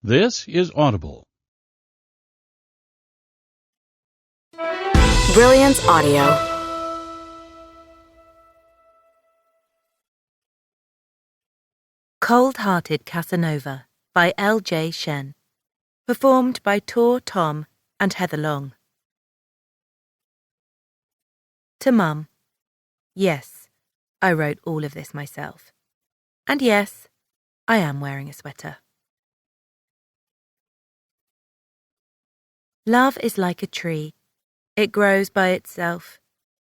This is Audible. Brilliance Audio. Cold-Hearted Casanova by L.J. Shen. Performed by Tor Tom and Heather Long. To Mum. Yes, I wrote all of this myself. And yes, I am wearing a sweater. Love is like a tree. It grows by itself,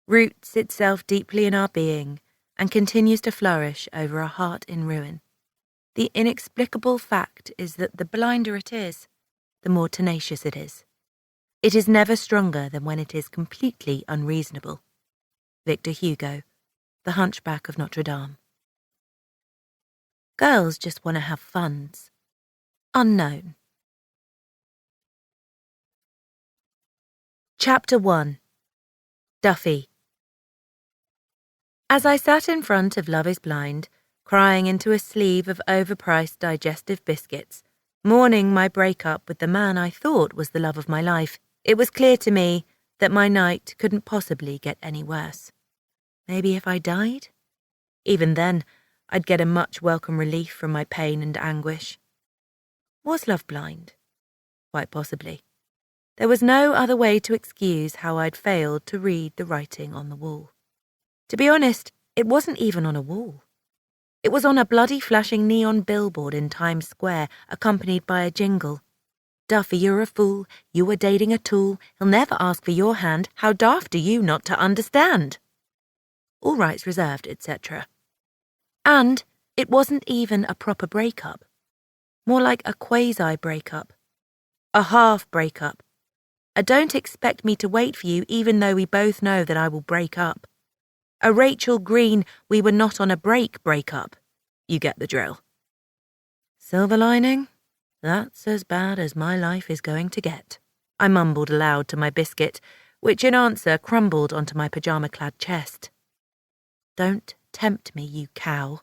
roots itself deeply in our being, and continues to flourish over a heart in ruin. The inexplicable fact is that the blinder it is, the more tenacious it is. It is never stronger than when it is completely unreasonable. Victor Hugo, The Hunchback of Notre Dame. Girls just want to have funs. Unknown. Chapter 1. Duffy. As I sat in front of Love is Blind, crying into a sleeve of overpriced digestive biscuits, mourning my breakup with the man I thought was the love of my life, it was clear to me that my night couldn't possibly get any worse. Maybe if I died? Even then, I'd get a much welcome relief from my pain and anguish. Was Love blind? Quite possibly. There was no other way to excuse how I'd failed to read the writing on the wall. To be honest, it wasn't even on a wall. It was on a bloody flashing neon billboard in Times Square, accompanied by a jingle. Duffy, you're a fool. You were dating a tool. He'll never ask for your hand. How daft are you not to understand? All rights reserved, etc. And it wasn't even a proper breakup. More like a quasi-breakup. A half-breakup. A don't expect me to wait for you even though we both know that I will break up. A Rachel Green, we were not on a breakup. You get the drill. Silver lining? That's as bad as my life is going to get. I mumbled aloud to my biscuit, which in answer crumbled onto my pyjama-clad chest. Don't tempt me, you cow,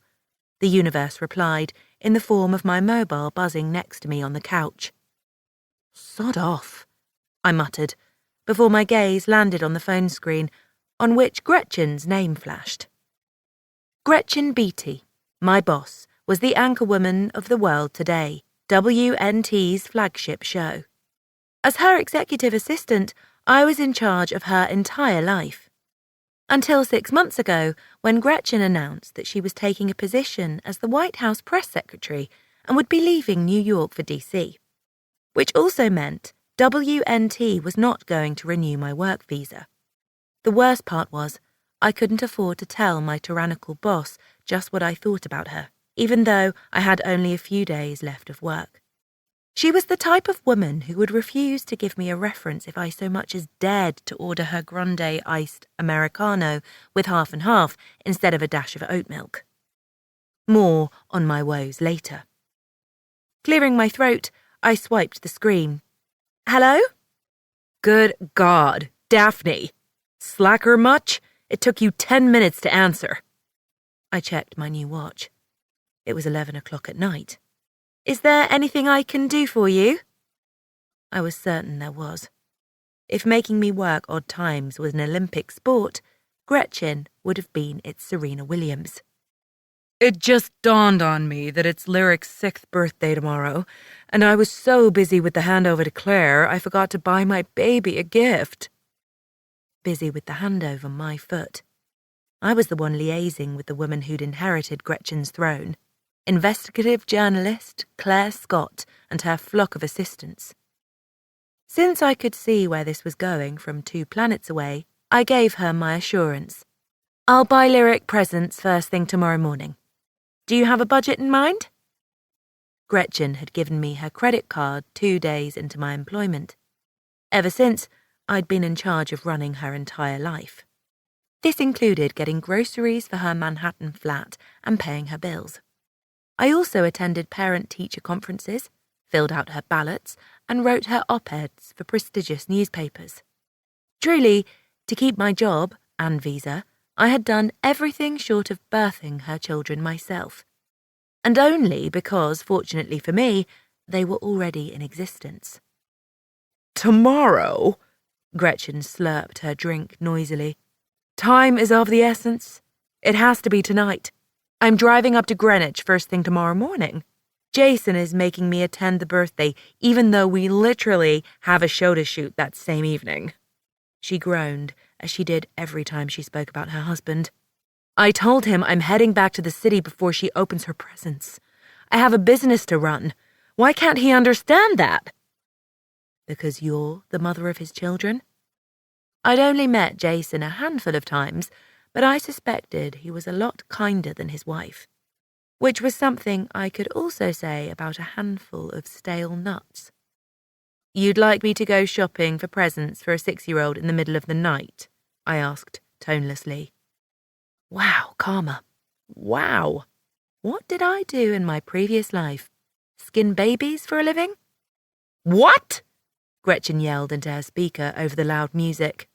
the universe replied, in the form of my mobile buzzing next to me on the couch. Sod off, I muttered, before my gaze landed on the phone screen, on which Gretchen's name flashed. Gretchen Beatty, my boss, was the anchorwoman of The World Today, WNT's flagship show. As her executive assistant, I was in charge of her entire life. Until 6 months ago, when Gretchen announced that she was taking a position as the White House press secretary and would be leaving New York for DC. Which also meant WNT was not going to renew my work visa. The worst part was, I couldn't afford to tell my tyrannical boss just what I thought about her, even though I had only a few days left of work. She was the type of woman who would refuse to give me a reference if I so much as dared to order her grande iced Americano with half and half instead of a dash of oat milk. More on my woes later. Clearing my throat, I swiped the screen. Hello? Good God, Daphne. Slacker much? It took you 10 minutes to answer. I checked my new watch. It was 11 o'clock at night. Is there anything I can do for you? I was certain there was. If making me work odd times was an Olympic sport, Gretchen would have been its Serena Williams. It just dawned on me that it's Lyric's 6th birthday tomorrow, and I was so busy with the handover to Claire, I forgot to buy my baby a gift. Busy with the handover, my foot. I was the one liaising with the woman who'd inherited Gretchen's throne. Investigative journalist Claire Scott and her flock of assistants. Since I could see where this was going from 2 planets away, I gave her my assurance. I'll buy Lyric presents first thing tomorrow morning. Do you have a budget in mind? Gretchen had given me her credit card 2 days into my employment. Ever since, I'd been in charge of running her entire life. This included getting groceries for her Manhattan flat and paying her bills. I also attended parent-teacher conferences, filled out her ballots, and wrote her op-eds for prestigious newspapers. Truly, to keep my job and visa, I had done everything short of birthing her children myself. And only because, fortunately for me, they were already in existence. "Tomorrow?" Gretchen slurped her drink noisily. "Time is of the essence. It has to be tonight. I'm driving up to Greenwich first thing tomorrow morning. Jason is making me attend the birthday, even though we literally have a show to shoot that same evening." She groaned, as she did every time she spoke about her husband. "I told him I'm heading back to the city before she opens her presents. I have a business to run. Why can't he understand that?" "Because you're the mother of his children?" I'd only met Jason a handful of times, but I suspected he was a lot kinder than his wife, which was something I could also say about a handful of stale nuts. "You'd like me to go shopping for presents for a 6-year-old in the middle of the night?" I asked tonelessly. Wow, karma. Wow. What did I do in my previous life? Skin babies for a living? "What?" Gretchen yelled into her speaker over the loud music.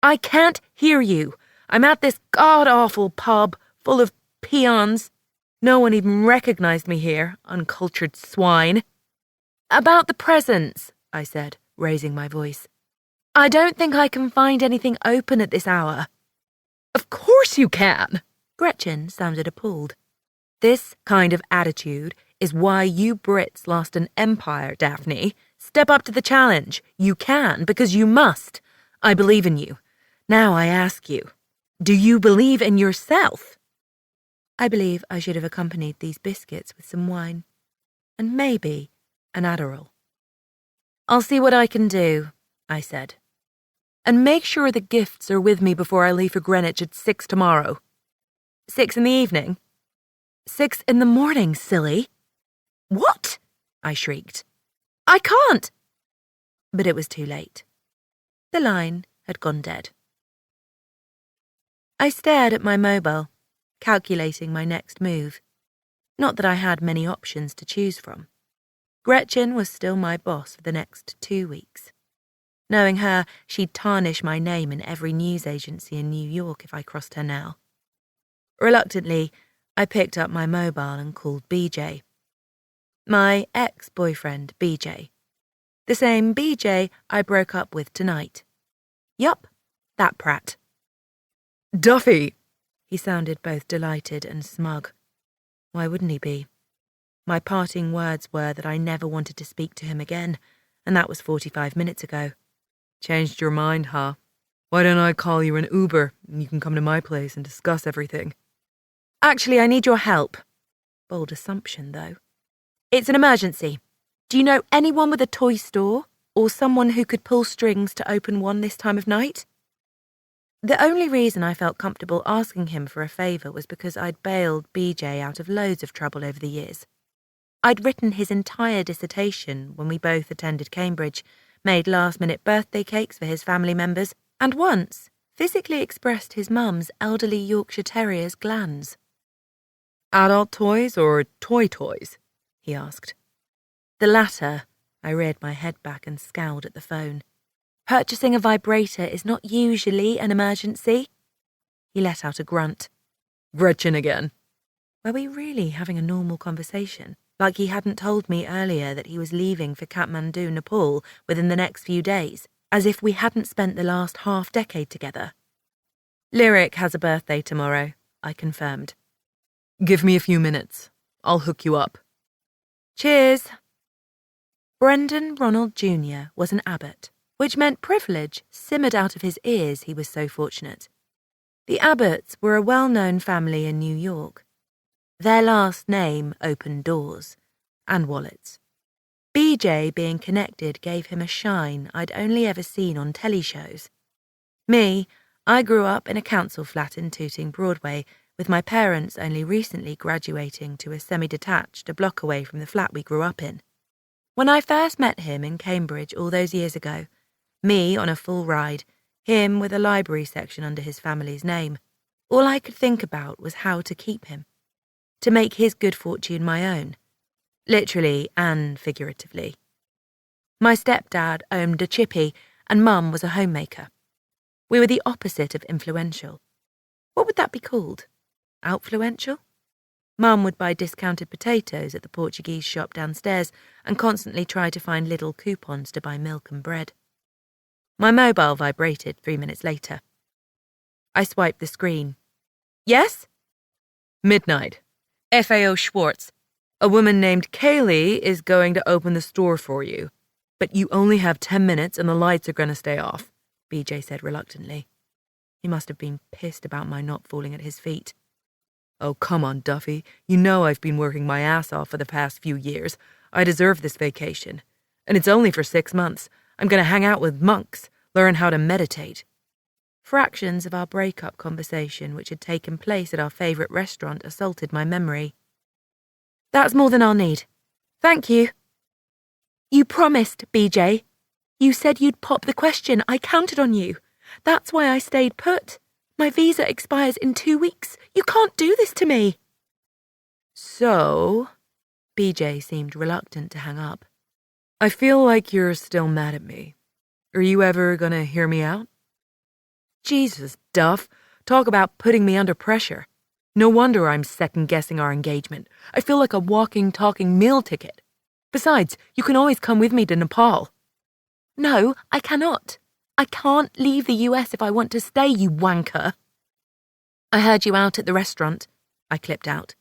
"I can't hear you. I'm at this god-awful pub full of peons. No one even recognized me here, uncultured swine." "About the presents," I said, raising my voice. "I don't think I can find anything open at this hour." "Of course you can!" Gretchen sounded appalled. "This kind of attitude is why you Brits lost an empire, Daphne. Step up to the challenge. You can, because you must. I believe in you. Now I ask you, do you believe in yourself?" I believe I should have accompanied these biscuits with some wine. And maybe an Adderall. "I'll see what I can do," I said. "And make sure the gifts are with me before I leave for Greenwich at 6 tomorrow. 6 in the evening?" 6 in the morning, silly." "What?" I shrieked. "I can't." But it was too late. The line had gone dead. I stared at my mobile, calculating my next move. Not that I had many options to choose from. Gretchen was still my boss for the next 2 weeks. Knowing her, she'd tarnish my name in every news agency in New York if I crossed her now. Reluctantly, I picked up my mobile and called BJ. My ex-boyfriend, BJ. The same BJ I broke up with tonight. Yup, that prat. "Duffy!" He sounded both delighted and smug. Why wouldn't he be? My parting words were that I never wanted to speak to him again, and that was 45 minutes ago. "Changed your mind, huh? Why don't I call you an Uber and you can come to my place and discuss everything?" "Actually, I need your help." Bold assumption, though. "It's an emergency. Do you know anyone with a toy store, or someone who could pull strings to open one this time of night?" The only reason I felt comfortable asking him for a favour was because I'd bailed BJ out of loads of trouble over the years. I'd written his entire dissertation when we both attended Cambridge, made last-minute birthday cakes for his family members, and once physically expressed his mum's elderly Yorkshire Terrier's glands. "Adult toys or toy toys?" he asked. "The latter." I reared my head back and scowled at the phone. "Purchasing a vibrator is not usually an emergency." He let out a grunt. "Gretchen again." Were we really having a normal conversation? Like he hadn't told me earlier that he was leaving for Kathmandu, Nepal within the next few days, as if we hadn't spent the last half-decade together. "Lyric has a birthday tomorrow," I confirmed. "Give me a few minutes. I'll hook you up." "Cheers." Brendan Ronald Jr. was an abbot, which meant privilege simmered out of his ears, he was so fortunate. The Abbots were a well-known family in New York. Their last name opened doors, and wallets. BJ being connected gave him a shine I'd only ever seen on telly shows. Me, I grew up in a council flat in Tooting, Broadway, with my parents only recently graduating to a semi-detached a block away from the flat we grew up in. When I first met him in Cambridge all those years ago, me on a full ride, him with a library section under his family's name, all I could think about was how to keep him, to make his good fortune my own, literally and figuratively. My stepdad owned a chippy and Mum was a homemaker. We were the opposite of influential. What would that be called? Outfluential? Mum would buy discounted potatoes at the Portuguese shop downstairs and constantly try to find little coupons to buy milk and bread. My mobile vibrated 3 minutes later. I swiped the screen. Yes? Midnight. FAO Schwartz. A woman named Kaylee is going to open the store for you. But you only have 10 minutes and the lights are going to stay off, BJ said reluctantly. He must have been pissed about my not falling at his feet. Oh, come on, Duffy. You know I've been working my ass off for the past few years. I deserve this vacation. And it's only for 6 months. I'm going to hang out with monks, learn how to meditate. Fractions of our breakup conversation, which had taken place at our favourite restaurant, assaulted my memory. That's more than I'll need. Thank you. You promised, BJ. You said you'd pop the question. I counted on you. That's why I stayed put. My visa expires in 2 weeks. You can't do this to me. So, BJ seemed reluctant to hang up. I feel like you're still mad at me. Are you ever gonna hear me out? Jesus, Duff, talk about putting me under pressure. No wonder I'm second-guessing our engagement. I feel like a walking, talking meal ticket. Besides, you can always come with me to Nepal. No, I cannot. I can't leave the US if I want to stay, you wanker. I heard you out at the restaurant, I clipped out.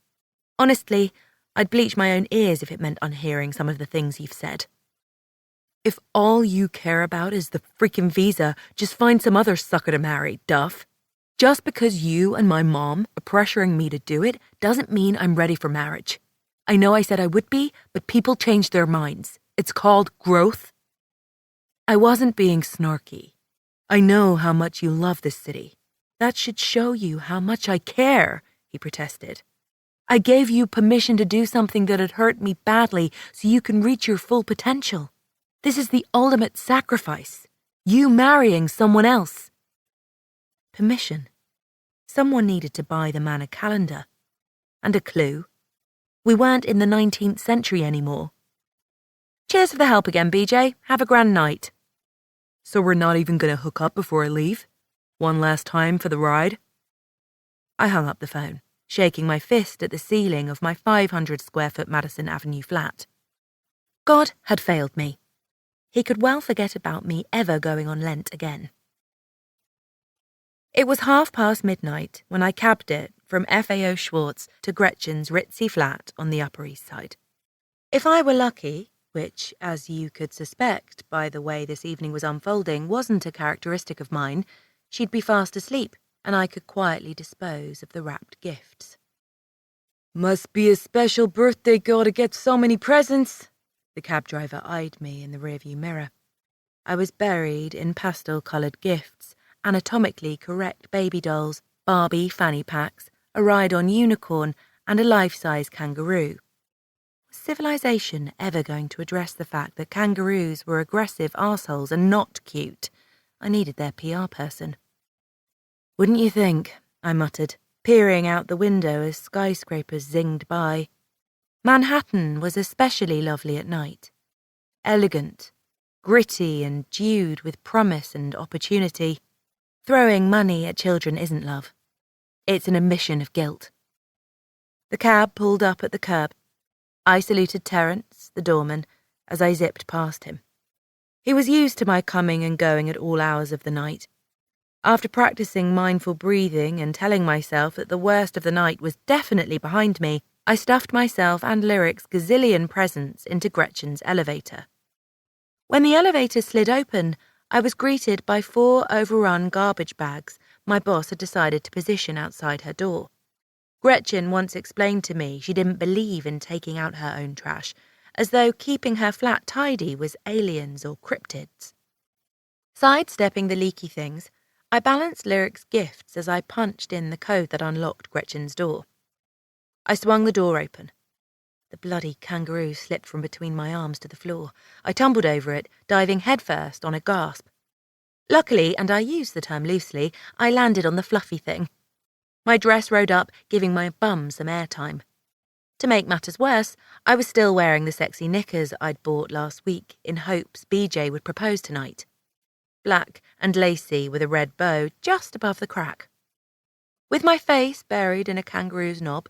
Honestly, I'd bleach my own ears if it meant unhearing some of the things you've said. If all you care about is the freaking visa, just find some other sucker to marry, Duff. Just because you and my mom are pressuring me to do it doesn't mean I'm ready for marriage. I know I said I would be, but people change their minds. It's called growth. I wasn't being snarky. I know how much you love this city. That should show you how much I care, he protested. I gave you permission to do something that had hurt me badly so you can reach your full potential. This is the ultimate sacrifice. You marrying someone else. Permission. Someone needed to buy the man a calendar. And a clue. We weren't in the 19th century anymore. Cheers for the help again, BJ. Have a grand night. So we're not even going to hook up before I leave? One last time for the ride? I hung up the phone, shaking my fist at the ceiling of my 500-square-foot Madison Avenue flat. God had failed me. He could well forget about me ever going on Lent again. It was midnight when I cabbed it from FAO Schwartz to Gretchen's ritzy flat on the Upper East Side. If I were lucky, which, as you could suspect by the way this evening was unfolding, wasn't a characteristic of mine, she'd be fast asleep, and I could quietly dispose of the wrapped gifts. Must be a special birthday girl to get so many presents. The cab driver eyed me in the rearview mirror. I was buried in pastel-coloured gifts, anatomically correct baby dolls, Barbie fanny packs, a ride-on unicorn, and a life-size kangaroo. Was civilization ever going to address the fact that kangaroos were aggressive arseholes and not cute? I needed their PR person. Wouldn't you think, I muttered, peering out the window as skyscrapers zinged by. Manhattan was especially lovely at night. Elegant, gritty and dewed with promise and opportunity. Throwing money at children isn't love. It's an admission of guilt. The cab pulled up at the curb. I saluted Terence, the doorman, as I zipped past him. He was used to my coming and going at all hours of the night. After practicing mindful breathing and telling myself that the worst of the night was definitely behind me, I stuffed myself and Lyric's gazillion presents into Gretchen's elevator. When the elevator slid open, I was greeted by 4 overrun garbage bags my boss had decided to position outside her door. Gretchen once explained to me she didn't believe in taking out her own trash, as though keeping her flat tidy was aliens or cryptids. Sidestepping the leaky things, I balanced Lyric's gifts as I punched in the code that unlocked Gretchen's door. I swung the door open. The bloody kangaroo slipped from between my arms to the floor. I tumbled over it, diving headfirst on a gasp. Luckily, and I use the term loosely, I landed on the fluffy thing. My dress rode up, giving my bum some airtime. To make matters worse, I was still wearing the sexy knickers I'd bought last week in hopes BJ would propose tonight. Black and lacy with a red bow just above the crack. With my face buried in a kangaroo's knob,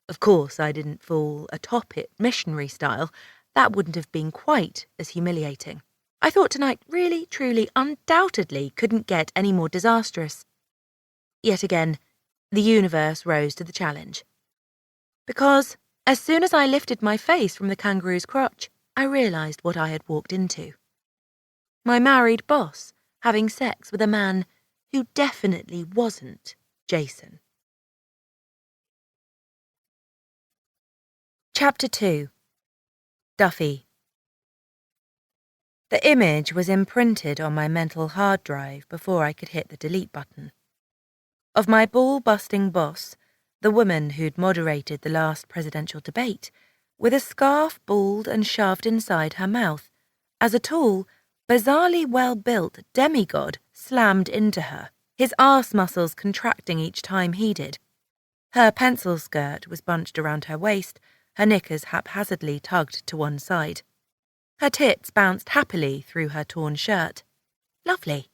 Of course, I didn't fall atop it missionary style. That wouldn't have been quite as humiliating. I thought tonight really, truly, undoubtedly couldn't get any more disastrous. Yet again, the universe rose to the challenge. Because as soon as I lifted my face from the kangaroo's crotch, I realised what I had walked into. My married boss having sex with a man who definitely wasn't Jason. Chapter 2. Duffy. The image was imprinted on my mental hard drive before I could hit the delete button. Of my ball-busting boss, the woman who'd moderated the last presidential debate, with a scarf balled and shoved inside her mouth, as a tall, bizarrely well-built demigod slammed into her, his arse muscles contracting each time he did. Her pencil skirt was bunched around her waist, her knickers haphazardly tugged to one side. Her tits bounced happily through her torn shirt. Lovely.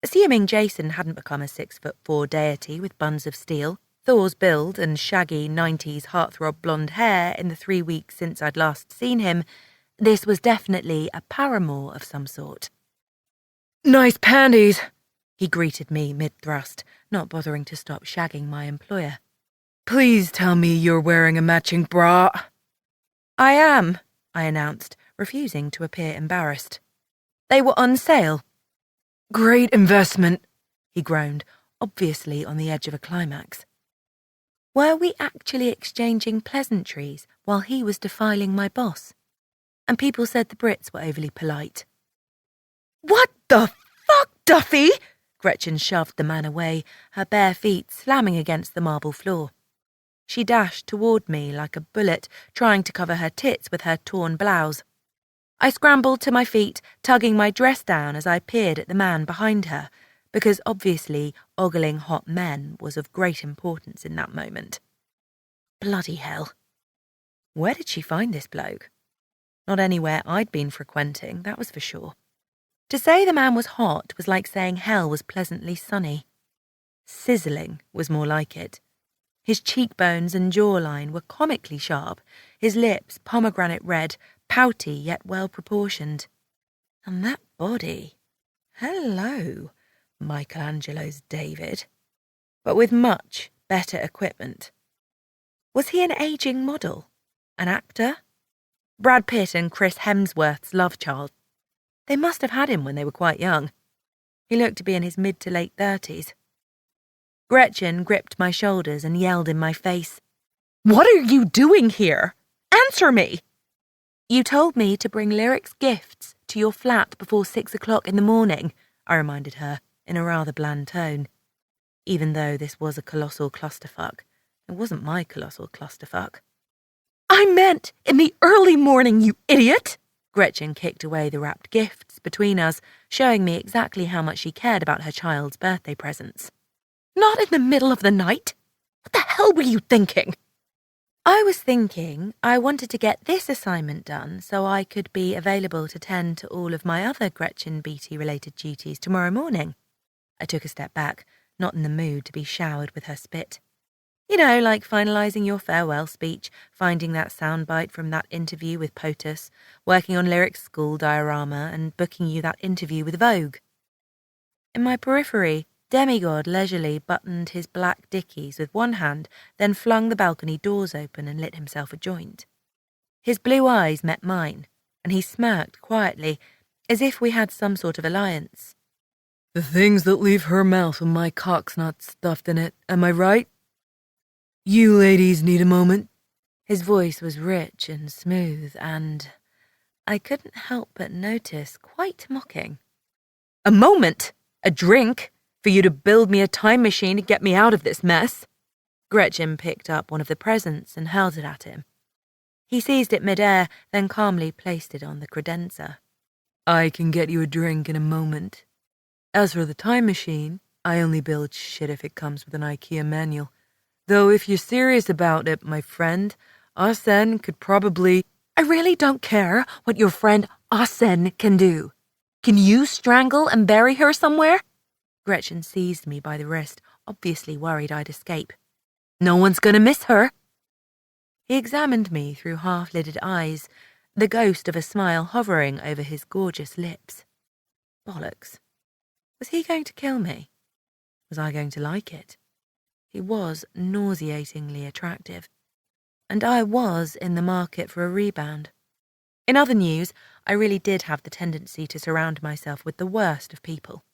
Assuming Jason hadn't become a 6'4" deity with buns of steel, Thor's build and shaggy 90s heartthrob blonde hair in the 3 weeks since I'd last seen him, this was definitely a paramour of some sort. "Nice panties," he greeted me mid-thrust, not bothering to stop shagging my employer. "Please tell me you're wearing a matching bra." "I am," I announced, refusing to appear embarrassed. "They were on sale." "Great investment," he groaned, obviously on the edge of a climax. Were we actually exchanging pleasantries while he was defiling my boss? And people said the Brits were overly polite. "What the fuck, Duffy?" Gretchen shoved the man away, her bare feet slamming against the marble floor. She dashed toward me like a bullet, trying to cover her tits with her torn blouse. I scrambled to my feet, tugging my dress down as I peered at the man behind her, because obviously ogling hot men was of great importance in that moment. Bloody hell. Where did she find this bloke? Not anywhere I'd been frequenting, that was for sure. To say the man was hot was like saying hell was pleasantly sunny. Sizzling was more like it. His cheekbones and jawline were comically sharp, his lips pomegranate red, pouty yet well-proportioned. And that body. Hello, Michelangelo's David. But with much better equipment. Was he an aging model? An actor? Brad Pitt and Chris Hemsworth's love child. They must have had him when they were quite young. He looked to be in his mid to late 30s. Gretchen gripped my shoulders and yelled in my face. "What are you doing here? Answer me!" "You told me to bring Lyric's gifts to your flat before 6 o'clock in the morning," I reminded her in a rather bland tone. Even though this was a colossal clusterfuck, it wasn't my colossal clusterfuck. "I meant in the early morning, you idiot!" Gretchen kicked away the wrapped gifts between us, showing me exactly how much she cared about her child's birthday presents. "Not in the middle of the night? What the hell were you thinking?" I was thinking I wanted to get this assignment done so I could be available to tend to all of my other Gretchen Beatty-related duties tomorrow morning. I took a step back, not in the mood to be showered with her spit. You know, like finalising your farewell speech, finding that soundbite from that interview with POTUS, working on Lyric's school diorama, and booking you that interview with Vogue. In my periphery, Demigod leisurely buttoned his black dickies with one hand, then flung the balcony doors open and lit himself a joint. His blue eyes met mine, and he smirked quietly, as if we had some sort of alliance. "The things that leave her mouth when my cock's not stuffed in it, am I right? You ladies need a moment." His voice was rich and smooth and, I couldn't help but notice, quite mocking. "A moment? A drink? For you to build me a time machine to get me out of this mess?" Gretchen picked up one of the presents and held it at him. He seized it mid-air, then calmly placed it on the credenza. "I can get you a drink in a moment. As for the time machine, I only build shit if it comes with an IKEA manual. Though if you're serious about it, my friend, Arsène could probably—" "I really don't care what your friend Arsène can do. Can you strangle and bury her somewhere?" Gretchen seized me by the wrist, obviously worried I'd escape. "No one's gonna miss her." He examined me through half-lidded eyes, the ghost of a smile hovering over his gorgeous lips. Bollocks. Was he going to kill me? Was I going to like it? He was nauseatingly attractive, and I was in the market for a rebound. In other news, I really did have the tendency to surround myself with the worst of people.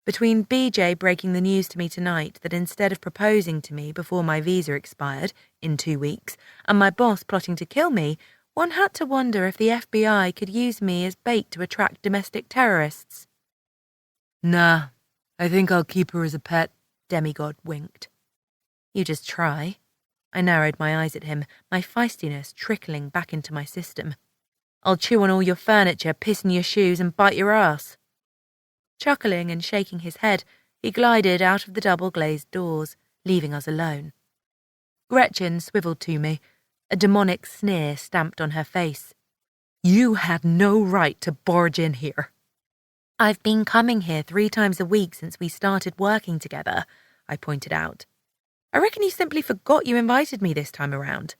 Between BJ breaking the news to me tonight that instead of proposing to me before my visa expired, in 2 weeks, and my boss plotting to kill me, one had to wonder if the FBI could use me as bait to attract domestic terrorists. Nah, I think I'll keep her as a pet, Demigod winked. You just try. I narrowed my eyes at him, my feistiness trickling back into my system. I'll chew on all your furniture, piss in your shoes, and bite your ass. Chuckling and shaking his head, he glided out of the double-glazed doors, leaving us alone. Gretchen swiveled to me, a demonic sneer stamped on her face. You had no right to barge in here. I've been coming here 3 times a week since we started working together, I pointed out. I reckon you simply forgot you invited me this time around.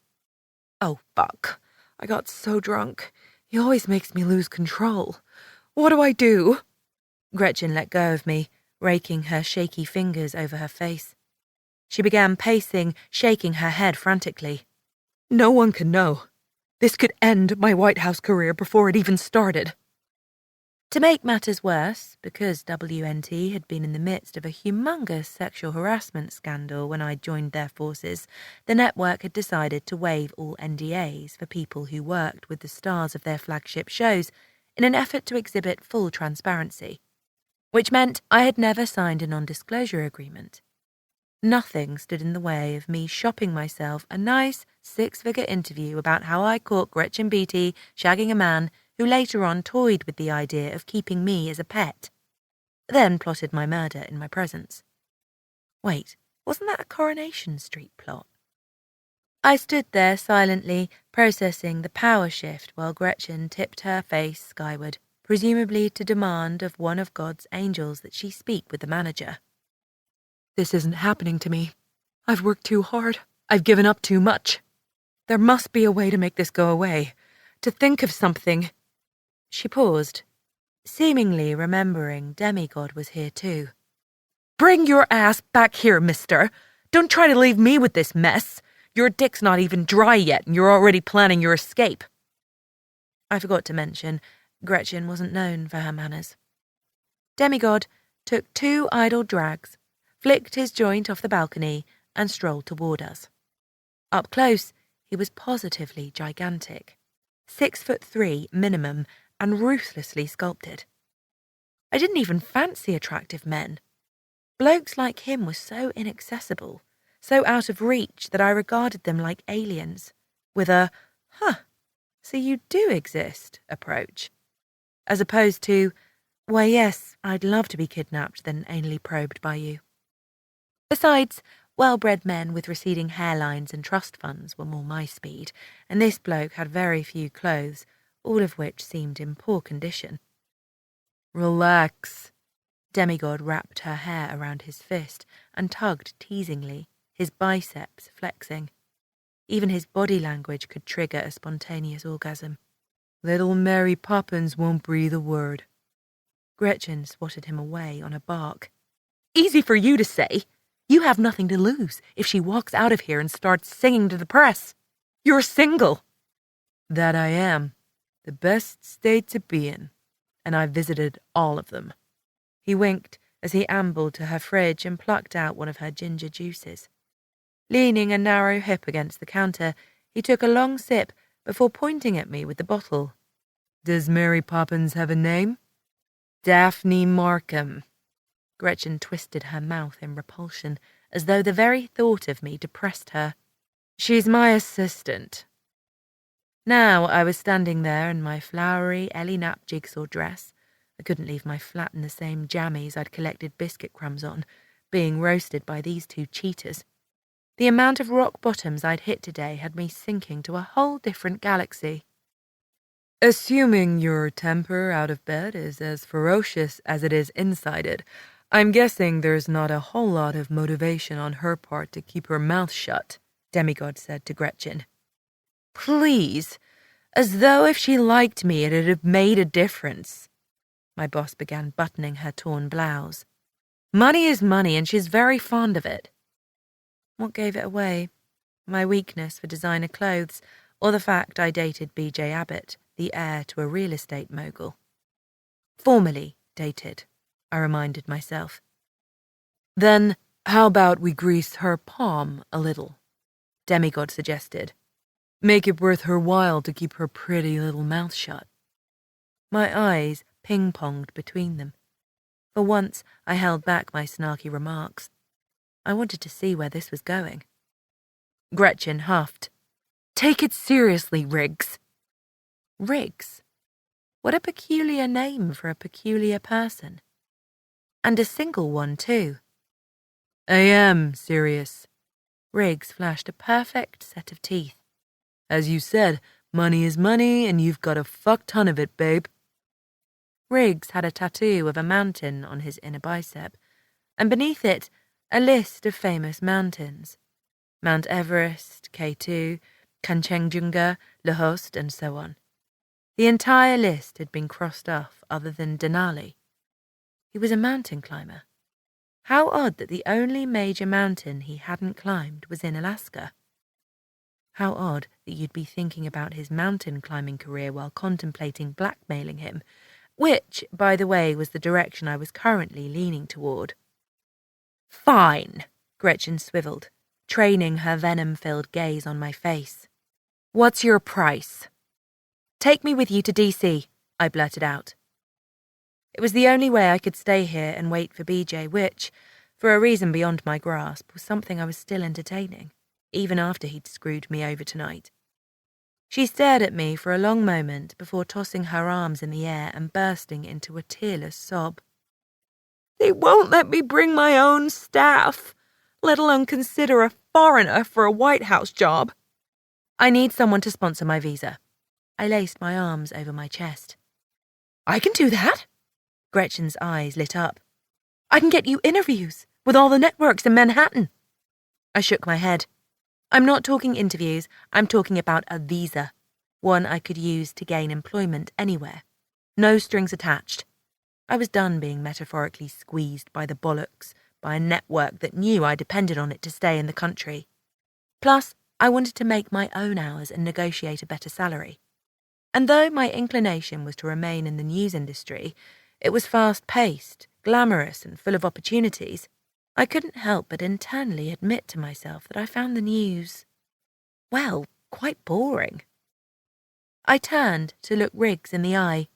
Oh, fuck. I got so drunk. He always makes me lose control. What do I do? Gretchen let go of me, raking her shaky fingers over her face. She began pacing, shaking her head frantically. No one can know. This could end my White House career before it even started. To make matters worse, because WNT had been in the midst of a humongous sexual harassment scandal when I joined their forces, the network had decided to waive all NDAs for people who worked with the stars of their flagship shows in an effort to exhibit full transparency, which meant I had never signed a non-disclosure agreement. Nothing stood in the way of me shopping myself a nice 6-figure interview about how I caught Gretchen Beatty shagging a man who later on toyed with the idea of keeping me as a pet, then plotted my murder in my presence. Wait, wasn't that a Coronation Street plot? I stood there silently, processing the power shift while Gretchen tipped her face skyward, presumably to demand of one of God's angels that she speak with the manager. This isn't happening to me. I've worked too hard. I've given up too much. There must be a way to make this go away. To think of something. She paused, seemingly remembering Demigod was here too. Bring your ass back here, mister. Don't try to leave me with this mess. Your dick's not even dry yet and you're already planning your escape. I forgot to mention, Gretchen wasn't known for her manners. Demigod took 2 idle drags, flicked his joint off the balcony, and strolled toward us. Up close, he was positively gigantic. 6'3" minimum, and ruthlessly sculpted. I didn't even fancy attractive men. Blokes like him were so inaccessible, so out of reach that I regarded them like aliens, with a, so you do exist approach, as opposed to, why yes, I'd love to be kidnapped than anally probed by you. Besides, well-bred men with receding hairlines and trust funds were more my speed, and this bloke had very few clothes, all of which seemed in poor condition. Relax. Demigod wrapped her hair around his fist and tugged teasingly, his biceps flexing. Even his body language could trigger a spontaneous orgasm. Little Mary Poppins won't breathe a word. Gretchen swatted him away on a bark. Easy for you to say. You have nothing to lose if she walks out of here and starts singing to the press. You're single. That I am. The best state to be in. And I visited all of them. He winked as he ambled to her fridge and plucked out one of her ginger juices. Leaning a narrow hip against the counter, he took a long sip before pointing at me with the bottle. Does Mary Poppins have a name? Daphne Markham. Gretchen twisted her mouth in repulsion, as though the very thought of me depressed her. She's my assistant. Now I was standing there in my flowery Ellie Knapp jigsaw dress. I couldn't leave my flat in the same jammies I'd collected biscuit crumbs on, being roasted by these 2 cheaters. The amount of rock bottoms I'd hit today had me sinking to a whole different galaxy. Assuming your temper out of bed is as ferocious as it is inside it, I'm guessing there's not a whole lot of motivation on her part to keep her mouth shut, Demigod said to Gretchen. Please. As though if she liked me it'd have made a difference. My boss began buttoning her torn blouse. Money is money, and she's very fond of it. What gave it away? My weakness for designer clothes, or the fact I dated B.J. Abbott, the heir to a real estate mogul? Formally dated, I reminded myself. Then, how about we grease her palm a little? Demigod suggested. Make it worth her while to keep her pretty little mouth shut. My eyes ping-ponged between them. For once, I held back my snarky remarks. I wanted to see where this was going. Gretchen huffed. Take it seriously, Riggs. Riggs? What a peculiar name for a peculiar person. And a single one, too. I am serious. Riggs flashed a perfect set of teeth. As you said, money is money, and you've got a fuck ton of it, babe. Riggs had a tattoo of a mountain on his inner bicep, and beneath it, a list of famous mountains. Mount Everest, K2, Kanchenjunga, Lahost, and so on. The entire list had been crossed off other than Denali. He was a mountain climber. How odd that the only major mountain he hadn't climbed was in Alaska. How odd that you'd be thinking about his mountain climbing career while contemplating blackmailing him, which, by the way, was the direction I was currently leaning toward. Fine, Gretchen swiveled, training her venom-filled gaze on my face. What's your price? Take me with you to D.C., I blurted out. It was the only way I could stay here and wait for BJ, which, for a reason beyond my grasp, was something I was still entertaining, even after he'd screwed me over tonight. She stared at me for a long moment before tossing her arms in the air and bursting into a tearless sob. They won't let me bring my own staff, let alone consider a foreigner for a White House job. I need someone to sponsor my visa. I laced my arms over my chest. I can do that. Gretchen's eyes lit up. I can get you interviews with all the networks in Manhattan. I shook my head. I'm not talking interviews, I'm talking about a visa. One I could use to gain employment anywhere. No strings attached. I was done being metaphorically squeezed by the bollocks by a network that knew I depended on it to stay in the country. Plus, I wanted to make my own hours and negotiate a better salary. And though my inclination was to remain in the news industry, it was fast-paced, glamorous, and full of opportunities. I couldn't help but internally admit to myself that I found the news, well, quite boring. I turned to look Riggs in the eye.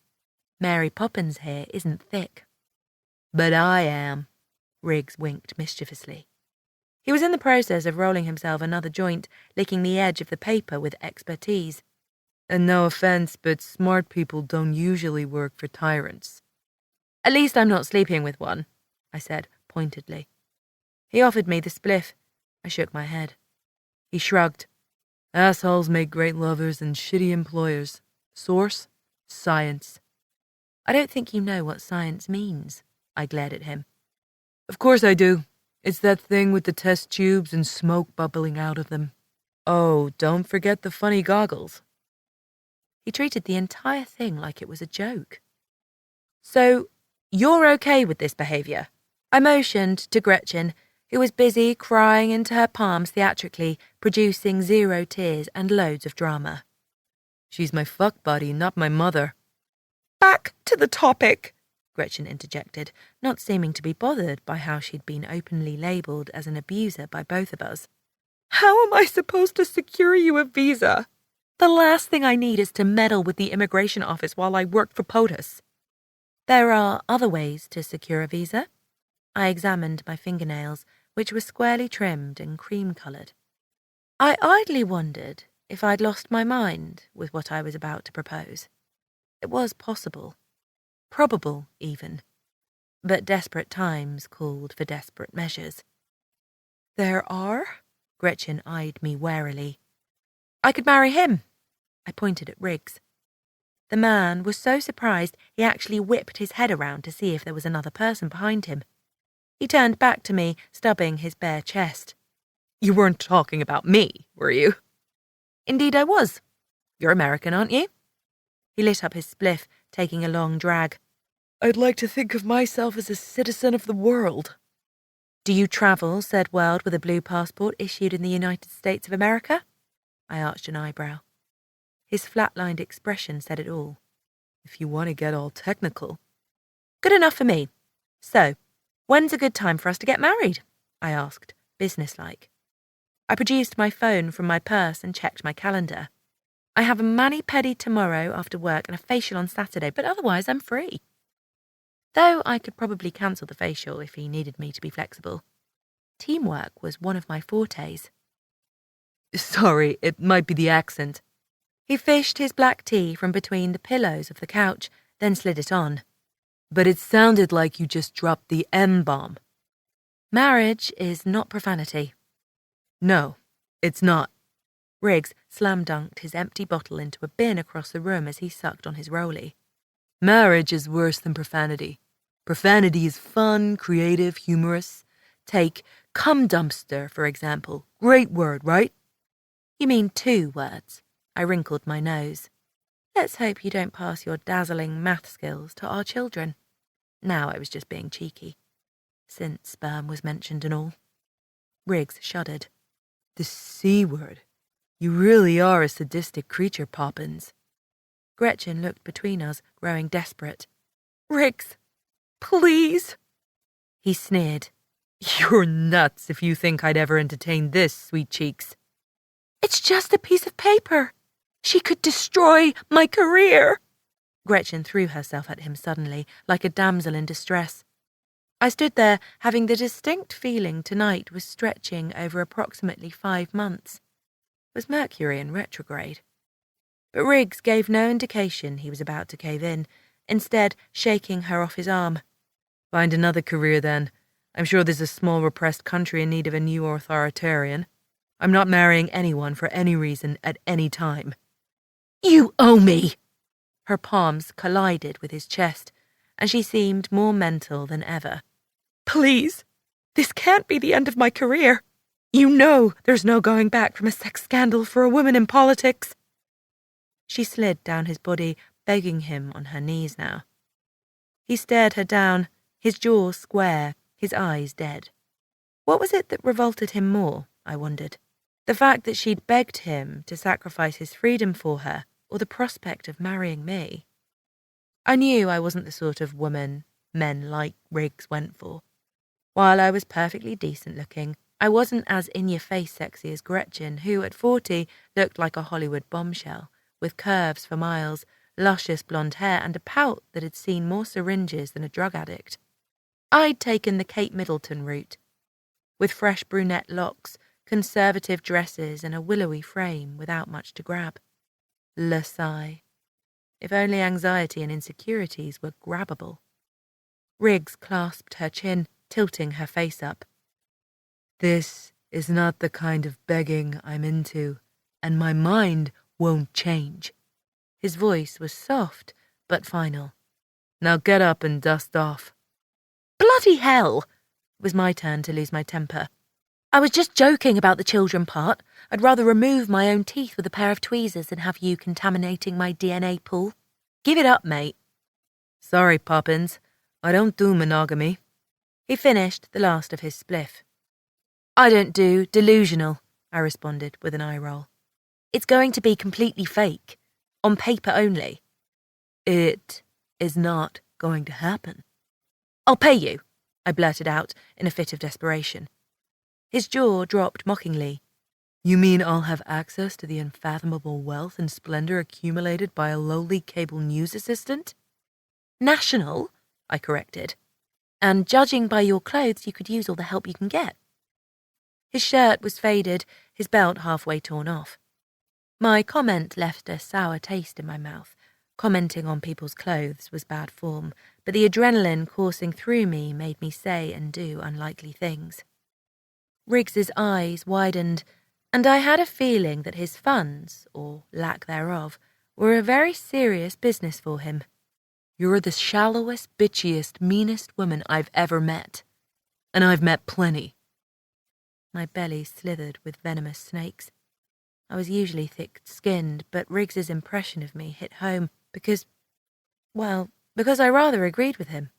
Mary Poppins here isn't thick. But I am, Riggs winked mischievously. He was in the process of rolling himself another joint, licking the edge of the paper with expertise. And no offense, but smart people don't usually work for tyrants. At least I'm not sleeping with one, I said pointedly. He offered me the spliff. I shook my head. He shrugged. Assholes make great lovers and shitty employers. Source? Science. I don't think you know what science means, I glared at him. Of course I do. It's that thing with the test tubes and smoke bubbling out of them. Oh, don't forget the funny goggles. He treated the entire thing like it was a joke. So, you're okay with this behaviour? I motioned to Gretchen, who was busy crying into her palms theatrically, producing 0 tears and loads of drama. She's my fuck buddy, not my mother. Back to the topic, Gretchen interjected, not seeming to be bothered by how she'd been openly labelled as an abuser by both of us. How am I supposed to secure you a visa? The last thing I need is to meddle with the immigration office while I work for POTUS. There are other ways to secure a visa. I examined my fingernails, which were squarely trimmed and cream-coloured. I idly wondered if I'd lost my mind with what I was about to propose. It was possible. Probable, even. But desperate times called for desperate measures. There are? Gretchen eyed me warily. I could marry him. I pointed at Riggs. The man was so surprised he actually whipped his head around to see if there was another person behind him. He turned back to me, stubbing his bare chest. You weren't talking about me, were you? Indeed I was, You're American, aren't you? He lit up his spliff, taking a long drag. I'd like to think of myself as a citizen of the world. Do you travel said world with a blue passport issued in the United States of America? I arched an eyebrow. His flat-lined expression said it all. If you want to get all technical. Good enough for me. So, when's a good time for us to get married? I asked, businesslike. I produced my phone from my purse and checked my calendar. I have a mani-pedi tomorrow after work and a facial on Saturday, but otherwise I'm free. Though I could probably cancel the facial if he needed me to be flexible. Teamwork was one of my fortes. Sorry, it might be the accent. He fished his black tea from between the pillows of the couch, then slid it on. But it sounded like you just dropped the M-bomb. Marriage is not profanity. No, it's not. Riggs slam-dunked his empty bottle into a bin across the room as he sucked on his rollie. Marriage is worse than profanity. Profanity is fun, creative, humorous. Take cum dumpster, for example. Great word, right? You mean 2 words. I wrinkled my nose. Let's hope you don't pass your dazzling math skills to our children. Now I was just being cheeky, since sperm was mentioned and all. Riggs shuddered. The C word. You really are a sadistic creature, Poppins. Gretchen looked between us, growing desperate. Riggs, please. He sneered. You're nuts if you think I'd ever entertain this, sweet cheeks. It's just a piece of paper. She could destroy my career. Gretchen threw herself at him suddenly, like a damsel in distress. I stood there, having the distinct feeling tonight was stretching over approximately 5 months. Was Mercury in retrograde? But Riggs gave no indication he was about to cave in, instead shaking her off his arm. Find another career, then. I'm sure there's a small repressed country in need of a new authoritarian. I'm not marrying anyone for any reason at any time. You owe me! Her palms collided with his chest, and she seemed more mental than ever. Please, this can't be the end of my career. You know there's no going back from a sex scandal for a woman in politics. She slid down his body, begging him on her knees now. He stared her down, his jaw square, his eyes dead. What was it that revolted him more, I wondered? The fact that she'd begged him to sacrifice his freedom for her, or the prospect of marrying me? I knew I wasn't the sort of woman men like Riggs went for. While I was perfectly decent-looking, I wasn't as in-your-face sexy as Gretchen, who at 40 looked like a Hollywood bombshell, with curves for miles, luscious blonde hair, and a pout that had seen more syringes than a drug addict. I'd taken the Kate Middleton route, with fresh brunette locks, conservative dresses, and a willowy frame without much to grab. Le sigh. If only anxiety and insecurities were grabbable. Riggs clasped her chin, tilting her face up. This is not the kind of begging I'm into, and my mind won't change. His voice was soft, but final. Now get up and dust off. Bloody hell! It was my turn to lose my temper. I was just joking about the children part. I'd rather remove my own teeth with a pair of tweezers than have you contaminating my DNA pool. Give it up, mate. Sorry, Poppins. I don't do monogamy. He finished the last of his spliff. I don't do delusional, I responded with an eye roll. It's going to be completely fake. On paper only. It is not going to happen. I'll pay you, I blurted out in a fit of desperation. His jaw dropped mockingly. You mean I'll have access to the unfathomable wealth and splendor accumulated by a lowly cable news assistant? National, I corrected. And judging by your clothes, you could use all the help you can get. His shirt was faded, his belt halfway torn off. My comment left a sour taste in my mouth. Commenting on people's clothes was bad form, but the adrenaline coursing through me made me say and do unlikely things. Riggs's eyes widened, and I had a feeling that his funds, or lack thereof, were a very serious business for him. You're the shallowest, bitchiest, meanest woman I've ever met. And I've met plenty. My belly slithered with venomous snakes. I was usually thick-skinned, but Riggs's impression of me hit home because I rather agreed with him.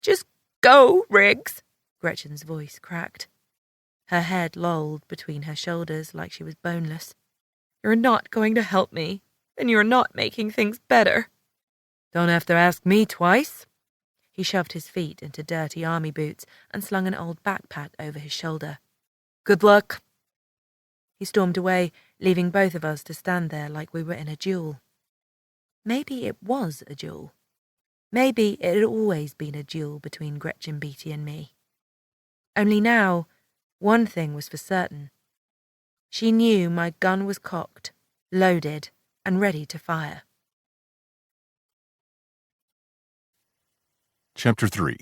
Just go, Riggs, Gretchen's voice cracked. Her head lolled between her shoulders like she was boneless. You're not going to help me, and you're not making things better. Don't have to ask me twice. He shoved his feet into dirty army boots and slung an old backpack over his shoulder. Good luck. He stormed away, leaving both of us to stand there like we were in a duel. Maybe it was a duel. Maybe it had always been a duel between Gretchen Beatty and me. Only now, one thing was for certain. She knew my gun was cocked, loaded, and ready to fire. Chapter 3.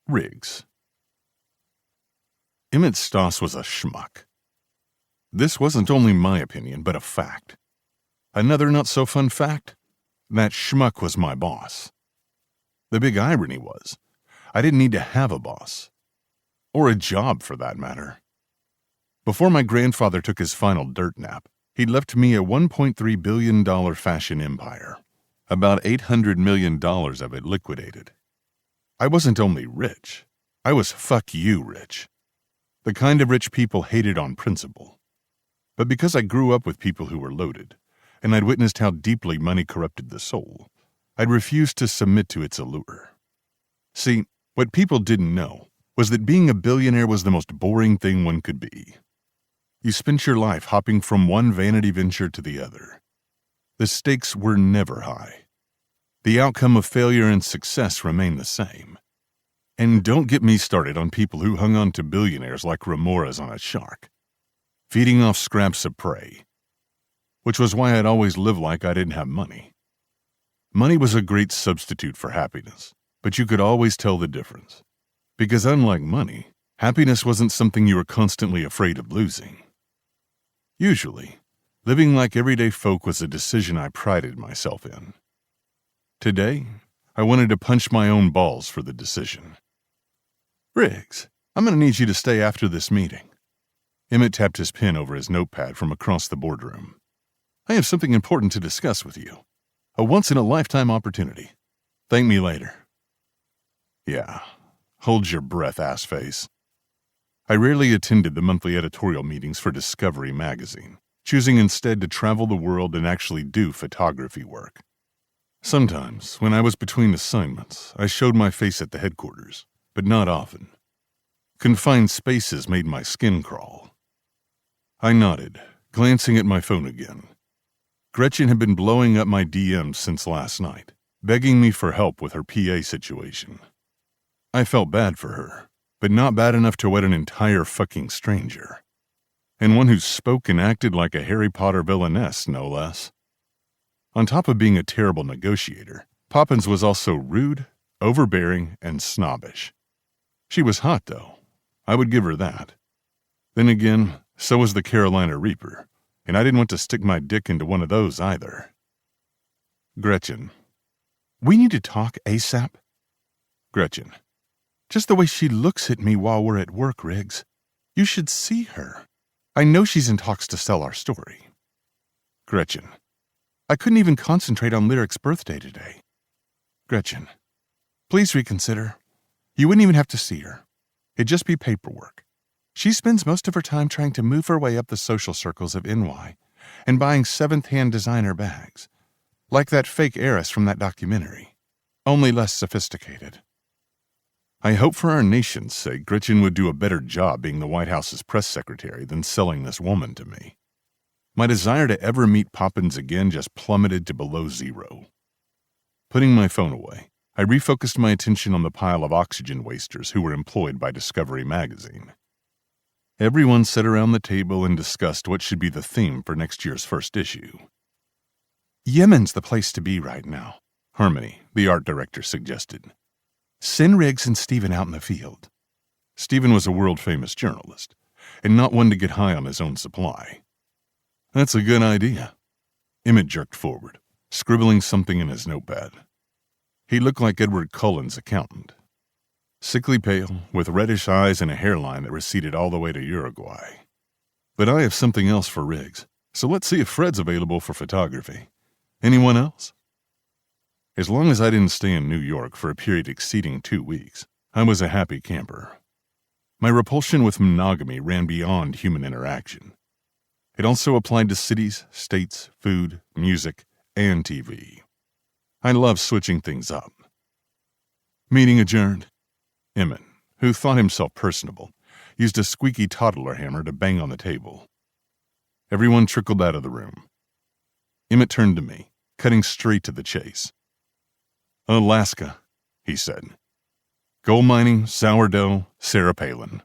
Riggs. Emmett Stoss was a schmuck. This wasn't only my opinion, but a fact. Another not-so-fun fact? That schmuck was my boss. The big irony was, I didn't need to have a boss. Or a job, for that matter. Before my grandfather took his final dirt nap, he'd left me a $1.3 billion fashion empire. About $800 million of it liquidated. I wasn't only rich, I was fuck you rich. The kind of rich people hated on principle. But because I grew up with people who were loaded, and I'd witnessed how deeply money corrupted the soul, I'd refused to submit to its allure. See, what people didn't know was that being a billionaire was the most boring thing one could be. You spent your life hopping from one vanity venture to the other. The stakes were never high. The outcome of failure and success remained the same. And don't get me started on people who hung on to billionaires like remoras on a shark, feeding off scraps of prey, which was why I'd always lived like I didn't have money. Money was a great substitute for happiness, but you could always tell the difference. Because unlike money, happiness wasn't something you were constantly afraid of losing. Usually, living like everyday folk was a decision I prided myself in. Today, I wanted to punch my own balls for the decision. Riggs, I'm going to need you to stay after this meeting. Emmett tapped his pen over his notepad from across the boardroom. I have something important to discuss with you. A once-in-a-lifetime opportunity. Thank me later. Yeah, hold your breath, assface. I rarely attended the monthly editorial meetings for Discovery magazine, choosing instead to travel the world and actually do photography work. Sometimes, when I was between assignments, I showed my face at the headquarters, but not often. Confined spaces made my skin crawl. I nodded, glancing at my phone again. Gretchen had been blowing up my DMs since last night, begging me for help with her PA situation. I felt bad for her, but not bad enough to wed an entire fucking stranger. And one who spoke and acted like a Harry Potter villainess, no less. On top of being a terrible negotiator, Poppins was also rude, overbearing, and snobbish. She was hot, though. I would give her that. Then again, so was the Carolina Reaper, and I didn't want to stick my dick into one of those either. Gretchen. We need to talk ASAP. Gretchen. Just the way she looks at me while we're at work, Riggs. You should see her. I know she's in talks to sell our story. Gretchen. I couldn't even concentrate on Lyric's birthday today. Gretchen. Please reconsider. You wouldn't even have to see her. It'd just be paperwork. She spends most of her time trying to move her way up the social circles of NY and buying seventh-hand designer bags, like that fake heiress from that documentary, only less sophisticated. I hope for our nation's sake Gretchen would do a better job being the White House's press secretary than selling this woman to me. My desire to ever meet Poppins again just plummeted to below zero. Putting my phone away, I refocused my attention on the pile of oxygen wasters who were employed by Discovery magazine. Everyone sat around the table and discussed what should be the theme for next year's first issue. Yemen's the place to be right now, Harmony, the art director, suggested. Send Riggs and Stephen out in the field. Stephen was a world-famous journalist, and not one to get high on his own supply. That's a good idea. Emmett jerked forward, scribbling something in his notepad. He looked like Edward Cullen's accountant. Sickly pale, with reddish eyes and a hairline that receded all the way to Uruguay. But I have something else for Riggs, so let's see if Fred's available for photography. Anyone else? As long as I didn't stay in New York for a period exceeding 2 weeks, I was a happy camper. My repulsion with monogamy ran beyond human interaction. It also applied to cities, states, food, music, and TV. I love switching things up. Meeting adjourned. Emmett, who thought himself personable, used a squeaky toddler hammer to bang on the table. Everyone trickled out of the room. Emmett turned to me, cutting straight to the chase. Alaska, he said. Gold mining, sourdough, Sarah Palin.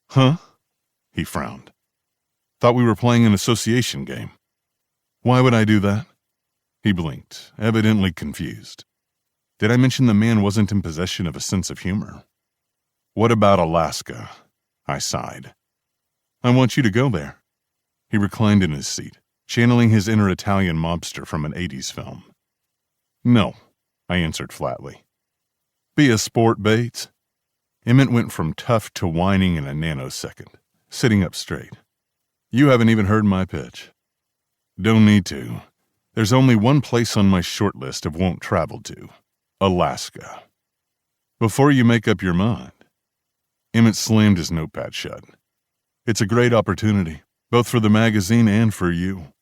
Huh? He frowned. Thought we were playing an association game. Why would I do that? He blinked, evidently confused. Did I mention the man wasn't in possession of a sense of humor? What about Alaska? I sighed. I want you to go there. He reclined in his seat, channeling his inner Italian mobster from an 80s film. No, I answered flatly. Be a sport, Bates. Emmett went from tough to whining in a nanosecond, sitting up straight. You haven't even heard my pitch. Don't need to. There's only one place on my short list of won't travel to. Alaska. Before you make up your mind. Emmett slammed his notepad shut. It's a great opportunity, both for the magazine and for you.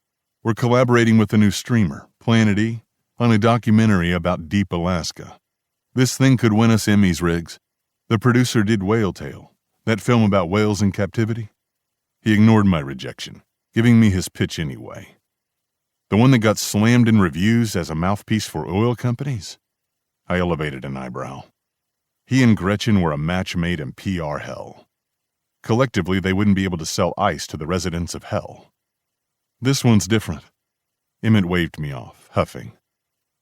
We're collaborating with a new streamer, Planet E, on a documentary about deep Alaska. This thing could win us Emmys, Riggs. The producer did Whale Tale, that film about whales in captivity. He ignored my rejection, giving me his pitch anyway. The one that got slammed in reviews as a mouthpiece for oil companies? I elevated an eyebrow. He and Gretchen were a match made in PR hell. Collectively, they wouldn't be able to sell ice to the residents of hell. This one's different. Emmett waved me off, huffing.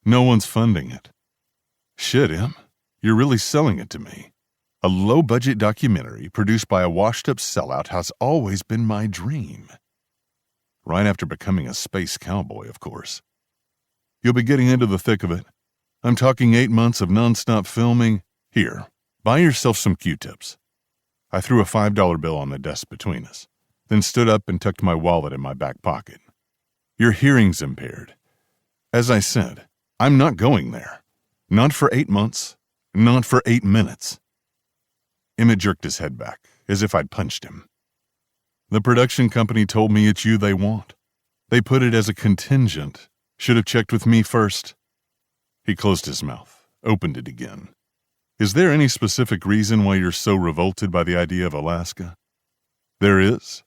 No one's funding it. Shit, Em, you're really selling it to me. A low-budget documentary produced by a washed-up sellout has always been my dream. Right after becoming a space cowboy, of course. You'll be getting into the thick of it. I'm talking 8 months of non-stop filming. Here, buy yourself some Q-tips. I threw a $5 bill on the desk between us, then stood up and tucked my wallet in my back pocket. Your hearing's impaired. As I said, I'm not going there. Not for 8 months. Not for 8 minutes. Emmett jerked his head back, as if I'd punched him. The production company told me it's you they want. They put it as a contingent. Should have checked with me first. He closed his mouth, opened it again. Is there any specific reason why you're so revolted by the idea of Alaska? There is,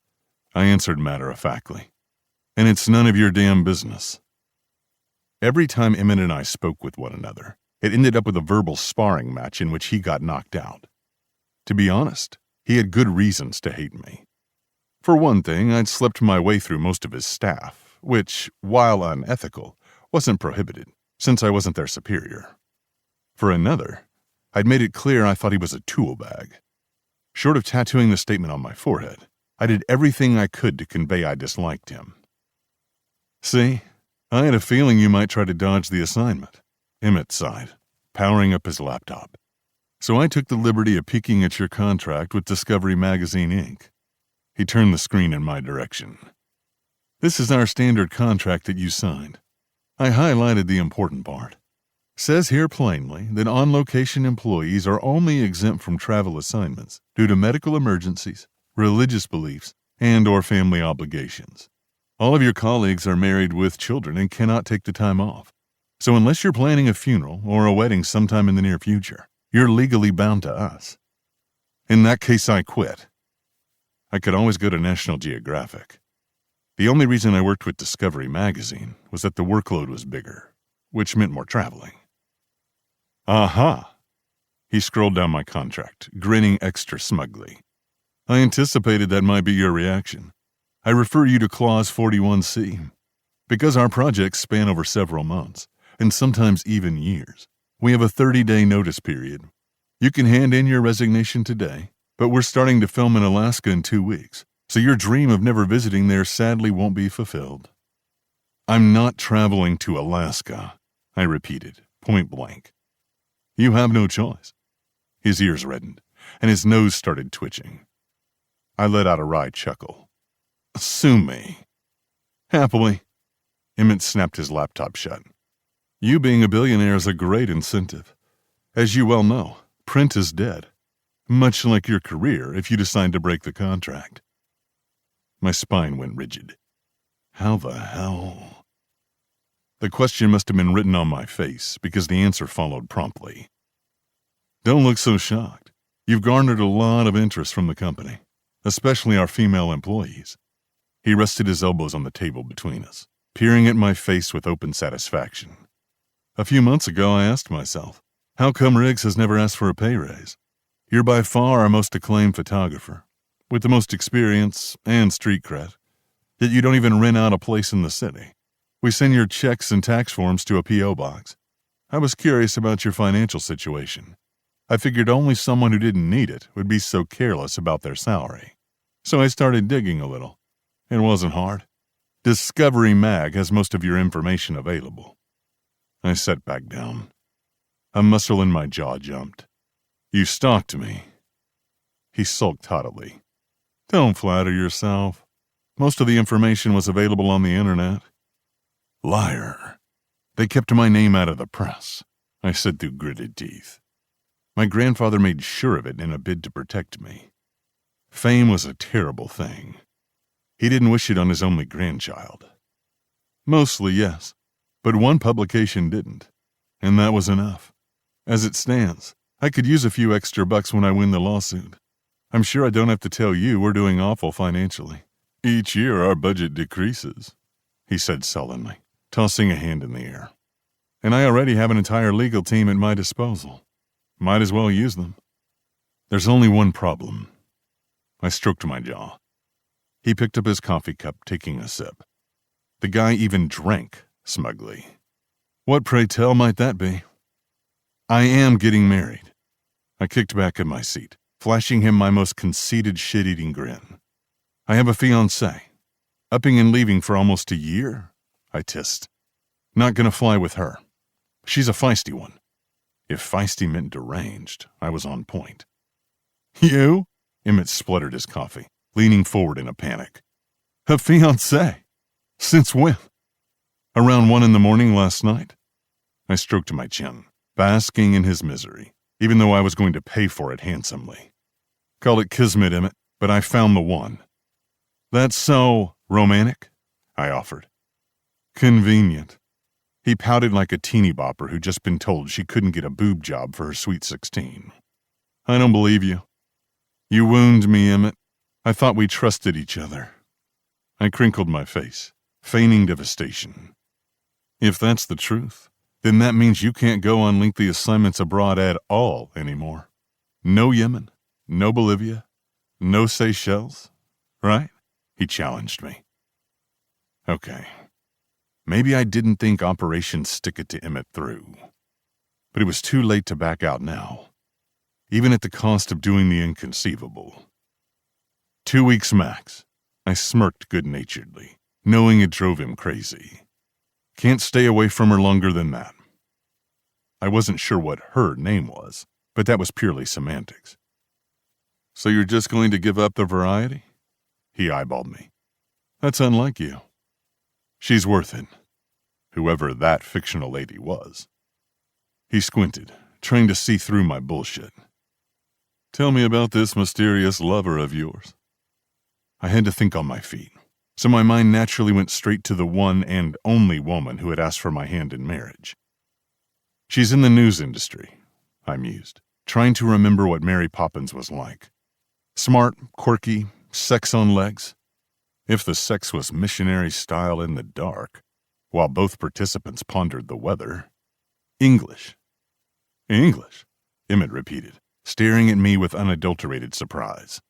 I answered matter-of-factly. And it's none of your damn business. Every time Emmett and I spoke with one another, it ended up with a verbal sparring match in which he got knocked out. To be honest, he had good reasons to hate me. For one thing, I'd slept my way through most of his staff, which, while unethical, wasn't prohibited, since I wasn't their superior. For another, I'd made it clear I thought he was a tool bag. Short of tattooing the statement on my forehead, I did everything I could to convey I disliked him. See, I had a feeling you might try to dodge the assignment, Emmett sighed, powering up his laptop. So I took the liberty of peeking at your contract with Discovery Magazine, Inc. He turned the screen in my direction. This is our standard contract that you signed. I highlighted the important part. Says here plainly that on-location employees are only exempt from travel assignments due to medical emergencies, religious beliefs, and/or family obligations. All of your colleagues are married with children and cannot take the time off. So unless you're planning a funeral or a wedding sometime in the near future, you're legally bound to us. In that case, I quit. I could always go to National Geographic. The only reason I worked with Discovery Magazine was that the workload was bigger, which meant more traveling. Aha! He scrolled down my contract, grinning extra smugly. I anticipated that might be your reaction. I refer you to Clause 41C. Because our projects span over several months, and sometimes even years, we have a 30-day notice period. You can hand in your resignation today, but we're starting to film in Alaska in 2 weeks, so your dream of never visiting there sadly won't be fulfilled. I'm not traveling to Alaska, I repeated, point blank. You have no choice. His ears reddened, and his nose started twitching. I let out a wry chuckle. Sue me. Happily. Emmett snapped his laptop shut. You being a billionaire is a great incentive. As you well know, print is dead. Much like your career if you decide to break the contract. My spine went rigid. How the hell? The question must have been written on my face because the answer followed promptly. Don't look so shocked. You've garnered a lot of interest from the company, especially our female employees. He rested his elbows on the table between us, peering at my face with open satisfaction. A few months ago, I asked myself, how come Riggs has never asked for a pay raise? You're by far our most acclaimed photographer, with the most experience and street cred. Yet you don't even rent out a place in the city. We send your checks and tax forms to a P.O. box. I was curious about your financial situation. I figured only someone who didn't need it would be so careless about their salary. So I started digging a little. It wasn't hard. Discovery Mag has most of your information available. I sat back down. A muscle in my jaw jumped. You stalked me. He sulked haughtily. Don't flatter yourself. Most of the information was available on the internet. Liar. They kept my name out of the press, I said through gritted teeth. My grandfather made sure of it in a bid to protect me. Fame was a terrible thing. He didn't wish it on his only grandchild. Mostly, yes, but one publication didn't, and that was enough. As it stands, I could use a few extra bucks when I win the lawsuit. I'm sure I don't have to tell you we're doing awful financially. Each year our budget decreases, he said sullenly, tossing a hand in the air. And I already have an entire legal team at my disposal. Might as well use them. There's only one problem. I stroked my jaw. He picked up his coffee cup, taking a sip. The guy even drank smugly. What, pray tell, might that be? I am getting married. I kicked back in my seat, flashing him my most conceited shit-eating grin. I have a fiancé. Upping and leaving for almost a year? I tissed. Not gonna fly with her. She's a feisty one. If feisty meant deranged, I was on point. You? Emmett spluttered his coffee, leaning forward in a panic. A fiancé? Since when? Around 1 a.m. last night. I stroked my chin, basking in his misery, even though I was going to pay for it handsomely. Call it kismet, Emmett, but I found the one. That's so romantic, I offered. Convenient. He pouted like a teeny bopper who'd just been told she couldn't get a boob job for her sweet 16. I don't believe you. You wound me, Emmett. I thought we trusted each other. I crinkled my face, feigning devastation. If that's the truth, then that means you can't go on lengthy assignments abroad at all anymore. No Yemen, no Bolivia, no Seychelles, right? He challenged me. Okay. Maybe I didn't think Operation Stick It to Emmett through. But it was too late to back out now, even at the cost of doing the inconceivable. 2 weeks max. I smirked good-naturedly, knowing it drove him crazy. Can't stay away from her longer than that. I wasn't sure what her name was, but that was purely semantics. So you're just going to give up the variety? He eyeballed me. That's unlike you. She's worth it, whoever that fictional lady was. He squinted, trying to see through my bullshit. Tell me about this mysterious lover of yours. I had to think on my feet, so my mind naturally went straight to the one and only woman who had asked for my hand in marriage. She's in the news industry, I mused, trying to remember what Mary Poppins was like. Smart, quirky, sex on legs. If the sex was missionary style in the dark, while both participants pondered the weather. English. English, Emmett repeated, staring at me with unadulterated surprise.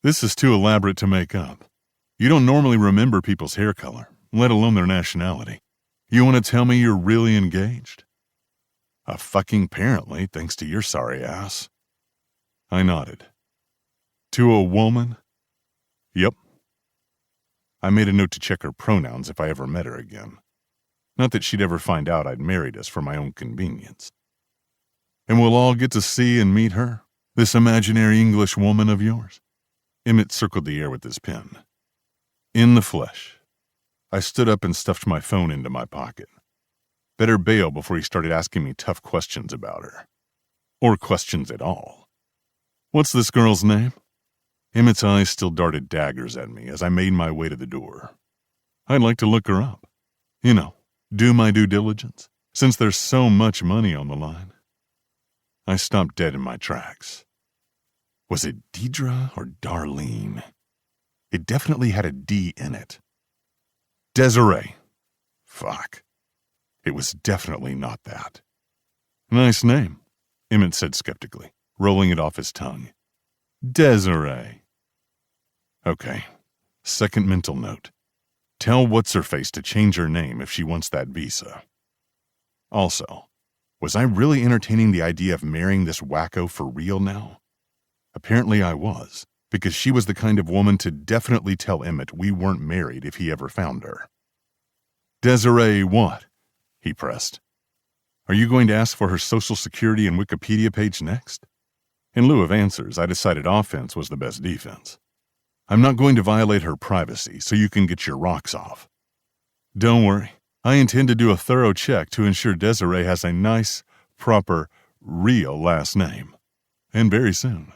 This is too elaborate to make up. You don't normally remember people's hair color, let alone their nationality. You want to tell me you're really engaged? Fucking apparently, thanks to your sorry ass. I nodded. To a woman? Yep. I made a note to check her pronouns if I ever met her again. Not that she'd ever find out I'd married us for my own convenience. And we'll all get to see and meet her, this imaginary English woman of yours? Emmett circled the air with his pen. In the flesh. I stood up and stuffed my phone into my pocket. Better bail before he started asking me tough questions about her. Or questions at all. What's this girl's name? Emmett's eyes still darted daggers at me as I made my way to the door. I'd like to look her up. You know, do my due diligence, since there's so much money on the line. I stopped dead in my tracks. Was it Deidre or Darlene? It definitely had a D in it. Desiree. Fuck. It was definitely not that. Nice name, Emmett said skeptically, rolling it off his tongue. Desiree. Okay. Second mental note. Tell What's-Her-Face to change her name if she wants that visa. Also, was I really entertaining the idea of marrying this wacko for real now? Apparently I was, because she was the kind of woman to definitely tell Emmett we weren't married if he ever found her. Desiree what? He pressed. Are you going to ask for her social security and Wikipedia page next? In lieu of answers, I decided offense was the best defense. I'm not going to violate her privacy, so you can get your rocks off. Don't worry, I intend to do a thorough check to ensure Desiree has a nice, proper, real last name. And very soon.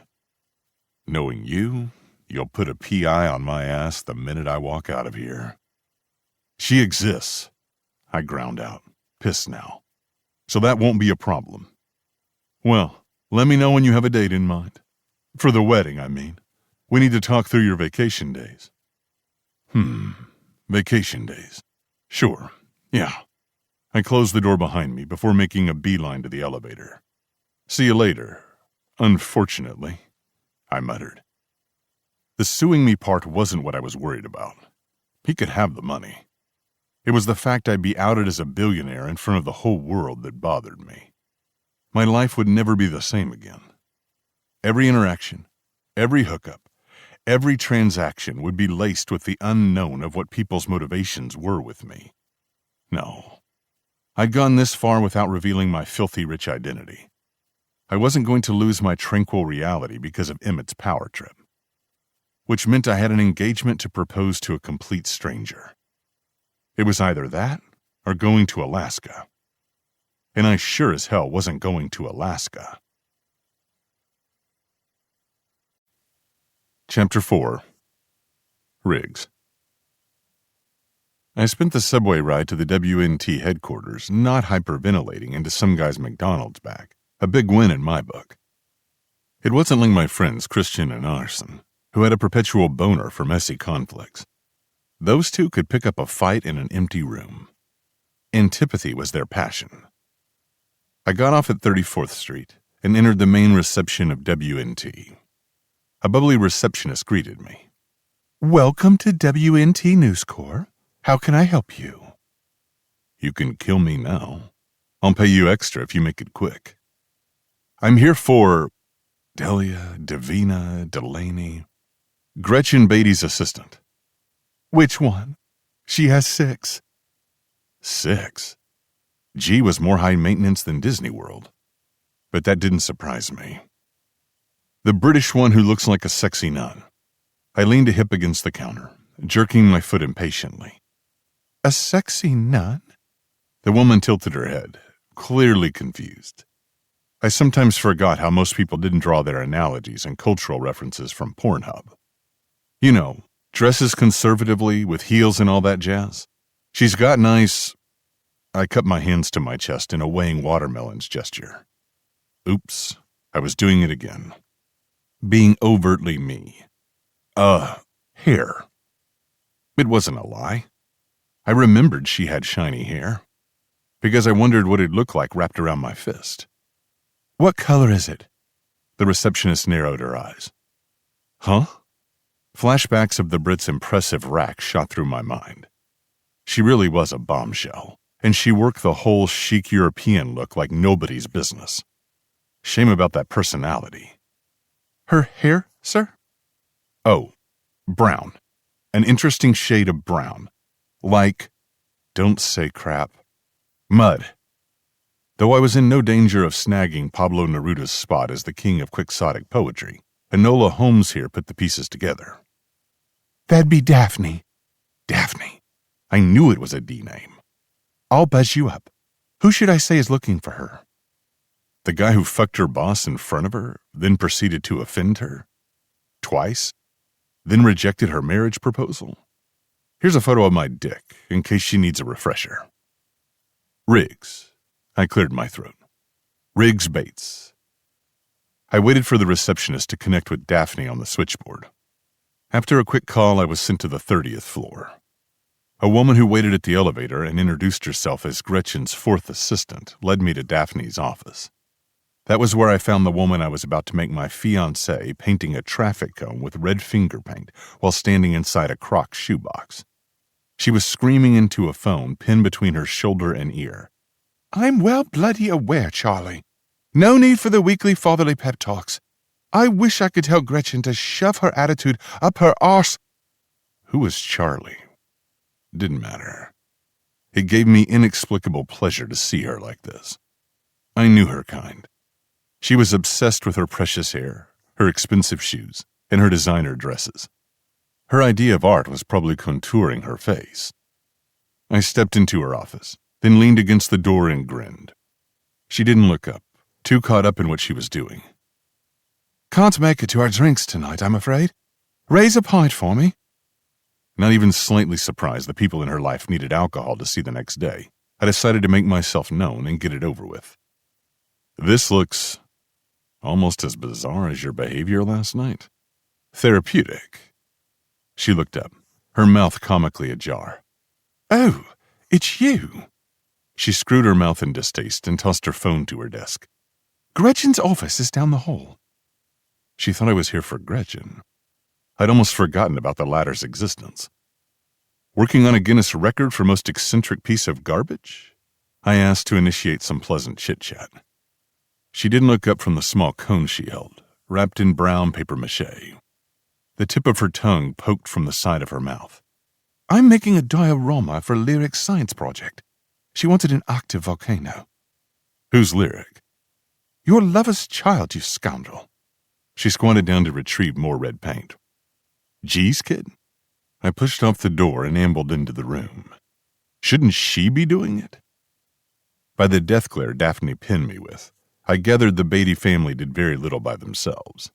Knowing you, you'll put a PI on my ass the minute I walk out of here. She exists, I ground out, pissed now. So that won't be a problem. Well, let me know when you have a date in mind. For the wedding, I mean. We need to talk through your vacation days. Vacation days. Sure, yeah. I closed the door behind me before making a beeline to the elevator. See you later, unfortunately, I muttered. The suing me part wasn't what I was worried about. He could have the money. It was the fact I'd be outed as a billionaire in front of the whole world that bothered me. My life would never be the same again. Every interaction, every hookup, every transaction would be laced with the unknown of what people's motivations were with me. No. I'd gone this far without revealing my filthy rich identity. I wasn't going to lose my tranquil reality because of Emmett's power trip. Which meant I had an engagement to propose to a complete stranger. It was either that or going to Alaska. And I sure as hell wasn't going to Alaska. Chapter 4. Riggs. I spent the subway ride to the WNT headquarters not hyperventilating into some guy's McDonald's bag, a big win in my book. It wasn't like my friends Christian and Arson, who had a perpetual boner for messy conflicts. Those two could pick up a fight in an empty room. Antipathy was their passion. I got off at 34th Street and entered the main reception of WNT. A bubbly receptionist greeted me. Welcome to WNT News Corps. How can I help you? You can kill me now. I'll pay you extra if you make it quick. I'm here for Delia, Davina, Delaney, Gretchen Beatty's assistant. Which one? She has 6. 6? G was more high maintenance than Disney World. But that didn't surprise me. The British one who looks like a sexy nun. I leaned a hip against the counter, jerking my foot impatiently. A sexy nun? The woman tilted her head, clearly confused. I sometimes forgot how most people didn't draw their analogies and cultural references from Pornhub. You know, dresses conservatively with heels and all that jazz. She's got nice... I cupped my hands to my chest in a weighing watermelons gesture. Oops, I was doing it again. Being overtly me. Hair. It wasn't a lie. I remembered she had shiny hair, because I wondered what it'd look like wrapped around my fist. What color is it? The receptionist narrowed her eyes. Huh? Flashbacks of the Brit's impressive rack shot through my mind. She really was a bombshell, and she worked the whole chic European look like nobody's business. Shame about that personality. Her hair, sir? Oh, brown. An interesting shade of brown. Like, don't say crap, mud. Though I was in no danger of snagging Pablo Neruda's spot as the king of quixotic poetry, Enola Holmes here put the pieces together. That'd be Daphne, Daphne. I knew it was a D name. I'll buzz you up. Who should I say is looking for her? The guy who fucked her boss in front of her, then proceeded to offend her? Twice? Then rejected her marriage proposal? Here's a photo of my dick, in case she needs a refresher. Riggs. I cleared my throat. Riggs Bates. I waited for the receptionist to connect with Daphne on the switchboard. After a quick call, I was sent to the 30th floor. A woman who waited at the elevator and introduced herself as Gretchen's fourth assistant led me to Daphne's office. That was where I found the woman I was about to make my fiancé painting a traffic cone with red finger paint while standing inside a Crocs shoebox. She was screaming into a phone pinned between her shoulder and ear. I'm well bloody aware, Charlie. No need for the weekly fatherly pep talks. I wish I could tell Gretchen to shove her attitude up her arse. Who was Charlie? Didn't matter. It gave me inexplicable pleasure to see her like this. I knew her kind. She was obsessed with her precious hair, her expensive shoes, and her designer dresses. Her idea of art was probably contouring her face. I stepped into her office, then leaned against the door and grinned. She didn't look up, too caught up in what she was doing. Can't make it to our drinks tonight, I'm afraid. Raise a pint for me. Not even slightly surprised the people in her life needed alcohol to see the next day, I decided to make myself known and get it over with. This looks almost as bizarre as your behavior last night. Therapeutic. She looked up, her mouth comically ajar. Oh, it's you. She screwed her mouth in distaste and tossed her phone to her desk. Gretchen's office is down the hall. She thought I was here for Gretchen. I'd almost forgotten about the latter's existence. Working on a Guinness record for most eccentric piece of garbage? I asked to initiate some pleasant chit-chat. She didn't look up from the small cone she held, wrapped in brown papier-mâché. The tip of her tongue poked from the side of her mouth. I'm making a diorama for Lyric's science project. She wanted an active volcano. Who's Lyric? Your lover's child, you scoundrel. She squatted down to retrieve more red paint. Geez, kid? I pushed off the door and ambled into the room. Shouldn't she be doing it? By the death glare Daphne pinned me with, I gathered the Beatty family did very little by themselves.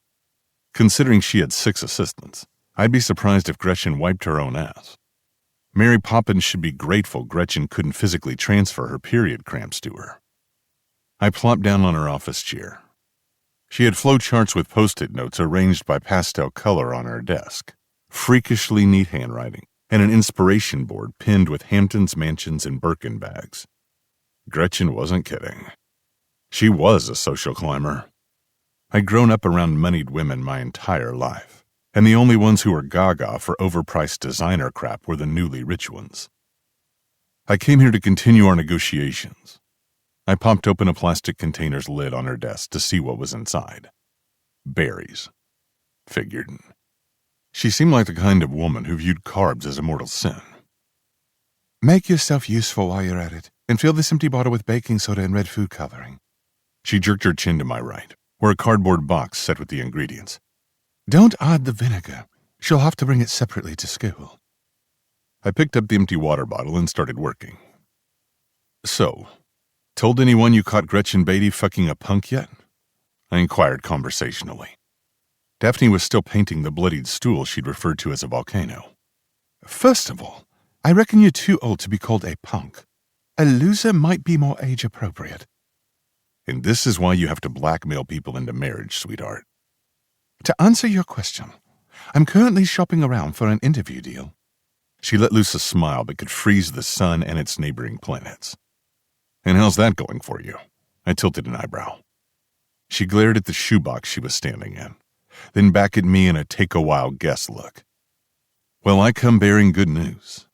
Considering she had 6 assistants, I'd be surprised if Gretchen wiped her own ass. Mary Poppins should be grateful Gretchen couldn't physically transfer her period cramps to her. I plopped down on her office chair. She had flow charts with Post-it notes arranged by pastel color on her desk, freakishly neat handwriting, and an inspiration board pinned with Hamptons, mansions, and Birkin bags. Gretchen wasn't kidding. She was a social climber. I'd grown up around moneyed women my entire life, and the only ones who were gaga for overpriced designer crap were the newly rich ones. I came here to continue our negotiations. I popped open a plastic container's lid on her desk to see what was inside. Berries. Figured. She seemed like the kind of woman who viewed carbs as a mortal sin. Make yourself useful while you're at it, and fill this empty bottle with baking soda and red food coloring. She jerked her chin to my right, where a cardboard box set with the ingredients. Don't add the vinegar. She'll have to bring it separately to school. I picked up the empty water bottle and started working. So, told anyone you caught Gretchen Beatty fucking a punk yet? I inquired conversationally. Daphne was still painting the bloodied stool she'd referred to as a volcano. First of all, I reckon you're too old to be called a punk. A loser might be more age-appropriate. And this is why you have to blackmail people into marriage, sweetheart. To answer your question, I'm currently shopping around for an interview deal. She let loose a smile that could freeze the sun and its neighboring planets. And how's that going for you? I tilted an eyebrow. She glared at the shoebox she was standing in, then back at me in a take-a-while guess look. Well, I come bearing good news.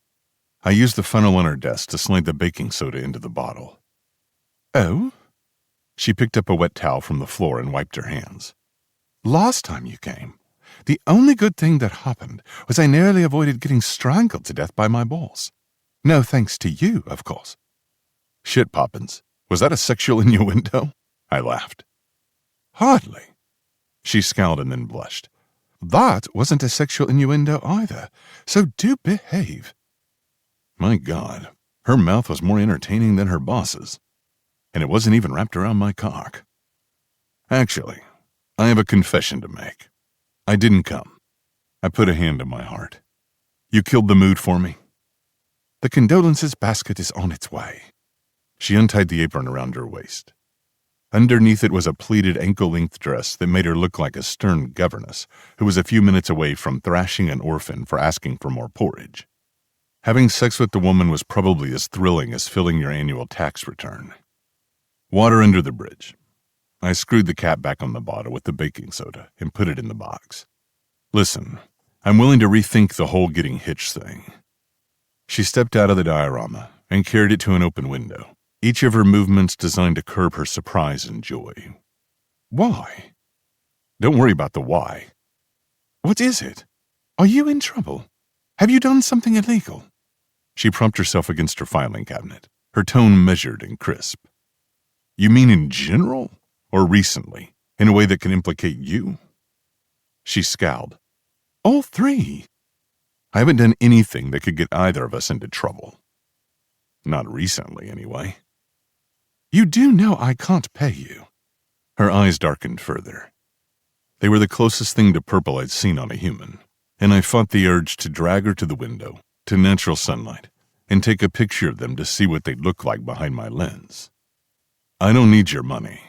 I used the funnel on her desk to slide the baking soda into the bottle. Oh? She picked up a wet towel from the floor and wiped her hands. Last time you came, the only good thing that happened was I narrowly avoided getting strangled to death by my boss. No thanks to you, of course. Shit, Poppins. Was that a sexual innuendo? I laughed. Hardly. She scowled and then blushed. That wasn't a sexual innuendo either, so do behave. My God, her mouth was more entertaining than her boss's, and it wasn't even wrapped around my cock. Actually, I have a confession to make. I didn't come. I put a hand on my heart. You killed the mood for me. The condolences basket is on its way. She untied the apron around her waist. Underneath it was a pleated ankle-length dress that made her look like a stern governess who was a few minutes away from thrashing an orphan for asking for more porridge. Having sex with the woman was probably as thrilling as filling your annual tax return. Water under the bridge. I screwed the cap back on the bottle with the baking soda and put it in the box. Listen, I'm willing to rethink the whole getting hitched thing. She stepped out of the diorama and carried it to an open window, each of her movements designed to curb her surprise and joy. Why? Don't worry about the why. What is it? Are you in trouble? Have you done something illegal? She propped herself against her filing cabinet, her tone measured and crisp. You mean in general, or recently, in a way that can implicate you? She scowled. All three. I haven't done anything that could get either of us into trouble. Not recently, anyway. You do know I can't pay you. Her eyes darkened further. They were the closest thing to purple I'd seen on a human, and I fought the urge to drag her to the window, to natural sunlight, and take a picture of them to see what they'd look like behind my lens. I don't need your money.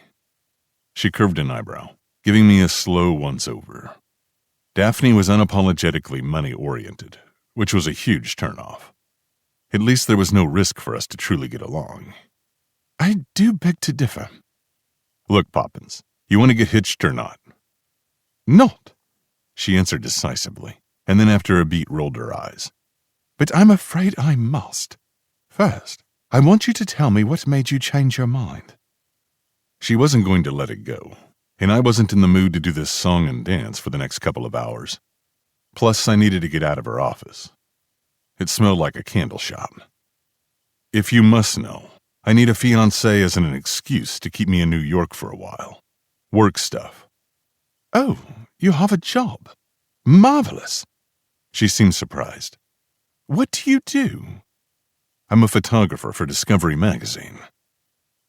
She curved an eyebrow, giving me a slow once-over. Daphne was unapologetically money-oriented, which was a huge turnoff. At least there was no risk for us to truly get along. I do beg to differ. Look, Poppins, you want to get hitched or not? Not, she answered decisively, and then after a beat rolled her eyes. But I'm afraid I must. First, I want you to tell me what made you change your mind. She wasn't going to let it go, and I wasn't in the mood to do this song and dance for the next couple of hours. Plus, I needed to get out of her office. It smelled like a candle shop. If you must know, I need a fiancé as an excuse to keep me in New York for a while. Work stuff. Oh, you have a job. Marvelous. She seemed surprised. What do you do? I'm a photographer for Discovery magazine.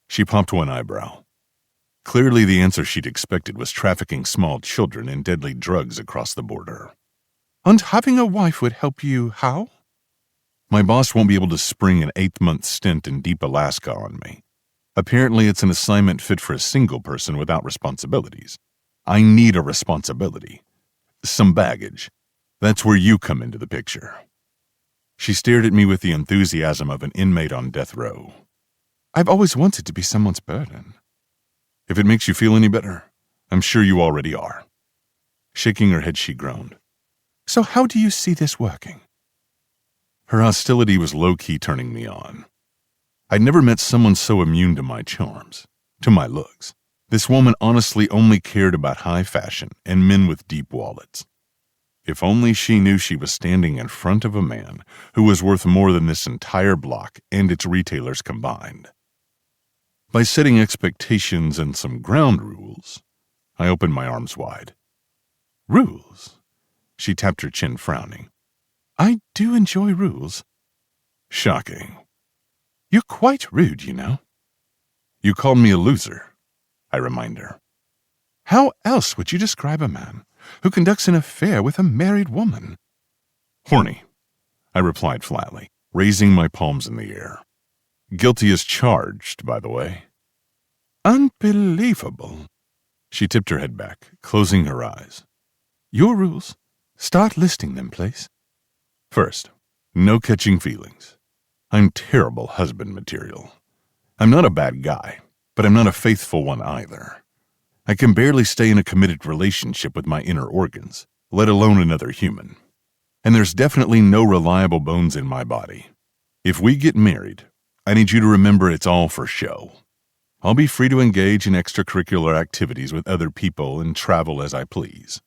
She popped one eyebrow. Clearly the answer she'd expected was trafficking small children in deadly drugs across the border. And having a wife would help you how? My boss won't be able to spring an 8-month stint in deep Alaska on me. Apparently it's an assignment fit for a single person without responsibilities. I need a responsibility. Some baggage. That's where you come into the picture. She stared at me with the enthusiasm of an inmate on death row. I've always wanted to be someone's burden. If it makes you feel any better, I'm sure you already are. Shaking her head, she groaned. So how do you see this working? Her hostility was low-key turning me on. I'd never met someone so immune to my charms, to my looks. This woman honestly only cared about high fashion and men with deep wallets. If only she knew she was standing in front of a man who was worth more than this entire block and its retailers combined. By setting expectations and some ground rules, I opened my arms wide. Rules? She tapped her chin, frowning. I do enjoy rules. Shocking. You're quite rude, you know. You called me a loser, I remind her. How else would you describe a man who conducts an affair with a married woman? Horny, I replied flatly, raising my palms in the air. Guilty as charged, by the way. Unbelievable. She tipped her head back, closing her eyes. Your rules. Start listing them, please. First, no catching feelings. I'm terrible husband material. I'm not a bad guy, but I'm not a faithful one either. I can barely stay in a committed relationship with my inner organs, let alone another human. And there's definitely no reliable bones in my body. If we get married, I need you to remember it's all for show. I'll be free to engage in extracurricular activities with other people and travel as I please.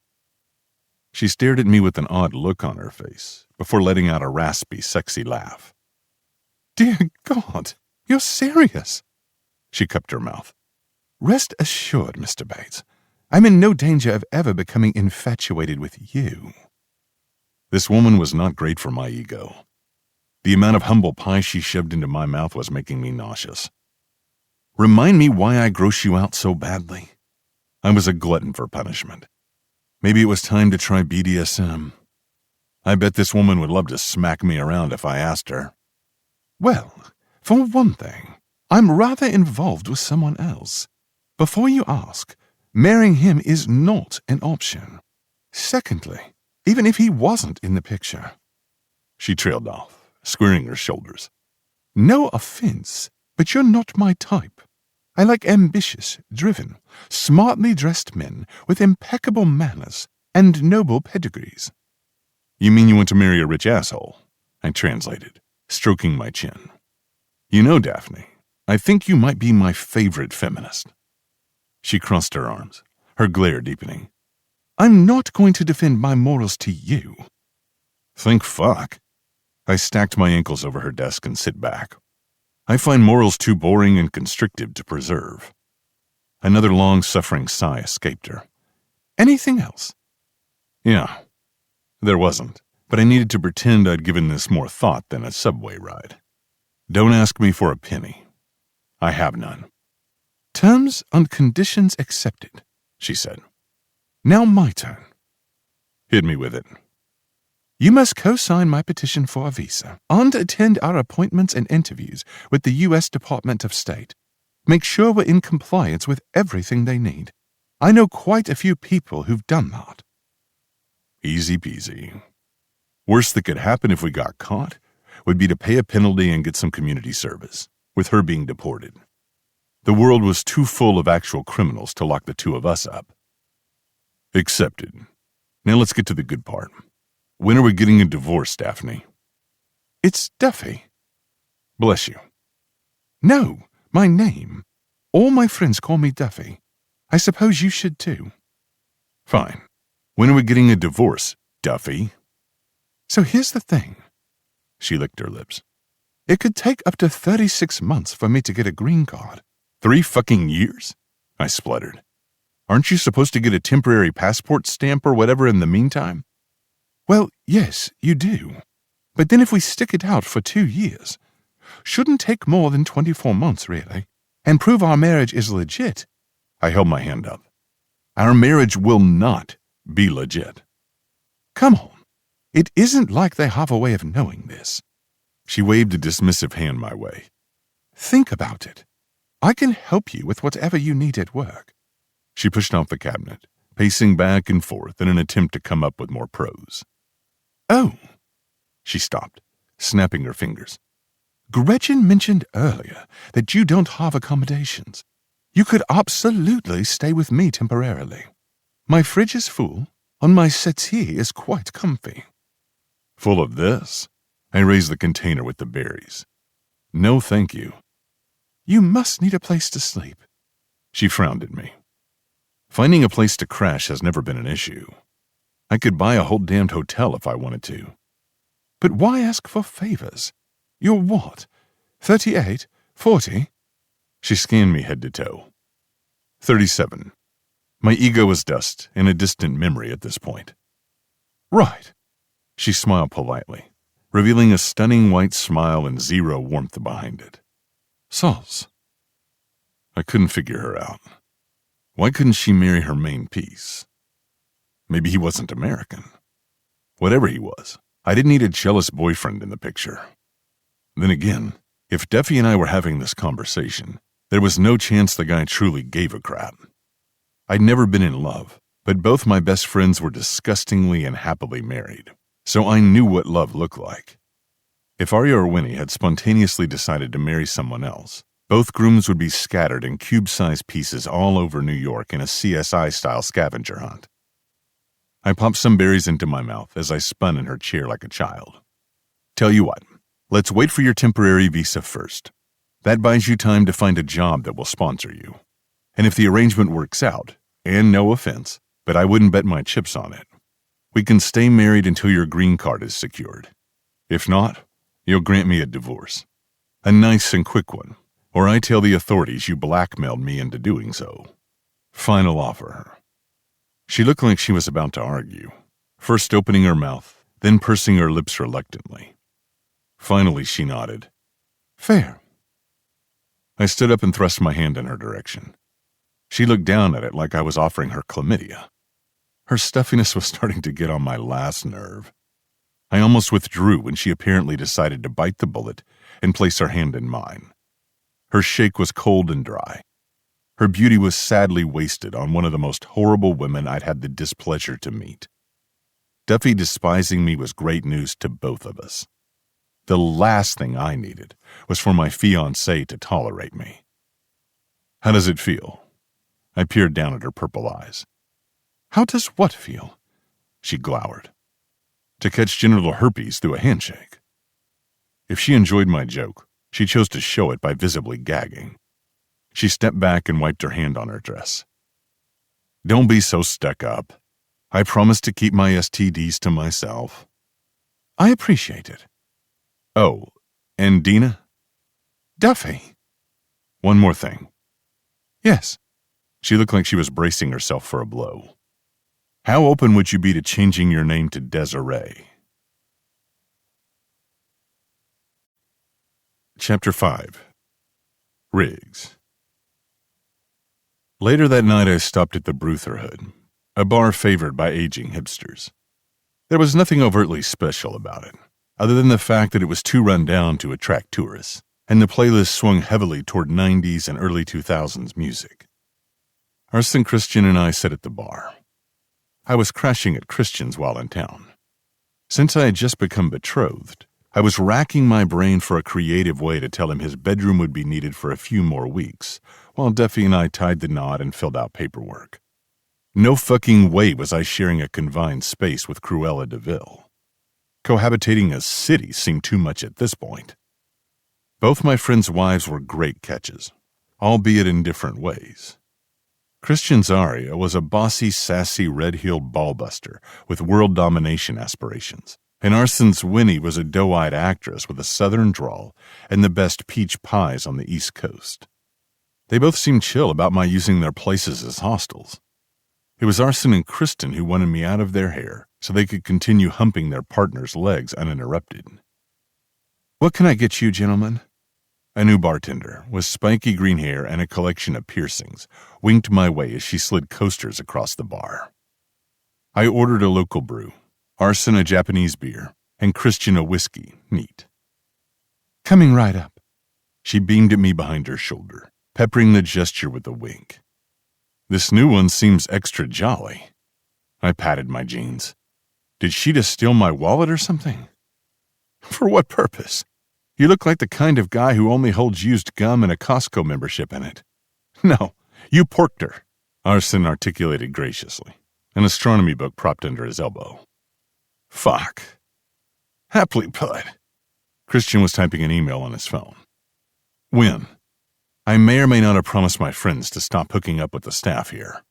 She stared at me with an odd look on her face before letting out a raspy, sexy laugh. Dear God, you're serious. She cupped her mouth. Rest assured, Mr. Bates, I'm in no danger of ever becoming infatuated with you. This woman was not great for my ego. The amount of humble pie she shoved into my mouth was making me nauseous. Remind me why I gross you out so badly. I was a glutton for punishment. Maybe it was time to try BDSM. I bet this woman would love to smack me around if I asked her. Well, for one thing, I'm rather involved with someone else. Before you ask, marrying him is not an option. Secondly, even if he wasn't in the picture. She trailed off, squaring her shoulders. No offense, but you're not my type. I like ambitious, driven, smartly dressed men with impeccable manners and noble pedigrees. You mean you want to marry a rich asshole? I translated, stroking my chin. You know, Daphne, I think you might be my favorite feminist. She crossed her arms, her glare deepening. I'm not going to defend my morals to you. Think fuck. I stacked my ankles over her desk and sit back. I find morals too boring and constrictive to preserve. Another long-suffering sigh escaped her. Anything else? Yeah. There wasn't, but I needed to pretend I'd given this more thought than a subway ride. Don't ask me for a penny. I have none. Terms and conditions accepted, she said. Now my turn. Hit me with it. You must co-sign my petition for a visa and attend our appointments and interviews with the U.S. Department of State. Make sure we're in compliance with everything they need. I know quite a few people who've done that. Easy peasy. Worst that could happen if we got caught would be to pay a penalty and get some community service, with her being deported. The world was too full of actual criminals to lock the two of us up. Accepted. Now let's get to the good part. When are we getting a divorce, Daphne? It's Duffy. Bless you. No, my name. All my friends call me Duffy. I suppose you should too. Fine. When are we getting a divorce, Duffy? So here's the thing. She licked her lips. It could take up to 36 months for me to get a green card. 3 fucking years? I spluttered. Aren't you supposed to get a temporary passport stamp or whatever in the meantime? Well, yes, you do. But then if we stick it out for 2 years, shouldn't take more than 24 months, really, and prove our marriage is legit. I held my hand up. Our marriage will not be legit. Come on. It isn't like they have a way of knowing this. She waved a dismissive hand my way. Think about it. I can help you with whatever you need at work. She pushed off the cabinet, pacing back and forth in an attempt to come up with more prose. Oh, she stopped, snapping her fingers. Gretchen mentioned earlier that you don't have accommodations. You could absolutely stay with me temporarily. My fridge is full, and my settee is quite comfy. Full of this? I raised the container with the berries. No, thank you. You must need a place to sleep. She frowned at me. Finding a place to crash has never been an issue. I could buy a whole damned hotel if I wanted to. But why ask for favors? You're what? 38? 40? She scanned me head to toe. 37. My ego was dust and a distant memory at this point. Right. She smiled politely, revealing a stunning white smile and zero warmth behind it. Sauce. I couldn't figure her out. Why couldn't she marry her main piece? Maybe he wasn't American. Whatever he was, I didn't need a jealous boyfriend in the picture. Then again, if Duffy and I were having this conversation, there was no chance the guy truly gave a crap. I'd never been in love, but both my best friends were disgustingly and happily married, so I knew what love looked like. If Arya or Winnie had spontaneously decided to marry someone else, both grooms would be scattered in cube-sized pieces all over New York in a CSI-style scavenger hunt. I popped some berries into my mouth as I spun in her chair like a child. Tell you what, let's wait for your temporary visa first. That buys you time to find a job that will sponsor you. And if the arrangement works out, and no offense, but I wouldn't bet my chips on it, we can stay married until your green card is secured. If not, you'll grant me a divorce. A nice and quick one, or I tell the authorities you blackmailed me into doing so. Final offer. She looked like she was about to argue, first opening her mouth, then pursing her lips reluctantly. Finally, she nodded. Fair. I stood up and thrust my hand in her direction. She looked down at it like I was offering her chlamydia. Her stuffiness was starting to get on my last nerve. I almost withdrew when she apparently decided to bite the bullet and place her hand in mine. Her shake was cold and dry. Her beauty was sadly wasted on one of the most horrible women I'd had the displeasure to meet. Duffy despising me was great news to both of us. The last thing I needed was for my fiancé to tolerate me. How does it feel? I peered down at her purple eyes. How does what feel? She glowered. To catch genital herpes through a handshake. If she enjoyed my joke, she chose to show it by visibly gagging. She stepped back and wiped her hand on her dress. Don't be so stuck up. I promise to keep my STDs to myself. I appreciate it. Oh, and Dina? Duffy. One more thing. Yes. She looked like she was bracing herself for a blow. How open would you be to changing your name to Desiree? Chapter 5. Riggs. Later that night I stopped at the Brotherhood, a bar favored by aging hipsters. There was nothing overtly special about it, other than the fact that it was too run down to attract tourists, and the playlist swung heavily toward 90s and early 2000s music. Arson Christian and I sat at the bar. I was crashing at Christian's while in town. Since I had just become betrothed, I was racking my brain for a creative way to tell him his bedroom would be needed for a few more weeks, while Duffy and I tied the knot and filled out paperwork. No fucking way was I sharing a confined space with Cruella de Vil. Cohabitating a city seemed too much at this point. Both my friends' wives were great catches, albeit in different ways. Christian's Aria was a bossy, sassy, red-heeled ballbuster with world domination aspirations, and Arson's Winnie was a doe-eyed actress with a southern drawl and the best peach pies on the East Coast. They both seemed chill about my using their places as hostels. It was Arson and Kristen who wanted me out of their hair so they could continue humping their partner's legs uninterrupted. What can I get you, gentlemen? A new bartender, with spiky green hair and a collection of piercings, winked my way as she slid coasters across the bar. I ordered a local brew, Arson a Japanese beer, and Christian a whiskey, neat. Coming right up. She beamed at me behind her shoulder, peppering the gesture with a wink. This new one seems extra jolly. I patted my jeans. Did she just steal my wallet or something? For what purpose? You look like the kind of guy who only holds used gum and a Costco membership in it. No, you porked her, Arson articulated graciously, an astronomy book propped under his elbow. Fuck. Happily put. Christian was typing an email on his phone. When? I may or may not have promised my friends to stop hooking up with the staff here.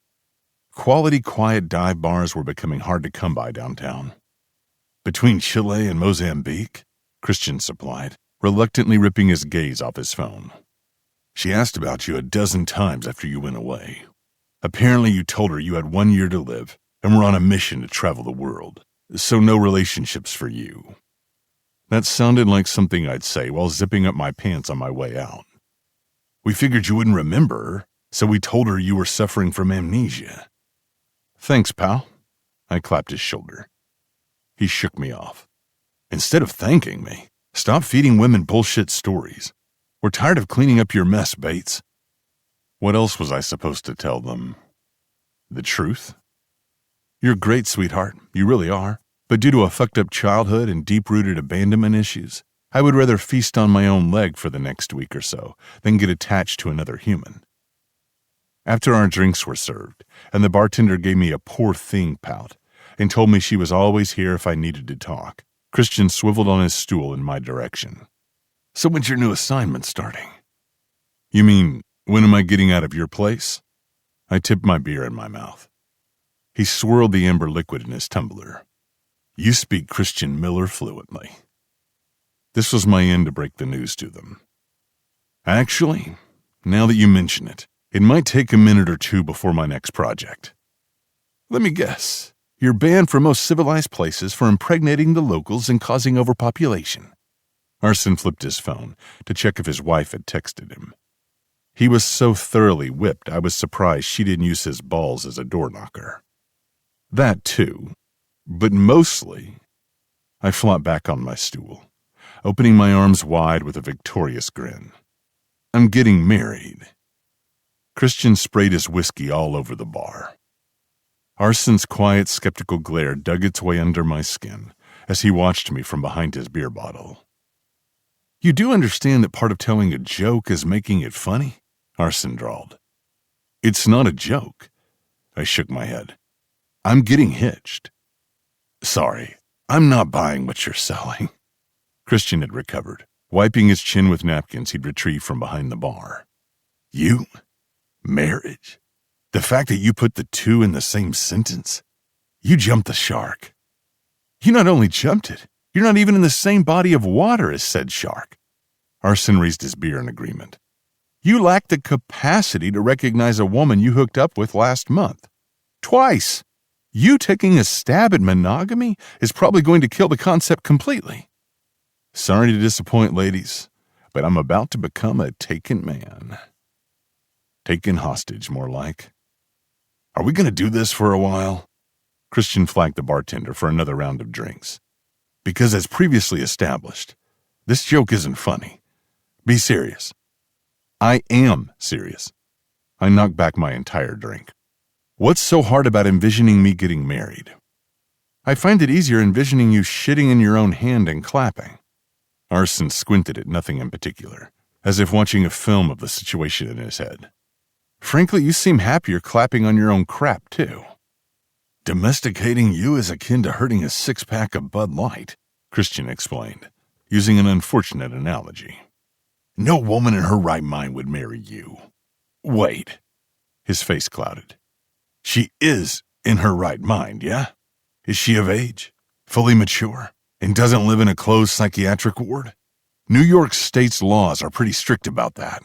Quality, quiet dive bars were becoming hard to come by downtown. Between Chile and Mozambique, Christian supplied, reluctantly ripping his gaze off his phone. She asked about you a dozen times after you went away. Apparently you told her you had 1 year to live and were on a mission to travel the world, so no relationships for you. That sounded like something I'd say while zipping up my pants on my way out. We figured you wouldn't remember her, so we told her you were suffering from amnesia. Thanks, pal. I clapped his shoulder. He shook me off. Instead of thanking me, stop feeding women bullshit stories. We're tired of cleaning up your mess, Bates. What else was I supposed to tell them? The truth? You're great, sweetheart. You really are. But due to a fucked up childhood and deep-rooted abandonment issues, I would rather feast on my own leg for the next week or so than get attached to another human. After our drinks were served, and the bartender gave me a poor thing pout and told me she was always here if I needed to talk, Christian swiveled on his stool in my direction. So when's your new assignment starting? You mean, when am I getting out of your place? I tipped my beer in my mouth. He swirled the amber liquid in his tumbler. You speak Christian Miller fluently. This was my end to break the news to them. Actually, now that you mention it, it might take a minute or two before my next project. Let me guess. You're banned from most civilized places for impregnating the locals and causing overpopulation. Arson flipped his phone to check if his wife had texted him. He was so thoroughly whipped, I was surprised she didn't use his balls as a door knocker. That too, but mostly, I flopped back on my stool, opening my arms wide with a victorious grin. I'm getting married. Christian sprayed his whiskey all over the bar. Arson's quiet, skeptical glare dug its way under my skin as he watched me from behind his beer bottle. You do understand that part of telling a joke is making it funny? Arson drawled. It's not a joke. I shook my head. I'm getting hitched. Sorry, I'm not buying what you're selling. Christian had recovered, wiping his chin with napkins he'd retrieved from behind the bar. You? Marriage? The fact that you put the two in the same sentence? You jumped the shark. You not only jumped it, you're not even in the same body of water as said shark. Arson raised his beer in agreement. You lack the capacity to recognize a woman you hooked up with last month. Twice. You taking a stab at monogamy is probably going to kill the concept completely. Sorry to disappoint, ladies, but I'm about to become a taken man. Taken hostage, more like. Are we going to do this for a while? Christian flagged the bartender for another round of drinks. Because as previously established, this joke isn't funny. Be serious. I am serious. I knocked back my entire drink. What's so hard about envisioning me getting married? I find it easier envisioning you shitting in your own hand and clapping. Arson squinted at nothing in particular, as if watching a film of the situation in his head. Frankly, you seem happier clapping on your own crap, too. Domesticating you is akin to hurting a six-pack of Bud Light, Christian explained, using an unfortunate analogy. No woman in her right mind would marry you. Wait. His face clouded. She is in her right mind, yeah? Is she of age, fully mature, and doesn't live in a closed psychiatric ward? New York State's laws are pretty strict about that.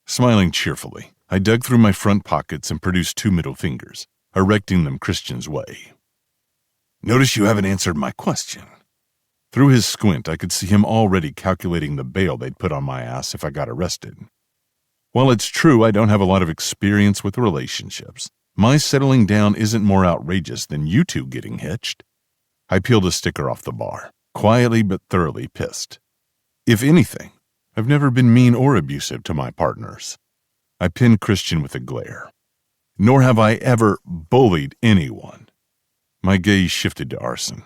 Smiling cheerfully, I dug through my front pockets and produced 2 middle fingers, erecting them Christian's way. Notice you haven't answered my question. Through his squint, I could see him already calculating the bail they'd put on my ass if I got arrested. While it's true I don't have a lot of experience with relationships, my settling down isn't more outrageous than you two getting hitched. I peeled a sticker off the bar, quietly but thoroughly pissed. If anything, I've never been mean or abusive to my partners. I pinned Christian with a glare. Nor have I ever bullied anyone. My gaze shifted to Arson.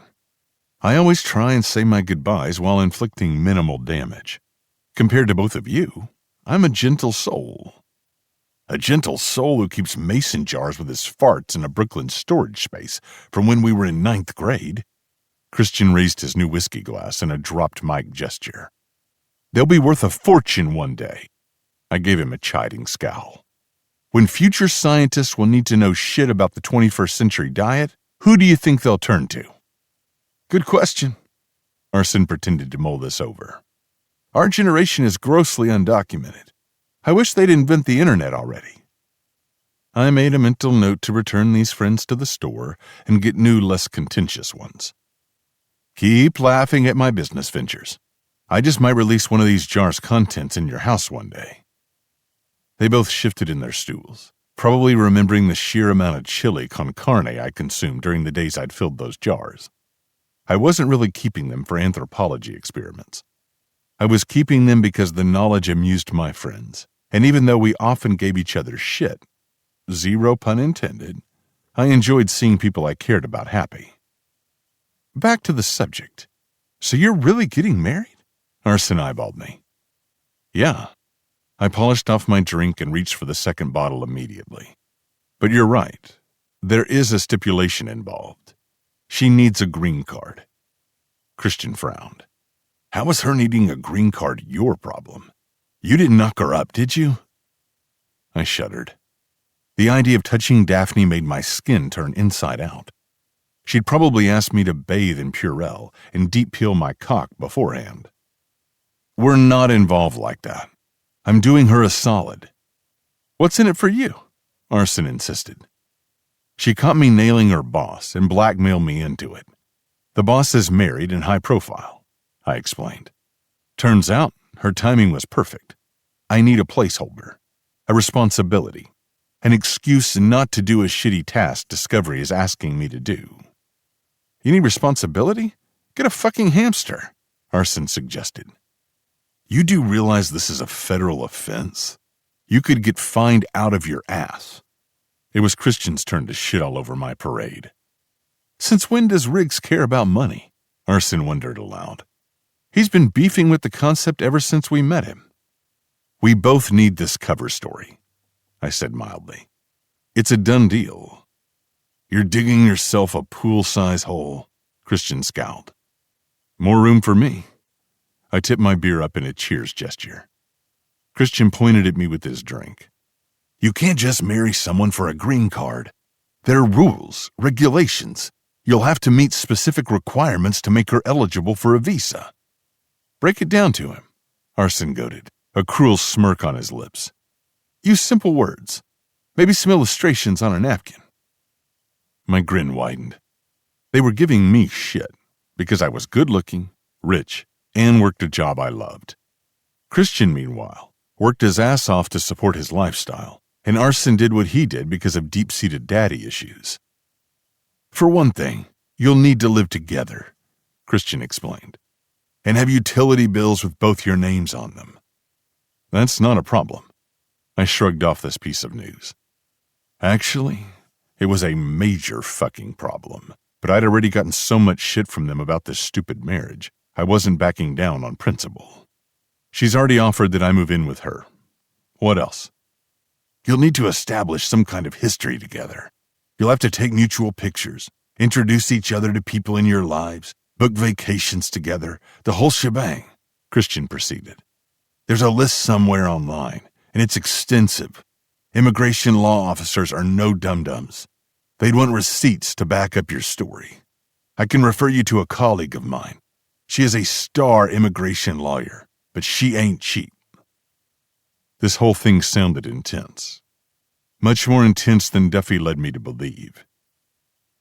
I always try and say my goodbyes while inflicting minimal damage. Compared to both of you, I'm a gentle soul. A gentle soul who keeps mason jars with his farts in a Brooklyn storage space from when we were in 9th grade. Christian raised his new whiskey glass in a dropped mic gesture. They'll be worth a fortune one day. I gave him a chiding scowl. When future scientists will need to know shit about the 21st century diet, who do you think they'll turn to? Good question. Arson pretended to mull this over. Our generation is grossly undocumented. I wish they'd invent the internet already. I made a mental note to return these friends to the store and get new, less contentious ones. Keep laughing at my business ventures. I just might release one of these jars' contents in your house one day. They both shifted in their stools, probably remembering the sheer amount of chili con carne I consumed during the days I'd filled those jars. I wasn't really keeping them for anthropology experiments. I was keeping them because the knowledge amused my friends, and even though we often gave each other shit, 0 pun intended, I enjoyed seeing people I cared about happy. Back to the subject. So you're really getting married? Arson eyeballed me. Yeah. I polished off my drink and reached for the second bottle immediately. But you're right. There is a stipulation involved. She needs a green card. Christian frowned. How was her needing a green card your problem? You didn't knock her up, did you? I shuddered. The idea of touching Daphne made my skin turn inside out. She'd probably asked me to bathe in Purell and deep peel my cock beforehand. We're not involved like that. I'm doing her a solid. What's in it for you? Arson insisted. She caught me nailing her boss and blackmailed me into it. The boss is married and high profile, I explained. Turns out, her timing was perfect. I need a placeholder, a responsibility, an excuse not to do a shitty task Discovery is asking me to do. You need responsibility? Get a fucking hamster, Arson suggested. You do realize this is a federal offense? You could get fined out of your ass. It was Christian's turn to shit all over my parade. Since when does Riggs care about money? Arson wondered aloud. He's been beefing with the concept ever since we met him. We both need this cover story, I said mildly. It's a done deal. You're digging yourself a pool-size hole, Christian scowled. More room for me. I tipped my beer up in a cheers gesture. Christian pointed at me with his drink. You can't just marry someone for a green card. There are rules, regulations. You'll have to meet specific requirements to make her eligible for a visa. Break it down to him, Arson goaded, a cruel smirk on his lips. Use simple words. Maybe some illustrations on a napkin. My grin widened. They were giving me shit because I was good-looking, rich, and worked a job I loved. Christian, meanwhile, worked his ass off to support his lifestyle, and Arson did what he did because of deep-seated daddy issues. For one thing, you'll need to live together, Christian explained, and have utility bills with both your names on them. That's not a problem. I shrugged off this piece of news. Actually, it was a major fucking problem, but I'd already gotten so much shit from them about this stupid marriage, I wasn't backing down on principle. She's already offered that I move in with her. What else? You'll need to establish some kind of history together. You'll have to take mutual pictures, introduce each other to people in your lives, book vacations together, the whole shebang, Christian proceeded. There's a list somewhere online, and it's extensive. Immigration law officers are no dum-dums. They'd want receipts to back up your story. I can refer you to a colleague of mine. She is a star immigration lawyer, but she ain't cheap. This whole thing sounded intense. Much more intense than Duffy led me to believe.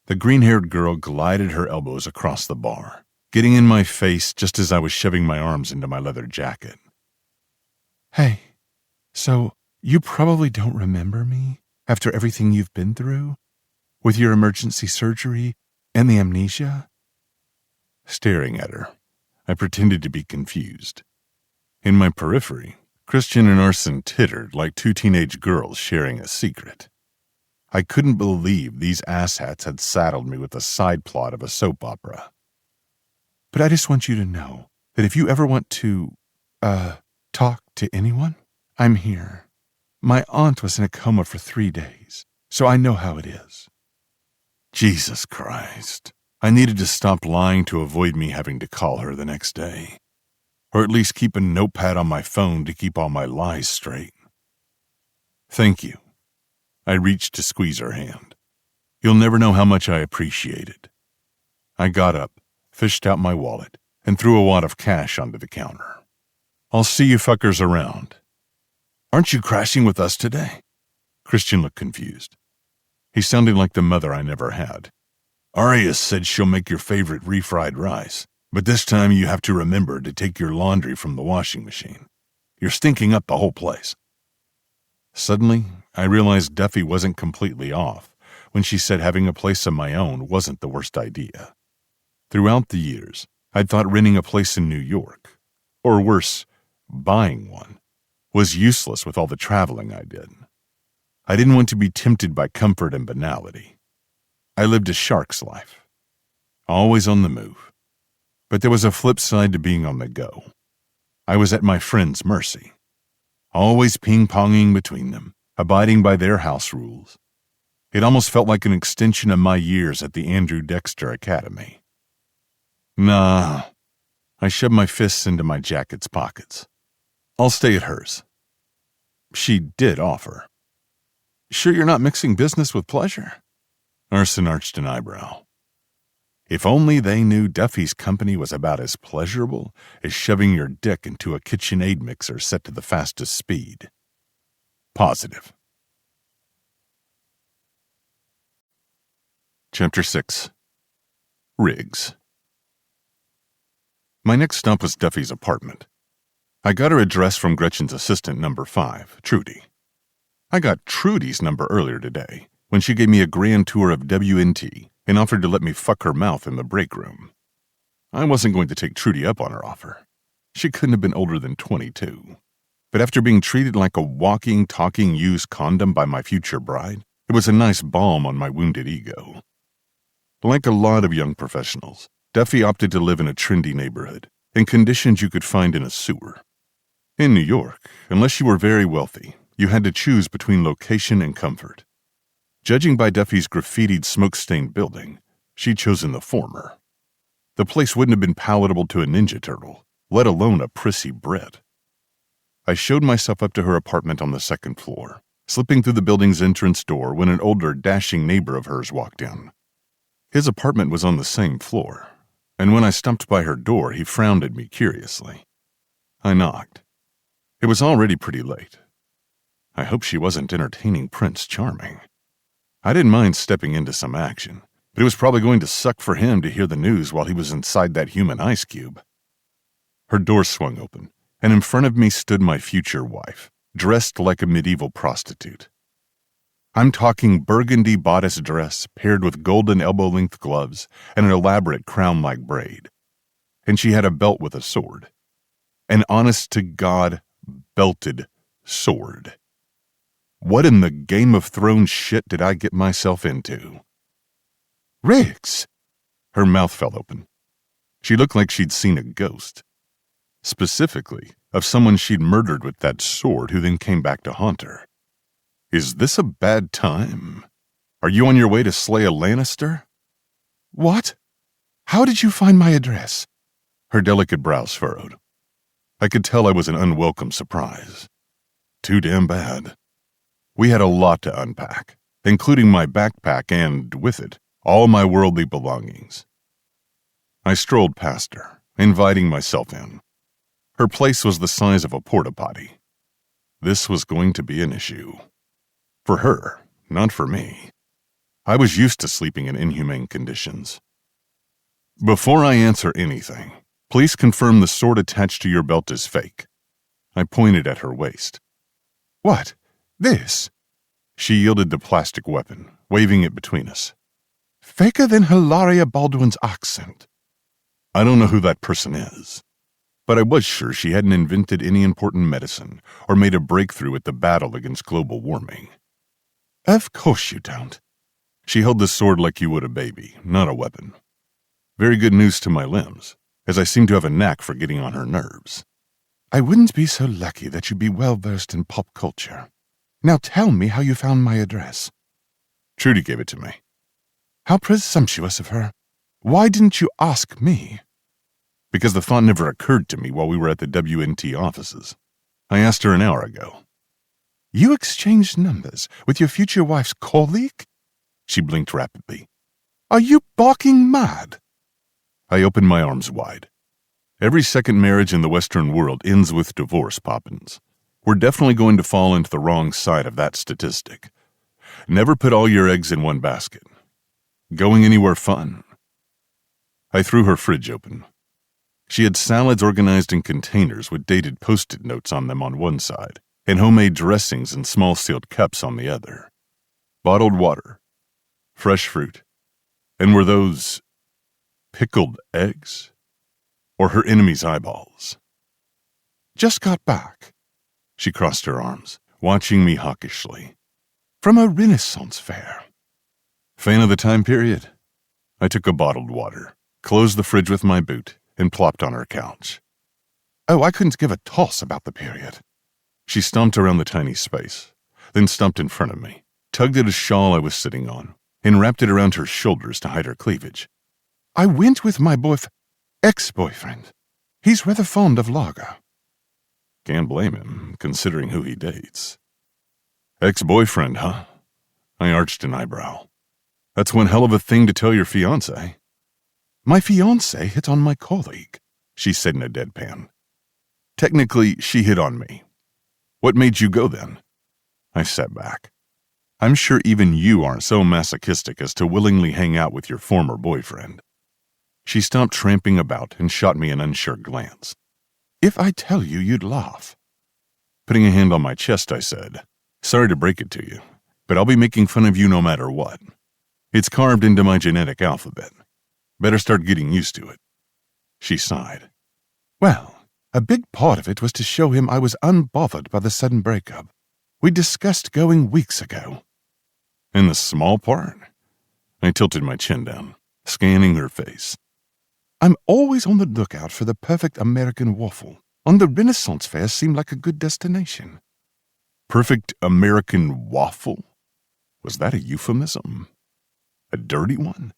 The green-haired girl glided her elbows across the bar, getting in my face just as I was shoving my arms into my leather jacket. Hey, so you probably don't remember me after everything you've been through? With your emergency surgery and the amnesia? Staring at her, I pretended to be confused. In my periphery, Christian and Arson tittered like two teenage girls sharing a secret. I couldn't believe these asshats had saddled me with the side plot of a soap opera. But I just want you to know that if you ever want to, talk to anyone, I'm here. My aunt was in a coma for 3 days, so I know how it is. Jesus Christ. I needed to stop lying to avoid me having to call her the next day. Or at least keep a notepad on my phone to keep all my lies straight. Thank you. I reached to squeeze her hand. You'll never know how much I appreciate it. I got up, fished out my wallet, and threw a wad of cash onto the counter. I'll see you fuckers around. Aren't you crashing with us today? Christian looked confused. He sounded like the mother I never had. Aria said she'll make your favorite refried rice, but this time you have to remember to take your laundry from the washing machine. You're stinking up the whole place. Suddenly, I realized Duffy wasn't completely off when she said having a place of my own wasn't the worst idea. Throughout the years, I'd thought renting a place in New York, or worse, buying one, was useless with all the traveling I did. I didn't want to be tempted by comfort and banality. I lived a shark's life, always on the move. But there was a flip side to being on the go. I was at my friends' mercy, always ping-ponging between them, abiding by their house rules. It almost felt like an extension of my years at the Andrew Dexter Academy. Nah, I shoved my fists into my jacket's pockets. I'll stay at hers. She did offer. Sure you're not mixing business with pleasure? Arson arched an eyebrow. If only they knew Duffy's company was about as pleasurable as shoving your dick into a KitchenAid mixer set to the fastest speed. Positive. Chapter 6. Riggs. My next stop was Duffy's apartment. I got her address from Gretchen's assistant, number 5, Trudy. I got Trudy's number earlier today when she gave me a grand tour of WNT and offered to let me fuck her mouth in the break room. I wasn't going to take Trudy up on her offer. She couldn't have been older than 22. But after being treated like a walking, talking used condom by my future bride, it was a nice balm on my wounded ego. Like a lot of young professionals, Duffy opted to live in a trendy neighborhood, in conditions you could find in a sewer. In New York, unless you were very wealthy, you had to choose between location and comfort. Judging by Duffy's graffitied, smoke-stained building, she'd chosen the former. The place wouldn't have been palatable to a Ninja Turtle, let alone a prissy Brit. I showed myself up to her apartment on the 2nd floor, slipping through the building's entrance door when an older, dashing neighbor of hers walked in. His apartment was on the same floor, and when I stopped by her door, he frowned at me curiously. I knocked. It was already pretty late. I hoped she wasn't entertaining Prince Charming. I didn't mind stepping into some action, but it was probably going to suck for him to hear the news while he was inside that human ice cube. Her door swung open, and in front of me stood my future wife, dressed like a medieval prostitute. I'm talking burgundy bodice dress paired with golden elbow-length gloves and an elaborate crown-like braid. And she had a belt with a sword. An honest-to-God belted sword. What in the Game of Thrones shit did I get myself into? Riggs! Her mouth fell open. She looked like she'd seen a ghost. Specifically, of someone she'd murdered with that sword who then came back to haunt her. Is this a bad time? Are you on your way to slay a Lannister? What? How did you find my address? Her delicate brows furrowed. I could tell I was an unwelcome surprise. Too damn bad. We had a lot to unpack, including my backpack and, with it, all my worldly belongings. I strolled past her, inviting myself in. Her place was the size of a porta-potty. This was going to be an issue. For her, not for me. I was used to sleeping in inhumane conditions. Before I answer anything, please confirm the sword attached to your belt is fake. I pointed at her waist. What? This? She yielded the plastic weapon, waving it between us. Faker than Hilaria Baldwin's accent. I don't know who that person is, but I was sure she hadn't invented any important medicine or made a breakthrough at the battle against global warming. Of course you don't. She held the sword like you would a baby, not a weapon. Very good news to my limbs, as I seem to have a knack for getting on her nerves. I wouldn't be so lucky that you'd be well-versed in pop culture. Now tell me how you found my address. Trudy gave it to me. How presumptuous of her. Why didn't you ask me? Because the thought never occurred to me while we were at the WNT offices. I asked her an hour ago. You exchanged numbers with your future wife's colleague? She blinked rapidly. Are you barking mad? I opened my arms wide. Every second marriage in the Western world ends with divorce, Poppins. We're definitely going to fall into the wrong side of that statistic. Never put all your eggs in one basket. Going anywhere fun? I threw her fridge open. She had salads organized in containers with dated Post-it notes on them on one side, and homemade dressings in small sealed cups on the other. Bottled water, fresh fruit, and were those pickled eggs? Or her enemy's eyeballs? Just got back. She crossed her arms, watching me hawkishly. From a Renaissance fair. Fan of the time period? I took a bottled water, closed the fridge with my boot, and plopped on her couch. Oh, I couldn't give a toss about the period. She stomped around the tiny space, then stomped in front of me, tugged at a shawl I was sitting on, and wrapped it around her shoulders to hide her cleavage. I went with my ex-boyfriend. He's rather fond of lager. Can't blame him, considering who he dates. Ex-boyfriend, huh? I arched an eyebrow. That's one hell of a thing to tell your fiancé. My fiancé hit on my colleague, she said in a deadpan. Technically, she hit on me. What made you go then? I sat back. I'm sure even you aren't so masochistic as to willingly hang out with your former boyfriend. She stopped tramping about and shot me an unsure glance. If I tell you, you'd laugh. Putting a hand on my chest, I said, "Sorry to break it to you, but I'll be making fun of you no matter what. It's carved into my genetic alphabet. Better start getting used to it." She sighed. "Well, a big part of it was to show him I was unbothered by the sudden breakup. We discussed going weeks ago." "And the small part?" I tilted my chin down, scanning her face. "I'm always on the lookout for the perfect American waffle. And the Renaissance Fair seemed like a good destination." Perfect American waffle? Was that a euphemism? A dirty one?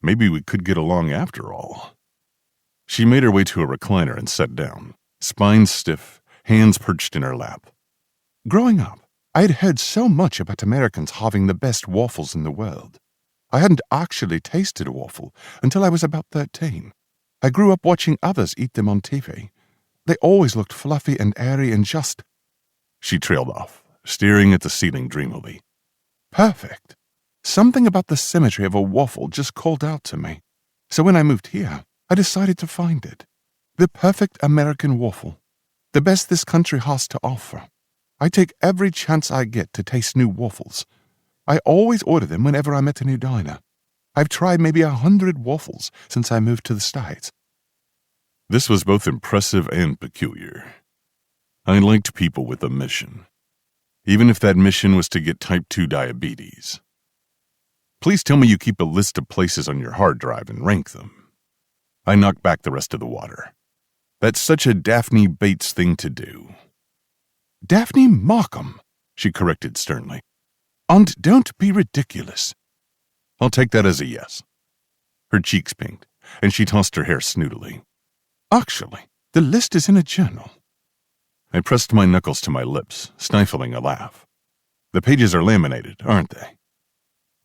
Maybe we could get along after all. She made her way to a recliner and sat down, spine stiff, hands perched in her lap. "Growing up, I had heard so much about Americans having the best waffles in the world. I hadn't actually tasted a waffle until I was about 13. I grew up watching others eat them on TV. They always looked fluffy and airy and just—" She trailed off, staring at the ceiling dreamily. "Perfect. Something about the symmetry of a waffle just called out to me. So when I moved here, I decided to find it. The perfect American waffle. The best this country has to offer. I take every chance I get to taste new waffles. I always order them whenever I'm at a new diner. I've tried maybe 100 waffles since I moved to the States." This was both impressive and peculiar. I liked people with a mission, even if that mission was to get type 2 diabetes. "Please tell me you keep a list of places on your hard drive and rank them." I knocked back the rest of the water. "That's such a Daphne Bates thing to do." "Daphne Markham," she corrected sternly. "And don't be ridiculous." "I'll take that as a yes." Her cheeks pinked, and she tossed her hair snootily. "Actually, the list is in a journal." I pressed my knuckles to my lips, stifling a laugh. "The pages are laminated, aren't they?"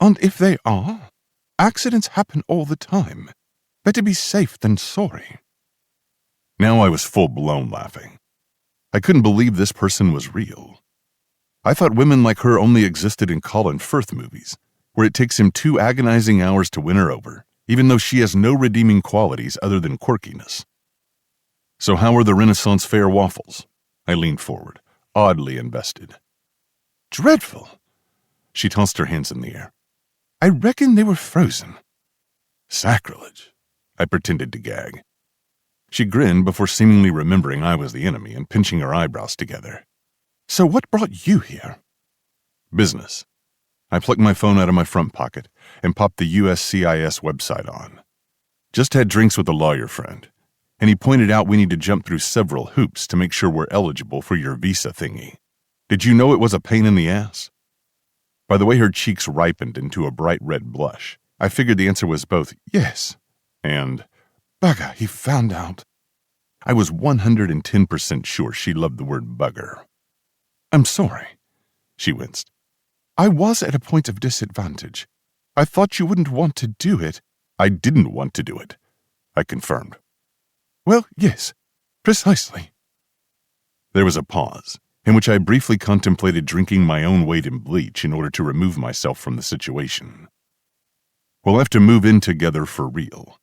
"And if they are, accidents happen all the time. Better be safe than sorry." Now I was full-blown laughing. I couldn't believe this person was real. I thought women like her only existed in Colin Firth movies, where it takes him 2 agonizing hours to win her over, even though she has no redeeming qualities other than quirkiness. "So how are the Renaissance Fair waffles?" I leaned forward, oddly invested. "Dreadful." She tossed her hands in the air. "I reckon they were frozen." "Sacrilege." I pretended to gag. She grinned before seemingly remembering I was the enemy and pinching her eyebrows together. "So what brought you here?" "Business." I plucked my phone out of my front pocket and popped the USCIS website on. "Just had drinks with a lawyer friend, and he pointed out we need to jump through several hoops to make sure we're eligible for your visa thingy. Did you know it was a pain in the ass?" By the way her cheeks ripened into a bright red blush, I figured the answer was both yes and, "Bugger, he found out." I was 110% sure she loved the word bugger. "I'm sorry." She winced. "I was at a point of disadvantage. I thought you wouldn't want to do it." "I didn't want to do it," I confirmed. "Well, yes, precisely." There was a pause, in which I briefly contemplated drinking my own weight in bleach in order to remove myself from the situation. "We'll have to move in together for real.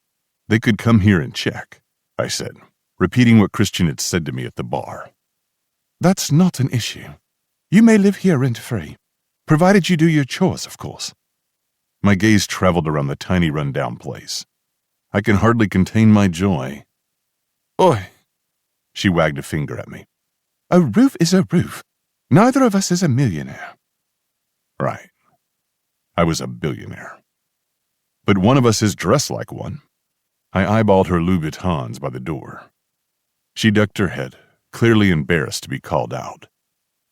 They could come here and check," I said, repeating what Christian had said to me at the bar. "That's not an issue. You may live here rent-free, provided you do your chores, of course." My gaze traveled around the tiny run-down place. I can hardly contain my joy. "Oi!" She wagged a finger at me. "A roof is a roof. Neither of us is a millionaire." Right. I was a billionaire. But one of us is dressed like one. I eyeballed her Louboutins by the door. She ducked her head, clearly embarrassed to be called out.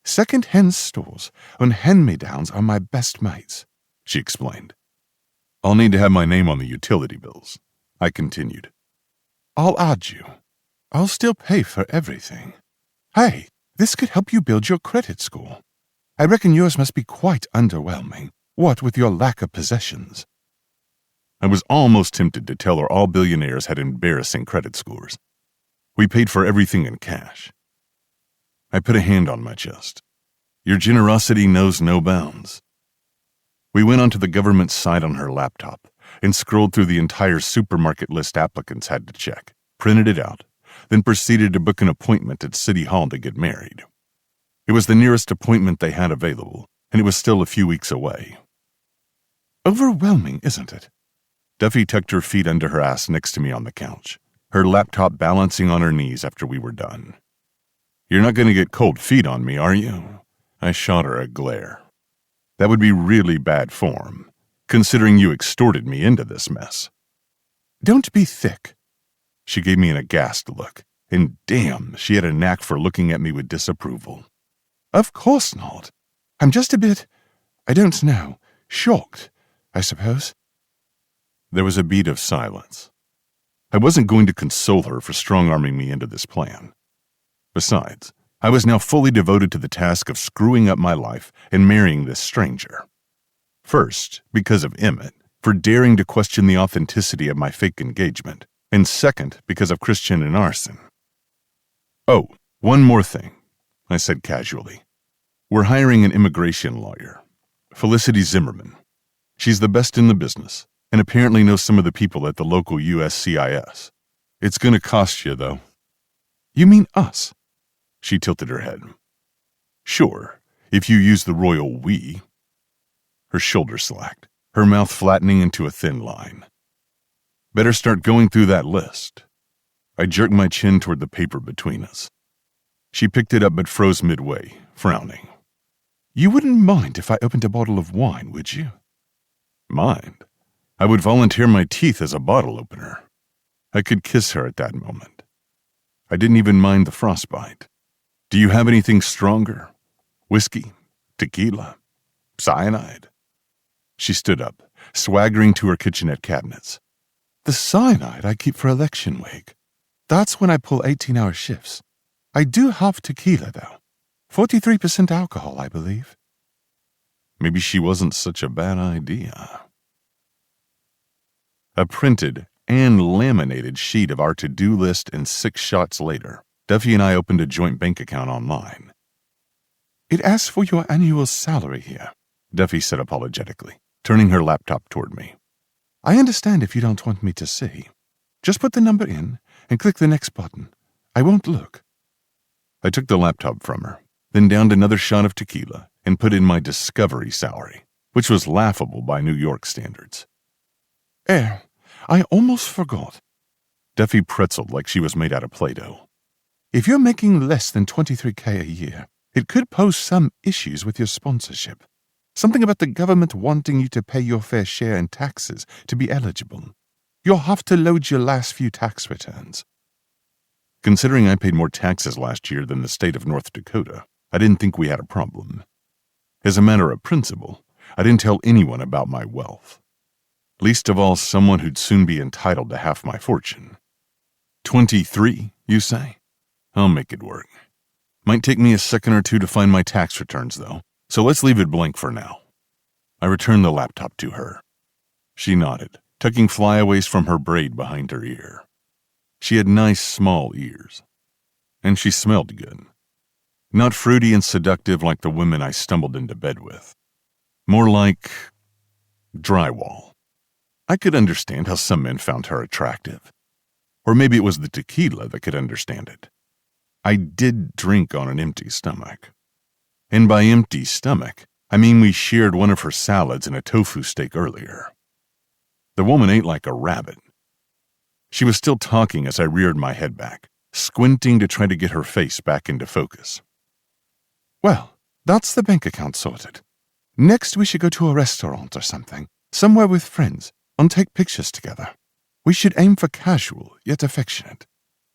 "Second-hand stores and hand-me-downs are my best mates," she explained. "I'll need to have my name on the utility bills," I continued. "I'll add you. I'll still pay for everything. Hey, this could help you build your credit score. I reckon yours must be quite underwhelming, what with your lack of possessions." I was almost tempted to tell her all billionaires had embarrassing credit scores. We paid for everything in cash. I put a hand on my chest. "Your generosity knows no bounds." We went onto the government site on her laptop and scrolled through the entire supermarket list applicants had to check, printed it out, then proceeded to book an appointment at City Hall to get married. It was the nearest appointment they had available, and it was still a few weeks away. Overwhelming, isn't it? Duffy tucked her feet under her ass next to me on the couch, her laptop balancing on her knees after we were done. You're not going to get cold feet on me, are you? I shot her a glare. That would be really bad form, considering you extorted me into this mess. Don't be thick. She gave me an aghast look, and damn, she had a knack for looking at me with disapproval. Of course not. I'm just a bit, I don't know, shocked, I suppose. There was a beat of silence. I wasn't going to console her for strong-arming me into this plan. Besides, I was now fully devoted to the task of screwing up my life and marrying this stranger. First, because of Emmett, for daring to question the authenticity of my fake engagement, and second, because of Christian and arson. Oh, one more thing, I said casually. We're hiring an immigration lawyer, Felicity Zimmerman. She's the best in the business, and apparently knows some of the people at the local USCIS. It's going to cost you, though. You mean us? She tilted her head. Sure, if you use the royal we. Her shoulders slacked, her mouth flattening into a thin line. Better start going through that list. I jerked my chin toward the paper between us. She picked it up but froze midway, frowning. You wouldn't mind if I opened a bottle of wine, would you? Mind? I would volunteer my teeth as a bottle opener. I could kiss her at that moment. I didn't even mind the frostbite. Do you have anything stronger? Whiskey? Tequila? Cyanide? She stood up, swaggering to her kitchenette cabinets. The cyanide I keep for election week. That's when I pull 18-hour shifts. I do have tequila, though. 43% alcohol, I believe. Maybe she wasn't such a bad idea. A printed and laminated sheet of our to-do list and 6 shots later, Duffy and I opened a joint bank account online. It asks for your annual salary here, Duffy said apologetically, turning her laptop toward me. I understand if you don't want me to see. Just put the number in and click the next button. I won't look. I took the laptop from her, then downed another shot of tequila and put in my discovery salary, which was laughable by New York standards. I almost forgot. Duffy pretzeled like she was made out of Play-Doh. If you're making less than $23,000 a year, it could pose some issues with your sponsorship. Something about the government wanting you to pay your fair share in taxes to be eligible. You'll have to load your last few tax returns. Considering I paid more taxes last year than the state of North Dakota, I didn't think we had a problem. As a matter of principle, I didn't tell anyone about my wealth. Least of all someone who'd soon be entitled to half my fortune. 23, you say? I'll make it work. Might take me a second or two to find my tax returns, though, so let's leave it blank for now. I returned the laptop to her. She nodded, tucking flyaways from her braid behind her ear. She had nice, small ears. And she smelled good. Not fruity and seductive like the women I stumbled into bed with. More like drywall. I could understand how some men found her attractive. Or maybe it was the tequila that could understand it. I did drink on an empty stomach. And by empty stomach, I mean we shared one of her salads and a tofu steak earlier. The woman ate like a rabbit. She was still talking as I reared my head back, squinting to try to get her face back into focus. Well, that's the bank account sorted. Next we should go to a restaurant or something, somewhere with friends, and take pictures together. We should aim for casual, yet affectionate.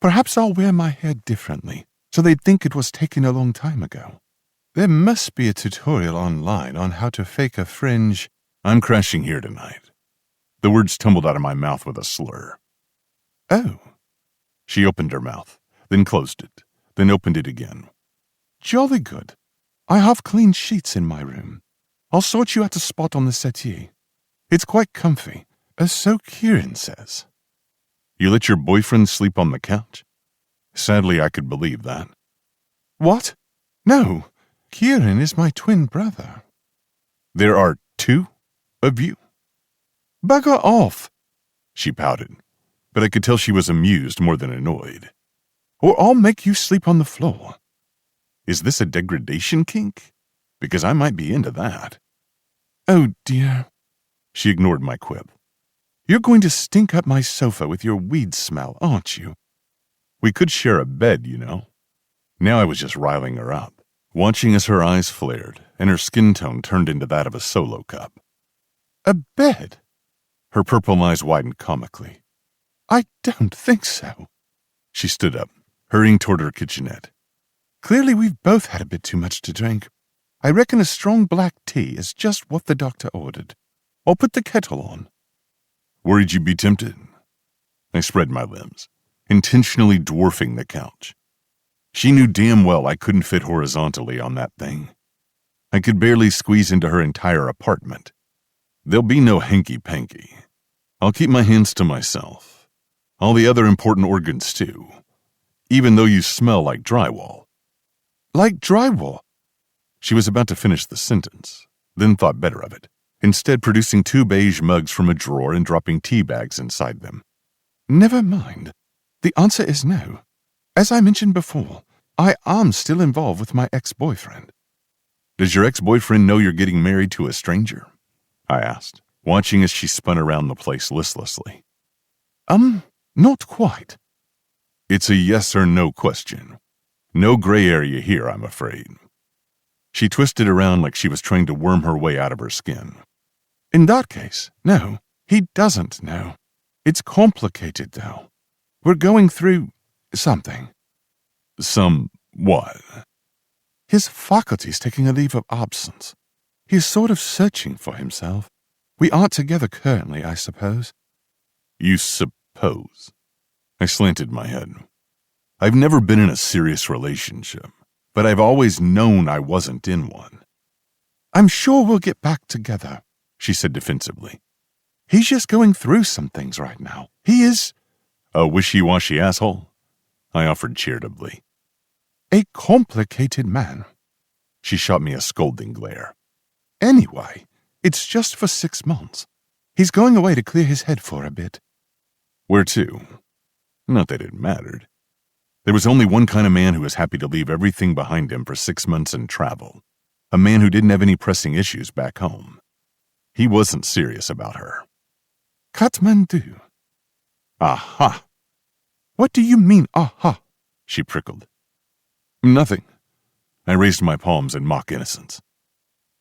Perhaps I'll wear my hair differently, so they'd think it was taken a long time ago. There must be a tutorial online on how to fake a fringe. I'm crashing here tonight. The words tumbled out of my mouth with a slur. Oh. She opened her mouth, then closed it, then opened it again. Jolly good. I have clean sheets in my room. I'll sort you out a spot on the settee. It's quite comfy, as so Kieran says. You let your boyfriend sleep on the couch? Sadly, I could believe that. What? No, Kieran is my twin brother. There are 2 of you? Bugger off! She pouted, but I could tell she was amused more than annoyed. or I'll make you sleep on the floor. Is this a degradation kink? Because I might be into that. Oh, dear. She ignored my quip. You're going to stink up my sofa with your weed smell, aren't you? We could share a bed, you know. Now I was just riling her up, watching as her eyes flared and her skin tone turned into that of a solo cup. A bed? Her purple eyes widened comically. I don't think so. She stood up, hurrying toward her kitchenette. Clearly we've both had a bit too much to drink. I reckon a strong black tea is just what the doctor ordered. I'll put the kettle on. Worried you'd be tempted? I spread my limbs, intentionally dwarfing the couch. She knew damn well I couldn't fit horizontally on that thing. I could barely squeeze into her entire apartment. There'll be no hanky-panky. I'll keep my hands to myself. All the other important organs, too. Even though you smell like drywall. Like drywall? She was about to finish the sentence, then thought better of it, instead producing 2 beige mugs from a drawer and dropping tea bags inside them. Never mind. The answer is no. As I mentioned before, I am still involved with my ex-boyfriend. Does your ex-boyfriend know you're getting married to a stranger? I asked, watching as she spun around the place listlessly. Not quite. It's a yes or no question. No gray area here, I'm afraid. She twisted around like she was trying to worm her way out of her skin. In that case, no, he doesn't know. It's complicated, though. We're going through something. Some what? His faculty's taking a leave of absence. He's sort of searching for himself. We aren't together currently, I suppose. You suppose? I slanted my head. I've never been in a serious relationship, but I've always known I wasn't in one. I'm sure we'll get back together, she said defensively. He's just going through some things right now. He is a wishy-washy asshole, I offered charitably. A complicated man. She shot me a scolding glare. Anyway, it's just for 6 months. He's going away to clear his head for a bit. Where to? Not that it mattered. There was only one kind of man who was happy to leave everything behind him for 6 months and travel. A man who didn't have any pressing issues back home. He wasn't serious about her. Kathmandu. Aha. What do you mean, aha? She prickled. Nothing. I raised my palms in mock innocence.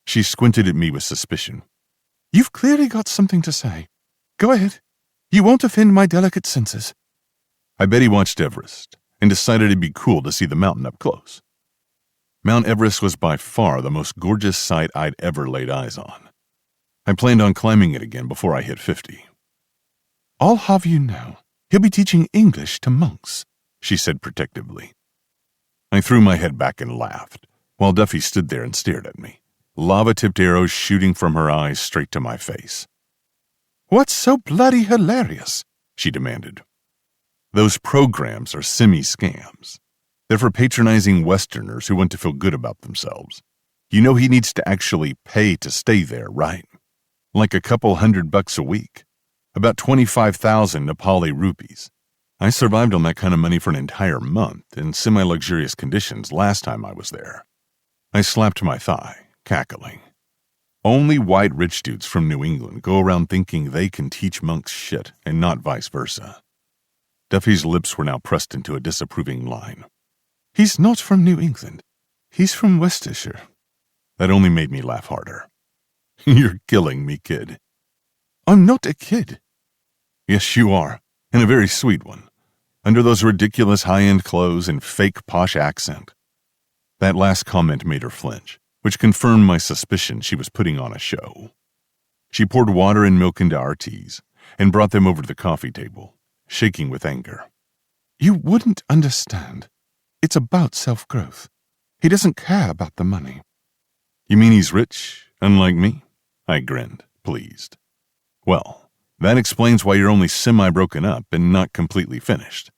She squinted at me with suspicion. You've clearly got something to say. Go ahead. You won't offend my delicate senses. I bet he watched Everest and decided it'd be cool to see the mountain up close. Mount Everest was by far the most gorgeous sight I'd ever laid eyes on. I planned on climbing it again before I hit 50. I'll have you know, he'll be teaching English to monks, she said protectively. I threw my head back and laughed, while Duffy stood there and stared at me, lava-tipped arrows shooting from her eyes straight to my face. What's so bloody hilarious? She demanded. Those programs are semi-scams. They're for patronizing Westerners who want to feel good about themselves. You know he needs to actually pay to stay there, right? Like a couple $100 a week. About 25,000 Nepali rupees. I survived on that kind of money for an entire month in semi-luxurious conditions last time I was there. I slapped my thigh, cackling. Only white rich dudes from New England go around thinking they can teach monks shit and not vice versa. Duffy's lips were now pressed into a disapproving line. He's not from New England. He's from Worcestershire. That only made me laugh harder. You're killing me, kid. I'm not a kid. Yes, you are, and a very sweet one, under those ridiculous high-end clothes and fake posh accent. That last comment made her flinch, which confirmed my suspicion she was putting on a show. She poured water and milk into our teas and brought them over to the coffee table, shaking with anger. You wouldn't understand. It's about self-growth. He doesn't care about the money. You mean he's rich, unlike me? I grinned, pleased. Well, that explains why you're only semi-broken up and not completely finished.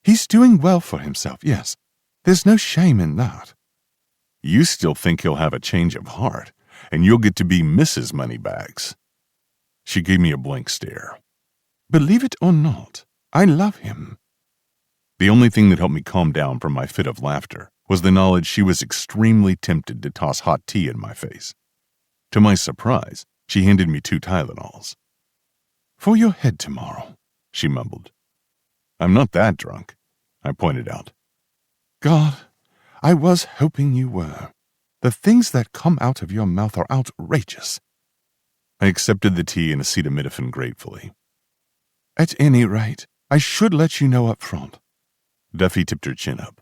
He's doing well for himself, yes. There's no shame in that. You still think he'll have a change of heart, and you'll get to be Mrs. Moneybags. She gave me a blank stare. Believe it or not, I love him. The only thing that helped me calm down from my fit of laughter was the knowledge she was extremely tempted to toss hot tea in my face. To my surprise, she handed me 2 Tylenols. "For your head tomorrow," she mumbled. "I'm not that drunk," I pointed out. "God, I was hoping you were. The things that come out of your mouth are outrageous." I accepted the tea and acetaminophen gratefully. "At any rate, I should let you know up front." Duffy tipped her chin up.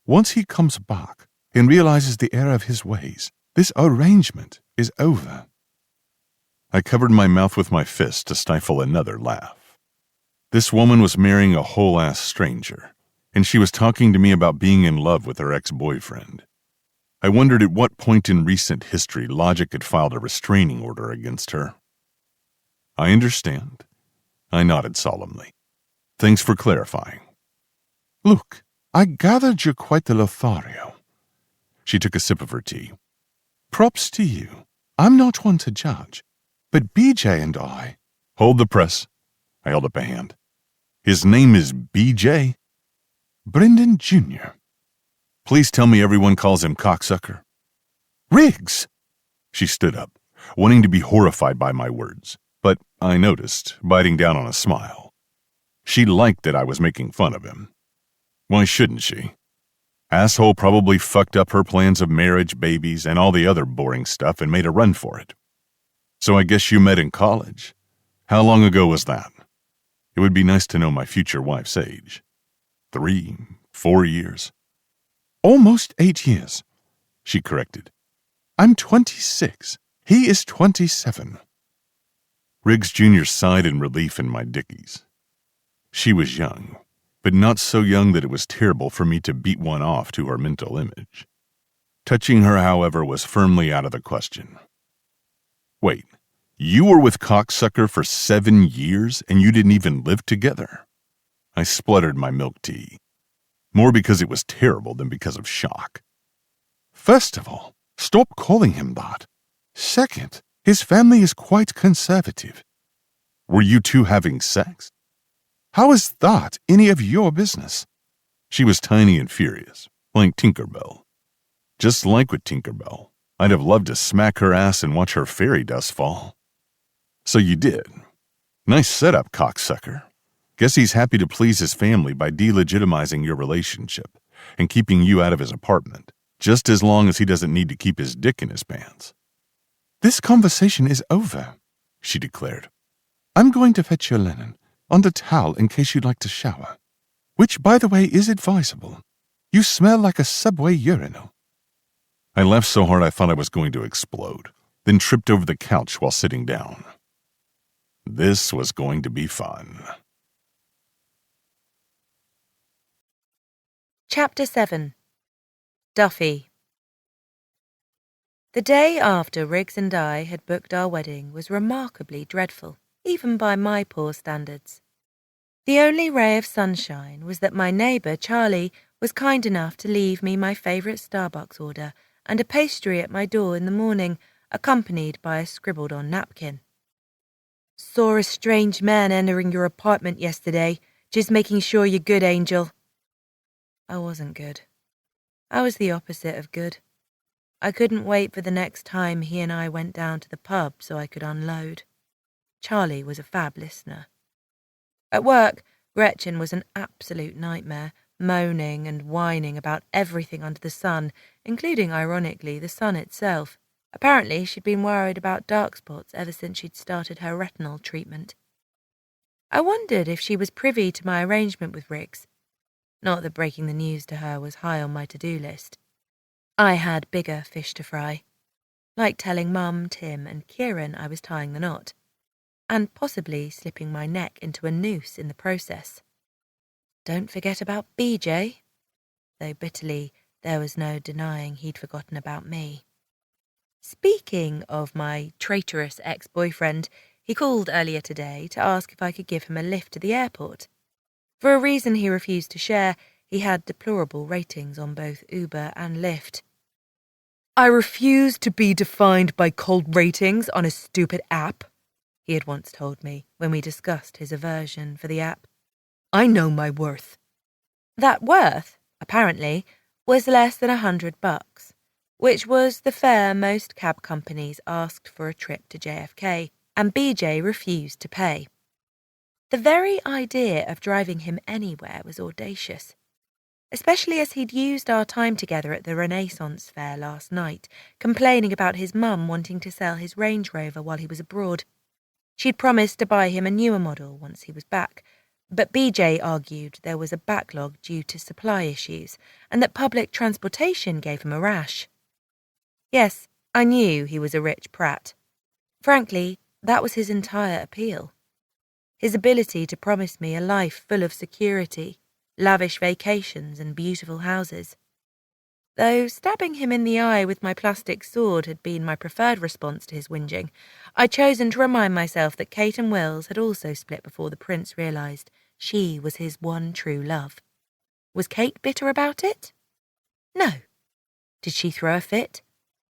"Once he comes back and realizes the error of his ways, this arrangement is over." I covered my mouth with my fist to stifle another laugh. This woman was marrying a whole-ass stranger, and she was talking to me about being in love with her ex-boyfriend. I wondered at what point in recent history logic had filed a restraining order against her. "I understand." I nodded solemnly. "Thanks for clarifying." "Look, I gathered you're quite the Lothario." She took a sip of her tea. "Props to you. I'm not one to judge, but BJ and I—" "Hold the press." I held up a hand. "His name is BJ?" "Brendan Jr." "Please tell me everyone calls him cocksucker." "Riggs!" She stood up, wanting to be horrified by my words, but I noticed, biting down on a smile. She liked that I was making fun of him. Why shouldn't she? Asshole probably fucked up her plans of marriage, babies, and all the other boring stuff and made a run for it. "So I guess you met in college. How long ago was that?" It would be nice to know my future wife's age. 3, 4 years. "Almost 8 years," she corrected. "I'm 26. He is 27. Riggs Jr. sighed in relief in my dickies. She was young, but not so young that it was terrible for me to beat one off to her mental image. Touching her, however, was firmly out of the question. "Wait, you were with cocksucker for 7 years and you didn't even live together?" I spluttered my milk tea, more because it was terrible than because of shock. "First of all, stop calling him that. Second, his family is quite conservative." "Were you two having sex?" "How is that any of your business?" She was tiny and furious, like Tinkerbell. Just like with Tinkerbell, I'd have loved to smack her ass and watch her fairy dust fall. "So you did. Nice setup, cocksucker. Guess he's happy to please his family by delegitimizing your relationship and keeping you out of his apartment, just as long as he doesn't need to keep his dick in his pants." "This conversation is over," she declared. "I'm going to fetch your linen and a towel in case you'd like to shower, which, by the way, is advisable. You smell like a subway urinal." I laughed so hard I thought I was going to explode, then tripped over the couch while sitting down. This was going to be fun. Chapter 7. Duffy. The day after Riggs and I had booked our wedding was remarkably dreadful, even by my poor standards. The only ray of sunshine was that my neighbour, Charlie, was kind enough to leave me my favourite Starbucks order and a pastry at my door in the morning, accompanied by a scribbled-on napkin. "Saw a strange man entering your apartment yesterday. Just making sure you're good, Angel." I wasn't good. I was the opposite of good. I couldn't wait for the next time he and I went down to the pub so I could unload. Charlie was a fab listener. At work, Gretchen was an absolute nightmare, moaning and whining about everything under the sun, including, ironically, the sun itself. Apparently, she'd been worried about dark spots ever since she'd started her retinol treatment. I wondered if she was privy to my arrangement with Riggs. Not that breaking the news to her was high on my to-do list. I had bigger fish to fry, like telling Mum, Tim, and Kieran I was tying the knot, and possibly slipping my neck into a noose in the process. Don't forget about BJ, though bitterly there was no denying he'd forgotten about me. Speaking of my traitorous ex-boyfriend, he called earlier today to ask if I could give him a lift to the airport. For a reason he refused to share, he had deplorable ratings on both Uber and Lyft. "I refuse to be defined by cold ratings on a stupid app," he had once told me when we discussed his aversion for the app. "I know my worth." That worth, apparently, was less than $100, which was the fare most cab companies asked for a trip to JFK, and BJ refused to pay. The very idea of driving him anywhere was audacious, especially as he'd used our time together at the Renaissance Fair last night, complaining about his mum wanting to sell his Range Rover while he was abroad. She'd promised to buy him a newer model once he was back, but BJ argued there was a backlog due to supply issues and that public transportation gave him a rash. Yes, I knew he was a rich prat. Frankly, that was his entire appeal. His ability to promise me a life full of security, lavish vacations and beautiful houses. Though stabbing him in the eye with my plastic sword had been my preferred response to his whinging, I'd chosen to remind myself that Kate and Wills had also split before the prince realised she was his one true love. Was Kate bitter about it? No. Did she throw a fit?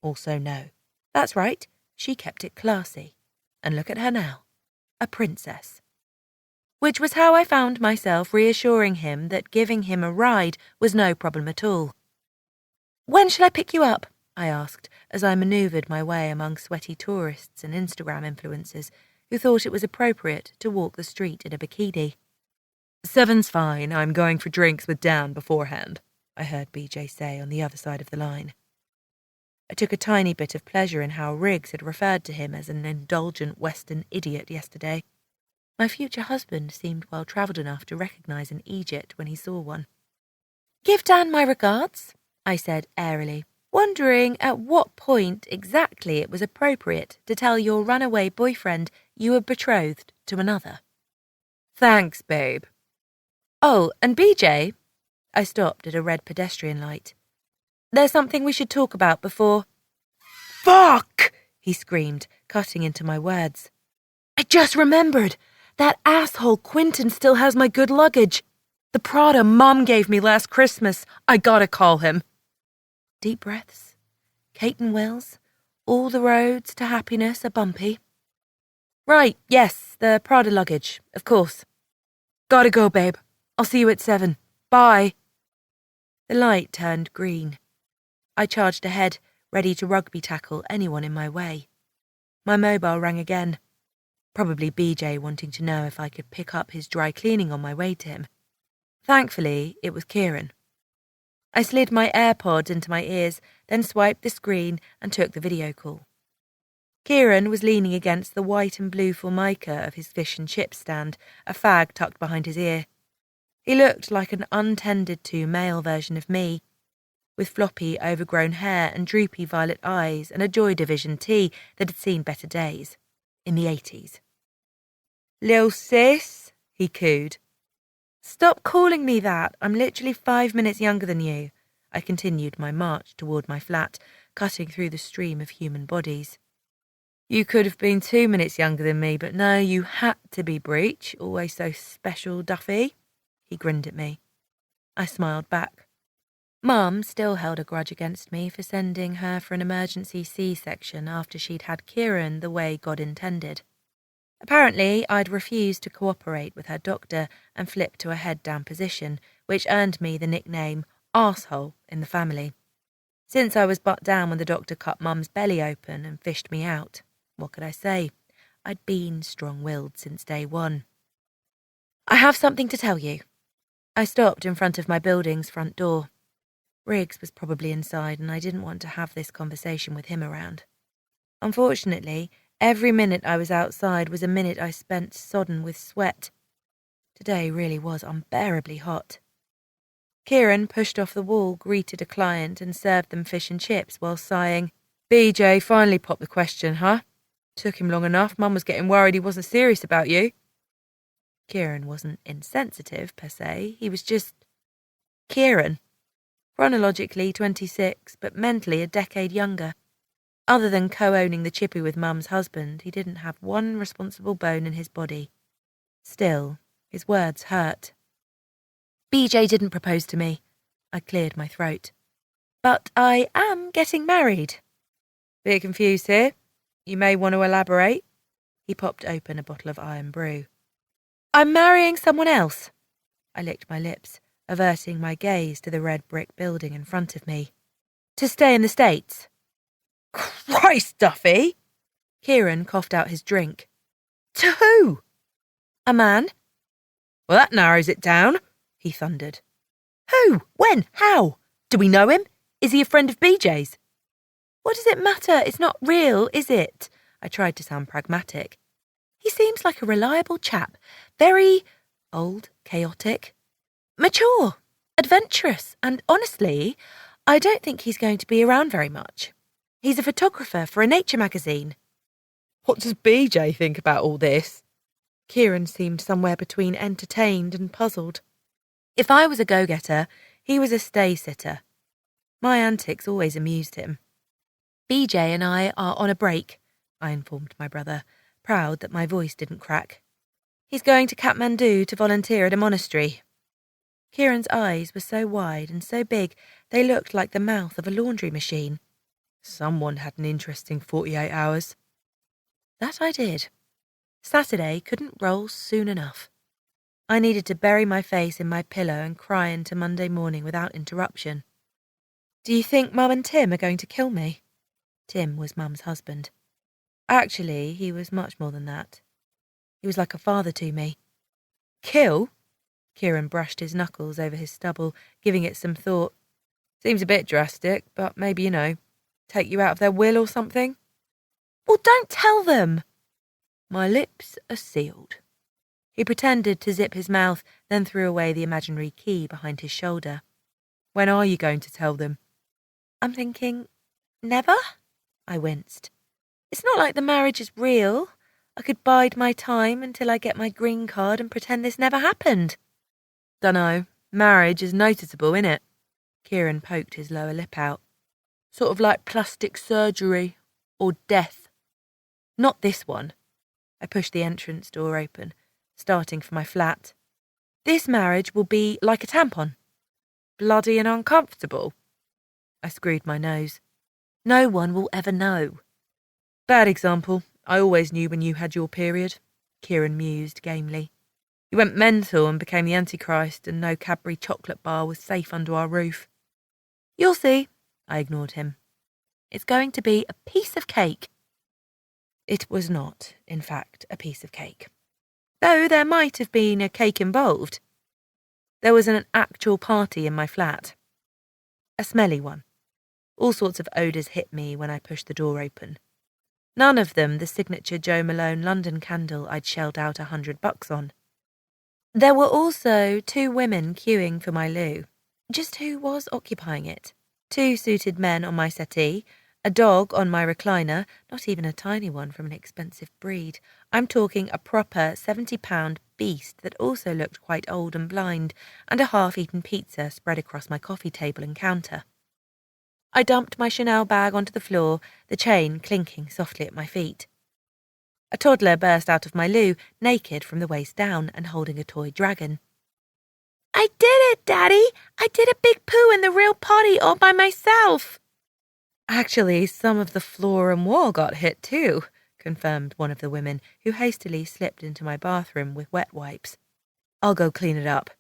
Also no. That's right, she kept it classy. And look at her now, a princess. Which was how I found myself reassuring him that giving him a ride was no problem at all. "When shall I pick you up?" I asked, as I manoeuvred my way among sweaty tourists and Instagram influencers who thought it was appropriate to walk the street in a bikini. "7's fine, I'm going for drinks with Dan beforehand," I heard BJ say on the other side of the line. I took a tiny bit of pleasure in how Riggs had referred to him as an indulgent Western idiot yesterday. My future husband seemed well-travelled enough to recognise an Egypt when he saw one. "Give Dan my regards," I said airily, wondering at what point exactly it was appropriate to tell your runaway boyfriend you were betrothed to another. "Thanks, babe." "Oh, and BJ," I stopped at a red pedestrian light. "There's something we should talk about before—" "Fuck!" he screamed, cutting into my words. "I just remembered! That asshole Quentin still has my good luggage. The Prada Mum gave me last Christmas. I gotta call him." Deep breaths. Kate and Wills. All the roads to happiness are bumpy. "Right, yes, the Prada luggage, of course. Gotta go, babe. I'll see you at 7. Bye." The light turned green. I charged ahead, ready to rugby tackle anyone in my way. My mobile rang again. Probably BJ wanting to know if I could pick up his dry cleaning on my way to him. Thankfully, it was Kieran. I slid my AirPods into my ears, then swiped the screen and took the video call. Kieran was leaning against the white and blue formica of his fish and chips stand, a fag tucked behind his ear. He looked like an untended-to male version of me, with floppy, overgrown hair and droopy violet eyes and a Joy Division tee that had seen better days, in the 80s. "Lil sis," he cooed. "Stop calling me that. I'm literally 5 minutes younger than you." I continued my march toward my flat, cutting through the stream of human bodies. "You could have been 2 minutes younger than me, but no, you had to be Breach, always so special, Duffy." He grinned at me. I smiled back. Mum still held a grudge against me for sending her for an emergency C-section after she'd had Kieran the way God intended. Apparently, I'd refused to cooperate with her doctor and flipped to a head-down position, which earned me the nickname arsehole in the family. Since I was butt down when the doctor cut Mum's belly open and fished me out, what could I say? I'd been strong-willed since day one. "I have something to tell you." I stopped in front of my building's front door. Riggs was probably inside, and I didn't want to have this conversation with him around. Unfortunately, every minute I was outside was a minute I spent sodden with sweat. Today really was unbearably hot. Kieran pushed off the wall, greeted a client, and served them fish and chips while sighing, "BJ finally popped the question, huh? Took him long enough. Mum was getting worried he wasn't serious about you." Kieran wasn't insensitive, per se. He was just Kieran. Chronologically 26, but mentally a decade younger. Other than co-owning the chippy with Mum's husband, he didn't have one responsible bone in his body. Still, his words hurt. "BJ didn't propose to me." I cleared my throat. "But I am getting married." "Bit confused here. You may want to elaborate." He popped open a bottle of iron brew. "I'm marrying someone else." I licked my lips. averting my gaze to the red brick building in front of me. To stay in the States. Christ, Duffy! Kieran coughed out his drink. To who? A man? Well, that narrows it down, he thundered. Who? When? How? Do we know him? Is he a friend of BJ's? What does it matter? It's not real, is it? I tried to sound pragmatic. He seems like a reliable chap. Very old, chaotic, mature, adventurous, and honestly, I don't think he's going to be around very much. He's a photographer for a nature magazine. What does BJ think about all this? Kieran seemed somewhere between entertained and puzzled. If I was a go-getter, he was a stay-sitter. My antics always amused him. BJ and I are on a break, I informed my brother, proud that my voice didn't crack. He's going to Kathmandu to volunteer at a monastery. Kieran's eyes were so wide and so big they looked like the mouth of a laundry machine. Someone had an interesting 48 hours. That I did. Saturday couldn't roll soon enough. I needed to bury my face in my pillow and cry into Monday morning without interruption. Do you think Mum and Tim are going to kill me? Tim was Mum's husband. Actually, he was much more than that. He was like a father to me. Kill? Kieran brushed his knuckles over his stubble, giving it some thought. Seems a bit drastic, but maybe, take you out of their will or something. Well, don't tell them! My lips are sealed. He pretended to zip his mouth, then threw away the imaginary key behind his shoulder. When are you going to tell them? I'm thinking, never? I winced. It's not like the marriage is real. I could bide my time until I get my green card and pretend this never happened. Dunno. Marriage is noticeable, innit? Kieran poked his lower lip out. Sort of like plastic surgery or death. Not this one. I pushed the entrance door open, starting for my flat. This marriage will be like a tampon. Bloody and uncomfortable. I screwed my nose. No one will ever know. Bad example. I always knew when you had your period, Kieran mused gamely. You went mental and became the Antichrist, and no Cadbury chocolate bar was safe under our roof. You'll see, I ignored him. It's going to be a piece of cake. It was not, in fact, a piece of cake. Though there might have been a cake involved. There was an actual party in my flat. A smelly one. All sorts of odours hit me when I pushed the door open. None of them the signature Joe Malone London candle I'd shelled out $100 on. There were also 2 women queuing for my loo. Just who was occupying it? 2 suited men on my settee, a dog on my recliner, not even a tiny one from an expensive breed. I'm talking a proper 70-pound beast that also looked quite old and blind, and a half-eaten pizza spread across my coffee table and counter. I dumped my Chanel bag onto the floor, the chain clinking softly at my feet. A toddler burst out of my loo, naked from the waist down and holding a toy dragon. I did it, Daddy! I did a big poo in the real potty all by myself! Actually, some of the floor and wall got hit too, confirmed one of the women, who hastily slipped into my bathroom with wet wipes. I'll go clean it up.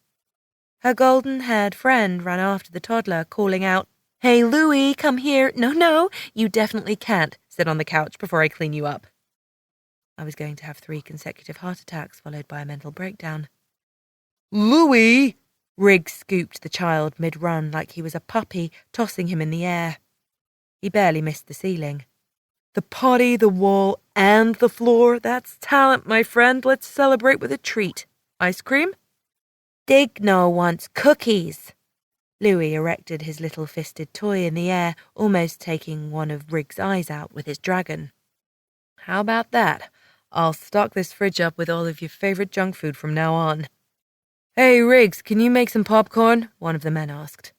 Her golden-haired friend ran after the toddler, calling out, Hey, Louie, come here. No, you definitely can't. Sit on the couch before I clean you up. I was going to have 3 consecutive heart attacks followed by a mental breakdown. Louie! Riggs scooped the child mid-run like he was a puppy, tossing him in the air. He barely missed the ceiling. The potty, the wall, and the floor. That's talent, my friend. Let's celebrate with a treat. Ice cream? Digno wants cookies. Louis erected his little fisted toy in the air, almost taking one of Riggs' eyes out with his dragon. How about that? I'll stock this fridge up with all of your favourite junk food from now on. Hey, Riggs, can you make some popcorn? One of the men asked.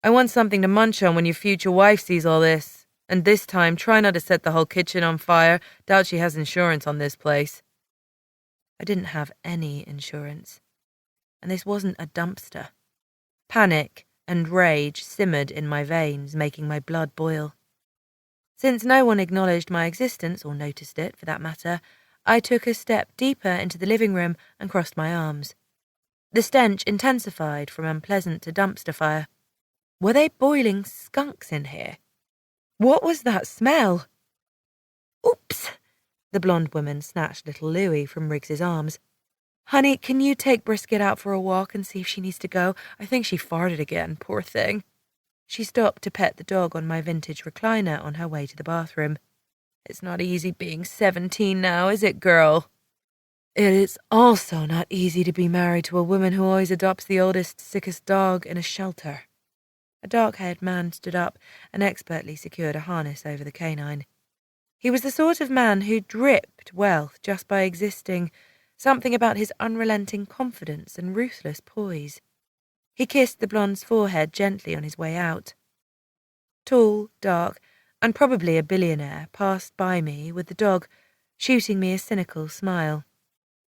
I want something to munch on when your future wife sees all this. And this time, try not to set the whole kitchen on fire. Doubt she has insurance on this place. I didn't have any insurance. And this wasn't a dumpster. Panic and rage simmered in my veins, making my blood boil. Since no one acknowledged my existence, or noticed it for that matter, I took a step deeper into the living room and crossed my arms. The stench intensified from unpleasant to dumpster fire. Were they boiling skunks in here? What was that smell? Oops! The blonde woman snatched little Louie from Riggs's arms. Honey, can you take Brisket out for a walk and see if she needs to go? I think she farted again, poor thing. She stopped to pet the dog on my vintage recliner on her way to the bathroom. It's not easy being 17 now, is it, girl? It is also not easy to be married to a woman who always adopts the oldest, sickest dog in a shelter. A dark-haired man stood up and expertly secured a harness over the canine. He was the sort of man who dripped wealth just by existing, something about his unrelenting confidence and ruthless poise. He kissed the blonde's forehead gently on his way out. Tall, dark, and probably a billionaire passed by me with the dog, shooting me a cynical smile.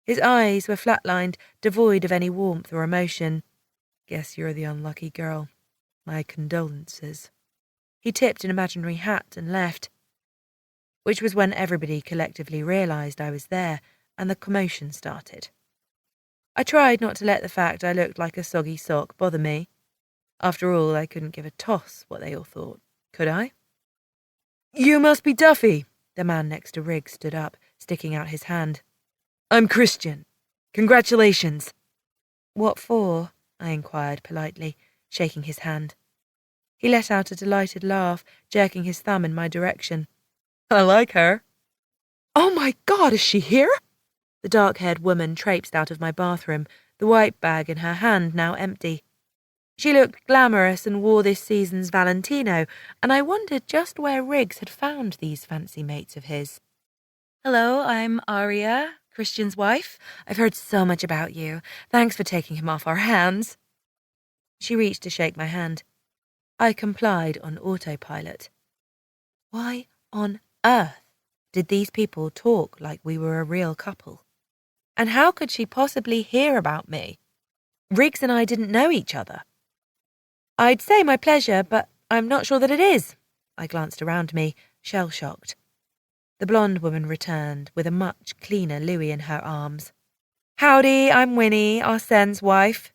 His eyes were flatlined, devoid of any warmth or emotion. Guess you're the unlucky girl. My condolences. He tipped an imaginary hat and left, which was when everybody collectively realised I was there and the commotion started. I tried not to let the fact I looked like a soggy sock bother me. After all, I couldn't give a toss what they all thought, could I? You must be Duffy. The man next to Riggs stood up, sticking out his hand. I'm Christian. Congratulations. What for? I inquired politely, shaking his hand. He let out a delighted laugh, jerking his thumb in my direction. I like her. Oh my God, is she here? The dark-haired woman traipsed out of my bathroom, the white bag in her hand now empty. She looked glamorous and wore this season's Valentino, and I wondered just where Riggs had found these fancy mates of his. Hello, I'm Aria, Christian's wife. I've heard so much about you. Thanks for taking him off our hands. She reached to shake my hand. I complied on autopilot. Why on earth did these people talk like we were a real couple? And how could she possibly hear about me? Riggs and I didn't know each other. I'd say my pleasure, but I'm not sure that it is. I glanced around me, shell-shocked. The blonde woman returned with a much cleaner Louis in her arms. Howdy, I'm Winnie, Arsene's wife.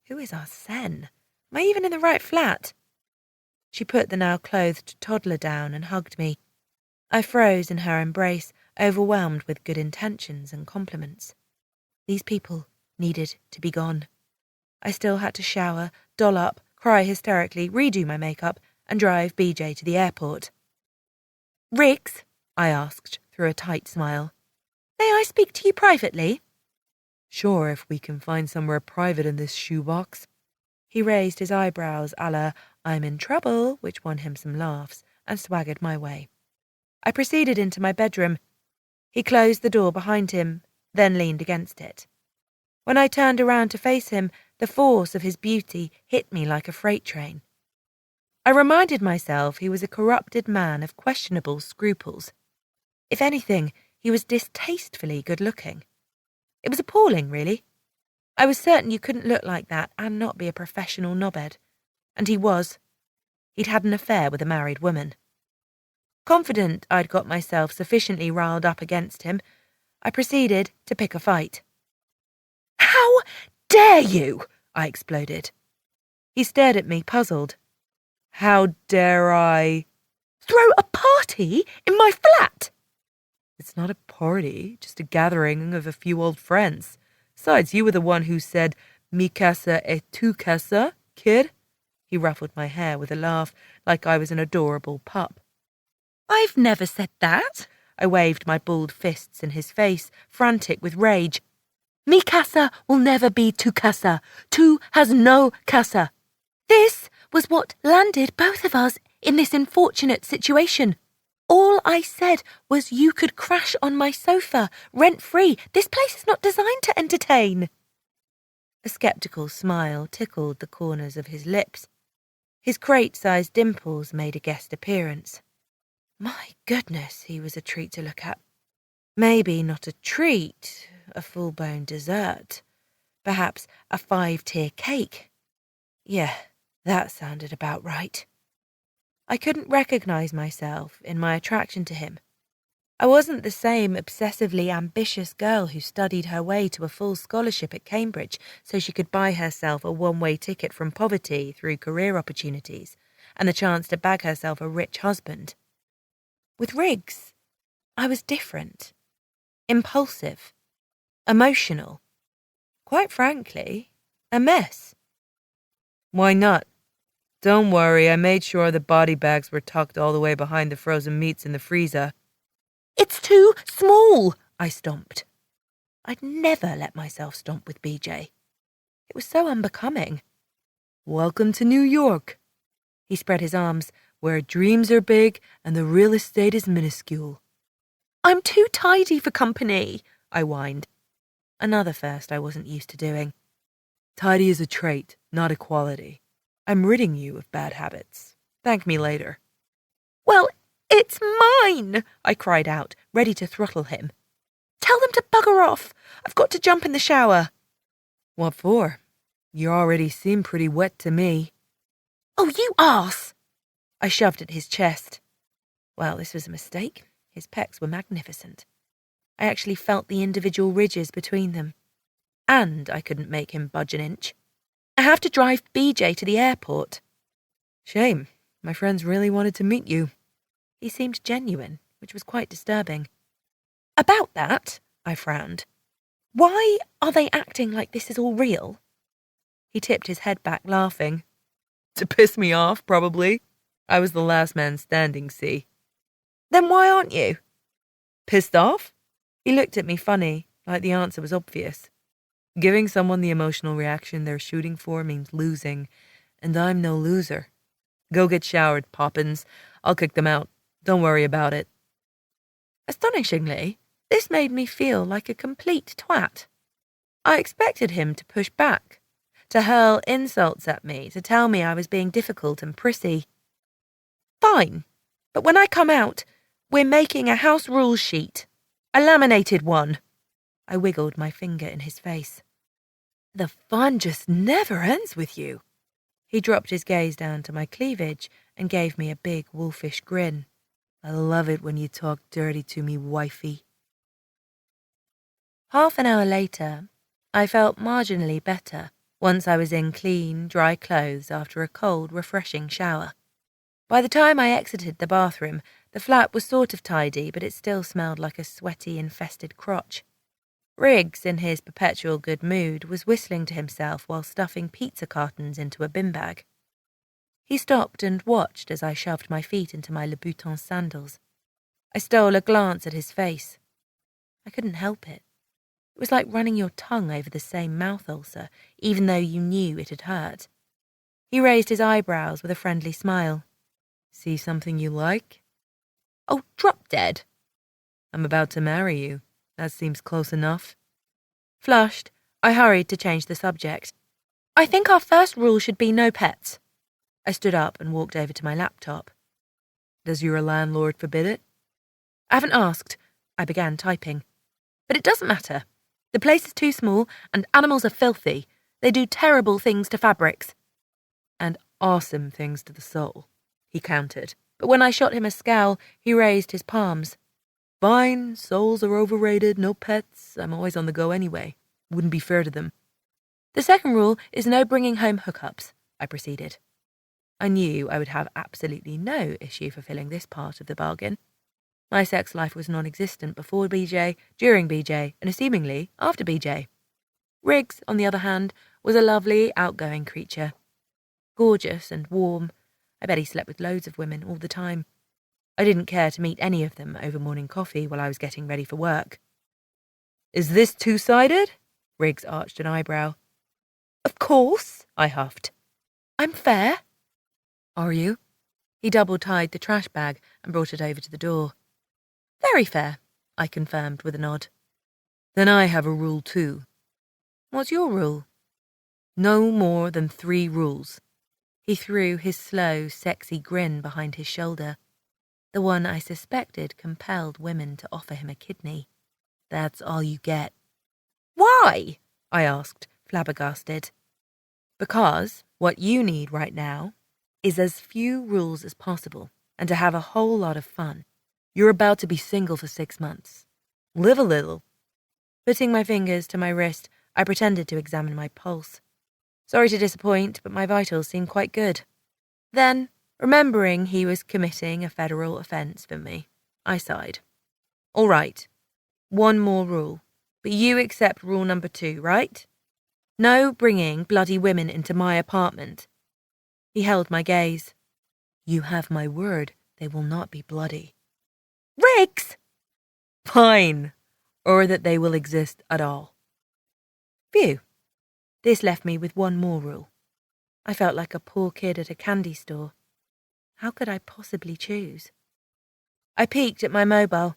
Who is Arsene? Am I even in the right flat? She put the now clothed toddler down and hugged me. I froze in her embrace, overwhelmed with good intentions and compliments. These people needed to be gone. I still had to shower, doll up, cry hysterically, redo my makeup, and drive BJ to the airport. Riggs, I asked through a tight smile, may I speak to you privately? Sure, if we can find somewhere private in this shoebox. He raised his eyebrows a la I'm in trouble, which won him some laughs, and swaggered my way. I proceeded into my bedroom. He closed the door behind him, then leaned against it. When I turned around to face him, the force of his beauty hit me like a freight train. I reminded myself he was a corrupted man of questionable scruples. If anything, he was distastefully good-looking. It was appalling, really. I was certain you couldn't look like that and not be a professional knobhead. And he was. He'd had an affair with a married woman. Confident I'd got myself sufficiently riled up against him, I proceeded to pick a fight. How dare you? I exploded. He stared at me, puzzled. How dare I? Throw a party in my flat? It's not a party, just a gathering of a few old friends. Besides, you were the one who said, mi casa es tu casa, kid. He ruffled my hair with a laugh, like I was an adorable pup. I've never said that. I waved my balled fists in his face, frantic with rage. Mi casa will never be tu casa. Tu has no casa. This was what landed both of us in this unfortunate situation. All I said was you could crash on my sofa, rent-free. This place is not designed to entertain. A sceptical smile tickled the corners of his lips. His crate-sized dimples made a guest appearance. My goodness, he was a treat to look at. Maybe not a treat, a full-blown dessert. Perhaps a 5-tier cake. Yeah, that sounded about right. I couldn't recognise myself in my attraction to him. I wasn't the same obsessively ambitious girl who studied her way to a full scholarship at Cambridge so she could buy herself a one-way ticket from poverty through career opportunities and the chance to bag herself a rich husband. With Riggs, I was different. Impulsive. Emotional. Quite frankly, a mess. Why not? Don't worry, I made sure the body bags were tucked all the way behind the frozen meats in the freezer. It's too small, I stomped. I'd never let myself stomp with BJ. It was so unbecoming. Welcome to New York. He spread his arms, where dreams are big and the real estate is minuscule. I'm too tidy for company, I whined. Another first I wasn't used to doing. Tidy is a trait, not a quality. I'm ridding you of bad habits. Thank me later. Well, it's mine, I cried out, ready to throttle him. Tell them to bugger off. I've got to jump in the shower. What for? You already seem pretty wet to me. Oh, you arse! I shoved at his chest. Well, this was a mistake. His pecs were magnificent. I actually felt the individual ridges between them. And I couldn't make him budge an inch. I have to drive BJ to the airport. Shame. My friends really wanted to meet you. He seemed genuine, which was quite disturbing. About that, I frowned. Why are they acting like this is all real? He tipped his head back, laughing. To piss me off, probably. I was the last man standing, see. Then why aren't you? Pissed off? He looked at me funny, like the answer was obvious. Giving someone the emotional reaction they're shooting for means losing, and I'm no loser. Go get showered, Poppins. I'll kick them out. Don't worry about it. Astonishingly, this made me feel like a complete twat. I expected him to push back, to hurl insults at me, to tell me I was being difficult and prissy. Fine, but when I come out, we're making a house rules sheet. A laminated one. I wiggled my finger in his face. The fun just never ends with you. He dropped his gaze down to my cleavage and gave me a big wolfish grin. I love it when you talk dirty to me, wifey. Half an hour later, I felt marginally better once I was in clean, dry clothes after a cold, refreshing shower. By the time I exited the bathroom, the flat was sort of tidy, but it still smelled like a sweaty, infested crotch. Riggs, in his perpetual good mood, was whistling to himself while stuffing pizza cartons into a bin bag. He stopped and watched as I shoved my feet into my Louboutin sandals. I stole a glance at his face. I couldn't help it. It was like running your tongue over the same mouth ulcer, even though you knew it had hurt. He raised his eyebrows with a friendly smile. See something you like? Oh, drop dead. I'm about to marry you. That seems close enough. Flushed, I hurried to change the subject. I think our first rule should be no pets. I stood up and walked over to my laptop. Does your landlord forbid it? I haven't asked. I began typing. But it doesn't matter. The place is too small and animals are filthy. They do terrible things to fabrics. And awesome things to the soul, he countered. But when I shot him a scowl, he raised his palms. Fine, souls are overrated, no pets. I'm always on the go anyway. Wouldn't be fair to them. The second rule is no bringing home hookups, I proceeded. I knew I would have absolutely no issue fulfilling this part of the bargain. My sex life was non-existent before BJ, during BJ, and assumingly after BJ. Riggs, on the other hand, was a lovely, outgoing creature. Gorgeous and warm. I bet he slept with loads of women all the time. I didn't care to meet any of them over morning coffee while I was getting ready for work. Is this two-sided? Riggs arched an eyebrow. Of course, I huffed. I'm fair. Are you? He double-tied the trash bag and brought it over to the door. Very fair, I confirmed with a nod. Then I have a rule too. What's your rule? No more than 3 rules. He threw his slow, sexy grin behind his shoulder. The one I suspected compelled women to offer him a kidney. That's all you get. Why? I asked, flabbergasted. Because what you need right now is as few rules as possible and to have a whole lot of fun. You're about to be single for 6 months. Live a little. Putting my fingers to my wrist, I pretended to examine my pulse. Sorry to disappoint, but my vitals seemed quite good. Then, remembering he was committing a federal offence for me, I sighed. All right, one more rule, but you accept rule number 2, right? No bringing bloody women into my apartment. He held my gaze. You have my word, they will not be bloody. Riggs! Fine. Or that they will exist at all. Phew. This left me with one more rule. I felt like a poor kid at a candy store. How could I possibly choose? I peeked at my mobile.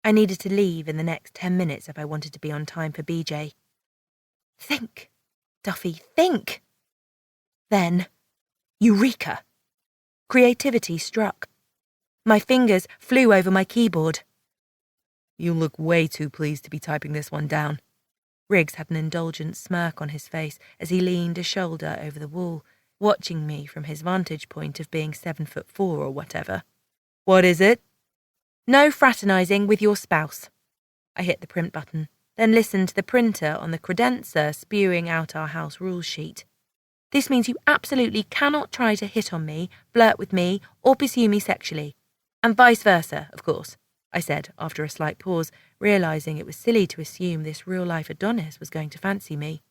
I needed to leave in the next 10 minutes if I wanted to be on time for BJ. Think, Duffy, think! Then, eureka! Creativity struck. My fingers flew over my keyboard. You look way too pleased to be typing this one down. Riggs had an indulgent smirk on his face as he leaned a shoulder over the wall, watching me from his vantage point of being 7'4" or whatever. What is it? No fraternising with your spouse. I hit the print button, then listened to the printer on the credenza spewing out our house rules sheet. This means you absolutely cannot try to hit on me, flirt with me, or pursue me sexually. And vice versa, of course, I said after a slight pause, realising it was silly to assume this real-life Adonis was going to fancy me.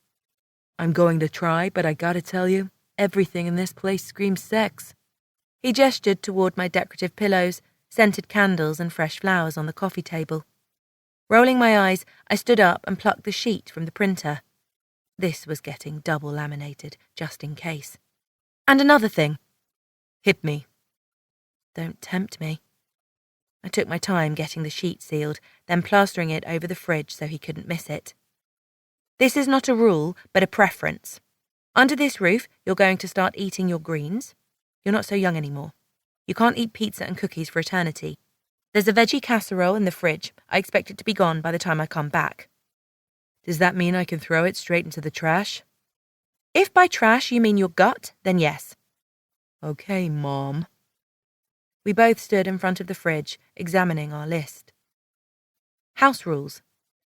I'm going to try, but I gotta tell you, everything in this place screams sex. He gestured toward my decorative pillows, scented candles and fresh flowers on the coffee table. Rolling my eyes, I stood up and plucked the sheet from the printer. This was getting double laminated, just in case. And another thing. Hit me. Don't tempt me. I took my time getting the sheet sealed, then plastering it over the fridge so he couldn't miss it. This is not a rule, but a preference. Under this roof, you're going to start eating your greens. You're not so young anymore. You can't eat pizza and cookies for eternity. There's a veggie casserole in the fridge. I expect it to be gone by the time I come back. Does that mean I can throw it straight into the trash? If by trash you mean your gut, then yes. Okay, Mom. We both stood in front of the fridge, examining our list. House rules.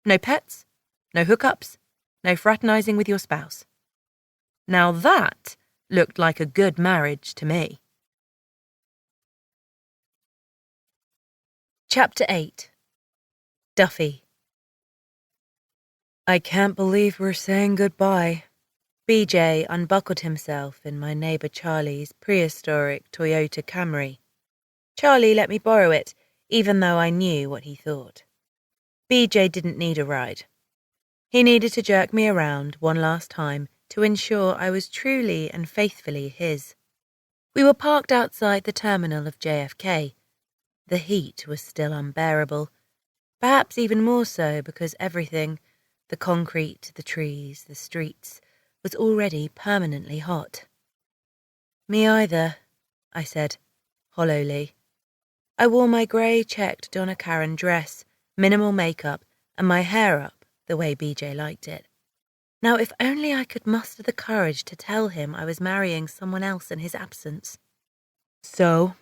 No pets, no hookups, no fraternising with your spouse. Now that looked like a good marriage to me. Chapter 8. Duffy. I can't believe we're saying goodbye. BJ unbuckled himself in my neighbour Charlie's prehistoric Toyota Camry. Charlie let me borrow it, even though I knew what he thought. BJ didn't need a ride. He needed to jerk me around one last time to ensure I was truly and faithfully his. We were parked outside the terminal of JFK. The heat was still unbearable, perhaps even more so because everything, the concrete, the trees, the streets, was already permanently hot. Me either, I said, hollowly. I wore my grey checked Donna Karan dress, minimal makeup, and my hair up the way BJ liked it. Now, if only I could muster the courage to tell him I was marrying someone else in his absence. So,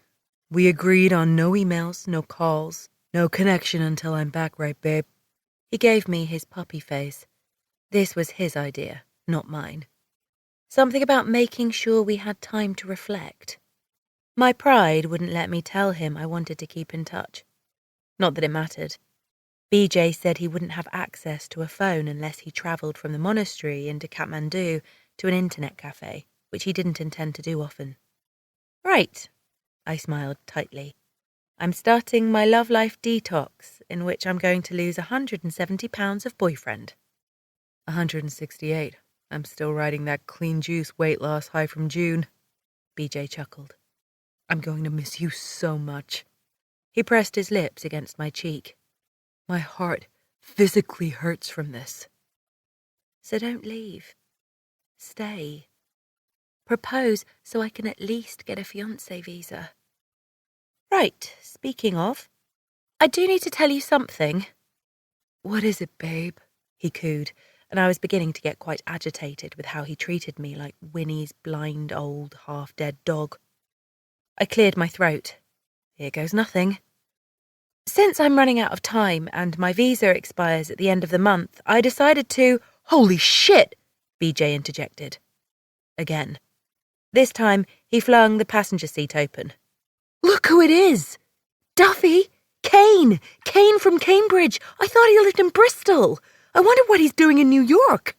we agreed on no emails, no calls, no connection until I'm back, right, babe? He gave me his puppy face. This was his idea, not mine. Something about making sure we had time to reflect. My pride wouldn't let me tell him I wanted to keep in touch. Not that it mattered. BJ said he wouldn't have access to a phone unless he travelled from the monastery into Kathmandu to an internet cafe, which he didn't intend to do often. Right, I smiled tightly. I'm starting my love life detox, in which I'm going to lose 170 pounds of boyfriend. 168. I'm still riding that clean juice weight loss high from June. BJ chuckled. I'm going to miss you so much. He pressed his lips against my cheek. My heart physically hurts from this. So don't leave. Stay. Propose so I can at least get a fiancé visa. Right, speaking of, I do need to tell you something. What is it, babe? He cooed, and I was beginning to get quite agitated with how he treated me like Winnie's blind old half-dead dog. I cleared my throat. Here goes nothing. Since I'm running out of time and my visa expires at the end of the month, I decided to— Holy shit! BJ interjected. Again. This time, he flung the passenger seat open. Look who it is! Duffy! Kane! Kane from Cambridge! I thought he lived in Bristol! I wonder what he's doing in New York!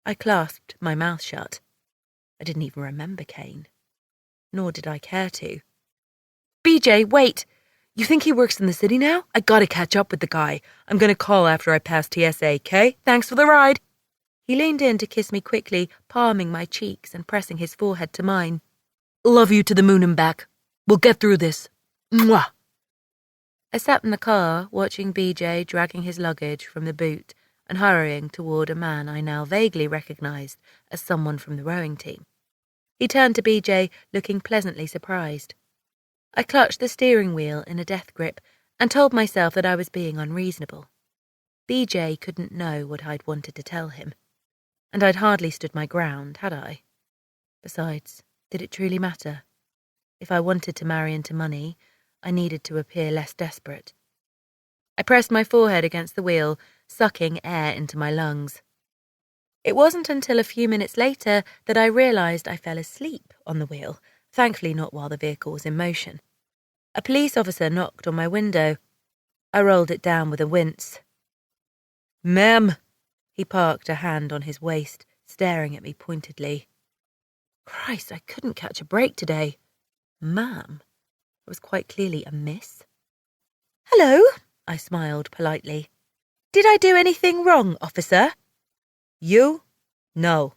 I clasped my mouth shut. I didn't even remember Kane. Nor did I care to. BJ, wait! You think he works in the city now? I gotta catch up with the guy. I'm gonna call after I pass TSA, okay? Thanks for the ride! He leaned in to kiss me quickly, palming my cheeks and pressing his forehead to mine. Love you to the moon and back. We'll get through this. Mwah! I sat in the car, watching BJ dragging his luggage from the boot and hurrying toward a man I now vaguely recognised as someone from the rowing team. He turned to BJ, looking pleasantly surprised. I clutched the steering wheel in a death grip and told myself that I was being unreasonable. BJ couldn't know what I'd wanted to tell him, and I'd hardly stood my ground, had I? Besides, did it truly matter? If I wanted to marry into money, I needed to appear less desperate. I pressed my forehead against the wheel, sucking air into my lungs. It wasn't until a few minutes later that I realised I fell asleep on the wheel, thankfully not while the vehicle was in motion. A police officer knocked on my window. I rolled it down with a wince. Ma'am. He parked a hand on his waist, staring at me pointedly. Christ, I couldn't catch a break today. Ma'am? It was quite clearly a miss. Hello, I smiled politely. Did I do anything wrong, officer? You? No.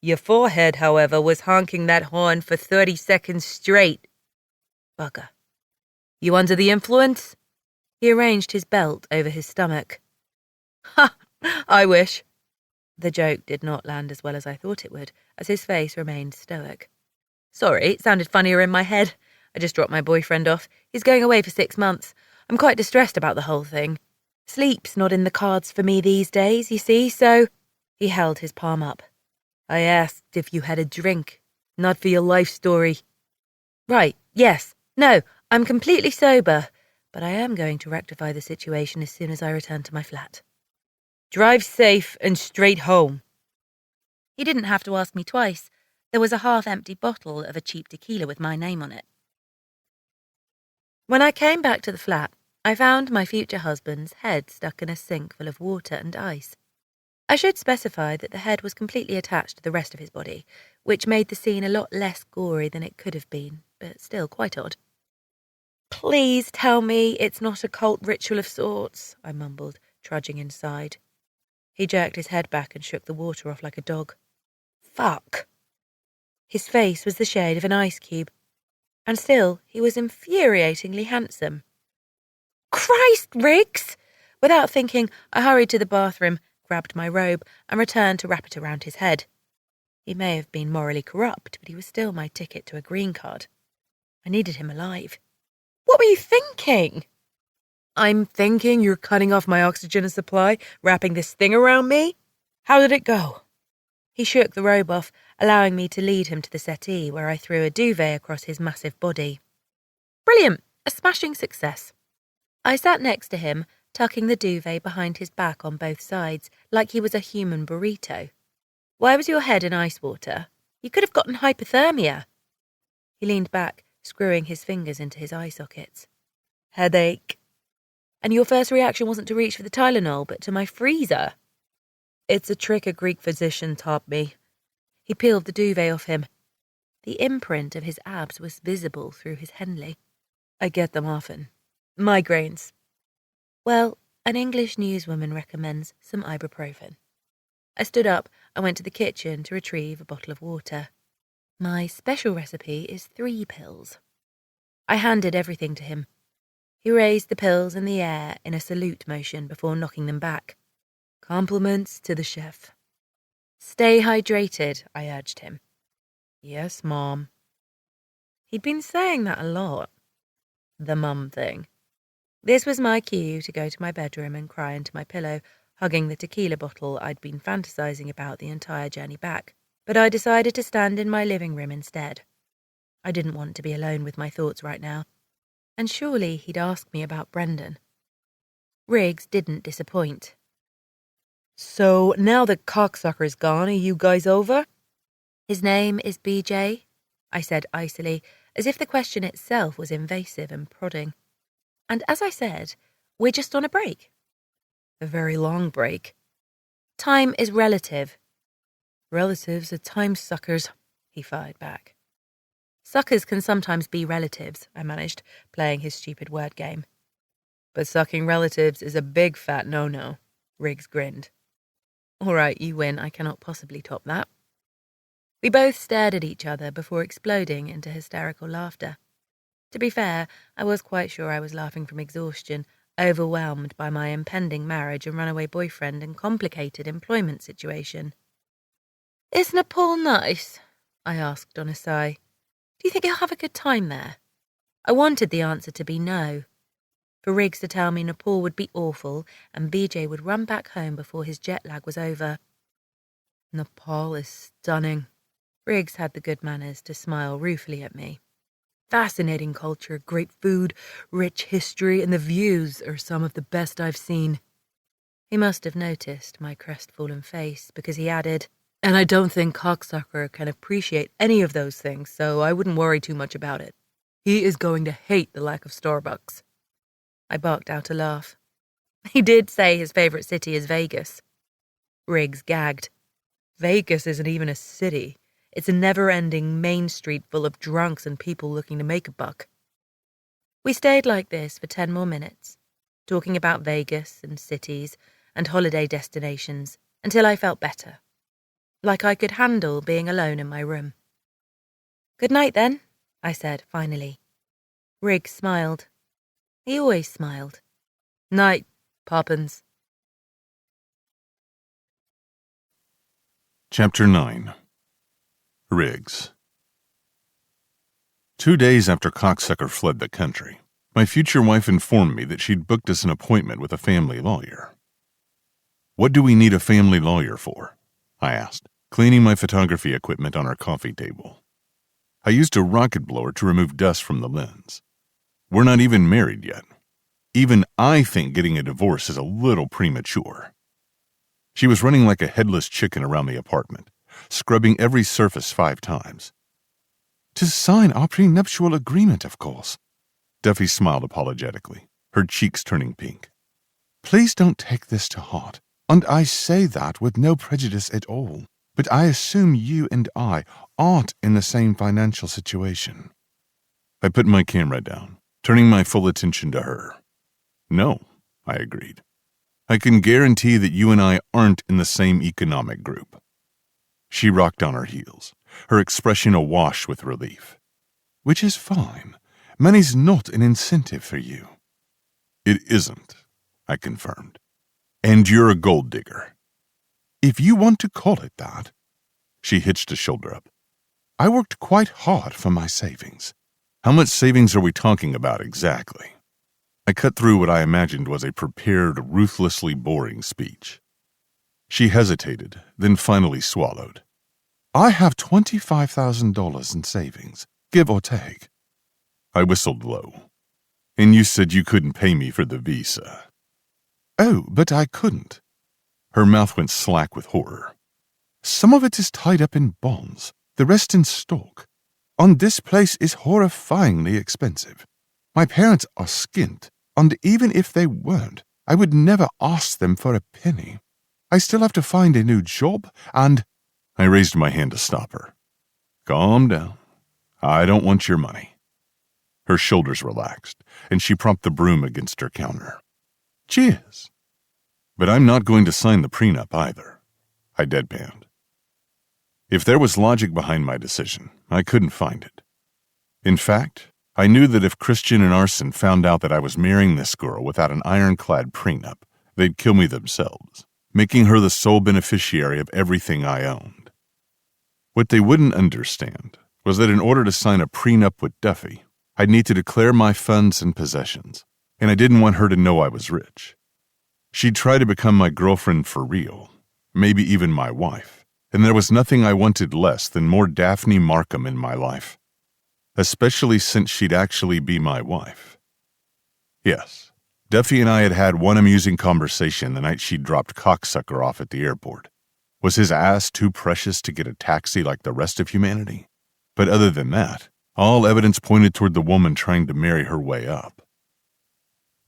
Your forehead, however, was honking that horn for 30 seconds straight. Bugger. You under the influence? He arranged his belt over his stomach. Ha! I wish. The joke did not land as well as I thought it would, as his face remained stoic. Sorry, it sounded funnier in my head. I just dropped my boyfriend off. He's going away for 6 months. I'm quite distressed about the whole thing. Sleep's not in the cards for me these days, you see, so— He held his palm up. I asked if you had a drink, not for your life story. Right, yes. No, I'm completely sober, but I am going to rectify the situation as soon as I return to my flat. Drive safe and straight home. He didn't have to ask me twice. There was a half-empty bottle of a cheap tequila with my name on it. When I came back to the flat, I found my future husband's head stuck in a sink full of water and ice. I should specify that the head was completely attached to the rest of his body, which made the scene a lot less gory than it could have been, but still quite odd. Please tell me it's not a cult ritual of sorts, I mumbled, trudging inside. He jerked his head back and shook the water off like a dog. Fuck. His face was the shade of an ice cube, and still he was infuriatingly handsome. Christ, Riggs! Without thinking, I hurried to the bathroom, grabbed my robe, and returned to wrap it around his head. He may have been morally corrupt, but he was still my ticket to a green card. I needed him alive. What were you thinking? I'm thinking you're cutting off my oxygen supply, wrapping this thing around me? How did it go? He shook the robe off, allowing me to lead him to the settee, where I threw a duvet across his massive body. Brilliant! A smashing success. I sat next to him, tucking the duvet behind his back on both sides, like he was a human burrito. Why was your head in ice water? You could have gotten hypothermia. He leaned back, screwing his fingers into his eye sockets. Headache. And your first reaction wasn't to reach for the Tylenol, but to my freezer. It's a trick a Greek physician taught me. He peeled the duvet off him. The imprint of his abs was visible through his Henley. I get them often. Migraines. Well, an English newswoman recommends some ibuprofen. I stood up and went to the kitchen to retrieve a bottle of water. My special recipe is 3 pills. I handed everything to him. He raised the pills in the air in a salute motion before knocking them back. Compliments to the chef. Stay hydrated, I urged him. Yes, Mom. He'd been saying that a lot. The mum thing. This was my cue to go to my bedroom and cry into my pillow, hugging the tequila bottle I'd been fantasizing about the entire journey back. But I decided to stand in my living room instead. I didn't want to be alone with my thoughts right now. And surely he'd ask me about Brendan. Riggs didn't disappoint. So, now that cocksucker's gone, are you guys over? His name is BJ, I said icily, as if the question itself was invasive and prodding. And as I said, we're just on a break. A very long break. Time is relative. Relatives are time suckers, he fired back. Suckers can sometimes be relatives, I managed, playing his stupid word game. But sucking relatives is a big fat no-no, Riggs grinned. All right, you win. I cannot possibly top that. We both stared at each other before exploding into hysterical laughter. To be fair, I was quite sure I was laughing from exhaustion, overwhelmed by my impending marriage and runaway boyfriend and complicated employment situation. Is Nepal nice? I asked on a sigh. Do you think he'll have a good time there? I wanted the answer to be no. For Riggs to tell me Nepal would be awful and BJ would run back home before his jet lag was over. Nepal is stunning. Riggs had the good manners to smile ruefully at me. Fascinating culture, great food, rich history, and the views are some of the best I've seen. He must have noticed my crestfallen face because he added, And I don't think cocksucker can appreciate any of those things, so I wouldn't worry too much about it. He is going to hate the lack of Starbucks. I barked out a laugh. He did say his favourite city is Vegas. Riggs gagged. Vegas isn't even a city. It's a never-ending main street full of drunks and people looking to make a buck. We stayed like this for 10 more minutes, talking about Vegas and cities and holiday destinations until I felt better, like I could handle being alone in my room. Good night, then, I said finally. Riggs smiled. He always smiled. Night, Poppins. Chapter 9. Riggs. 2 days after Cocksucker fled the country, my future wife informed me that she'd booked us an appointment with a family lawyer. What do we need a family lawyer for? I asked, cleaning my photography equipment on our coffee table. I used a rocket blower to remove dust from the lens. We're not even married yet. Even I think getting a divorce is a little premature. She was running like a headless chicken around the apartment, scrubbing every surface 5 times. To sign our prenuptial agreement, of course. Duffy smiled apologetically, her cheeks turning pink. Please don't take this to heart, and I say that with no prejudice at all, but I assume you and I aren't in the same financial situation. I put my camera down, turning my full attention to her. No, I agreed. I can guarantee that you and I aren't in the same economic group. She rocked on her heels, her expression awash with relief. Which is fine. Money's not an incentive for you. It isn't, I confirmed. And you're a gold digger. If you want to call it that. She hitched a shoulder up. I worked quite hard for my savings. How much savings are we talking about exactly? I cut through what I imagined was a prepared, ruthlessly boring speech. She hesitated, then finally swallowed. I have $25,000 in savings, give or take. I whistled low. And you said you couldn't pay me for the visa. Oh, but I couldn't. Her mouth went slack with horror. Some of it is tied up in bonds, the rest in stock. And this place is horrifyingly expensive. My parents are skint, and even if they weren't, I would never ask them for a penny. I still have to find a new job, and... I raised my hand to stop her. Calm down. I don't want your money. Her shoulders relaxed, and she propped the broom against her counter. Cheers. But I'm not going to sign the prenup either. I deadpanned. If there was logic behind my decision, I couldn't find it. In fact, I knew that if Christian and Arson found out that I was marrying this girl without an ironclad prenup, they'd kill me themselves, making her the sole beneficiary of everything I owned. What they wouldn't understand was that in order to sign a prenup with Duffy, I'd need to declare my funds and possessions, and I didn't want her to know I was rich. She'd try to become my girlfriend for real, maybe even my wife, and there was nothing I wanted less than more Daphne Markham in my life. Especially since she'd actually be my wife, Yes, Duffy and I had had one amusing conversation the night she dropped cocksucker off at the airport. Was his ass too precious to get a taxi like the rest of humanity? But other than that, all evidence pointed toward the woman trying to marry her way up.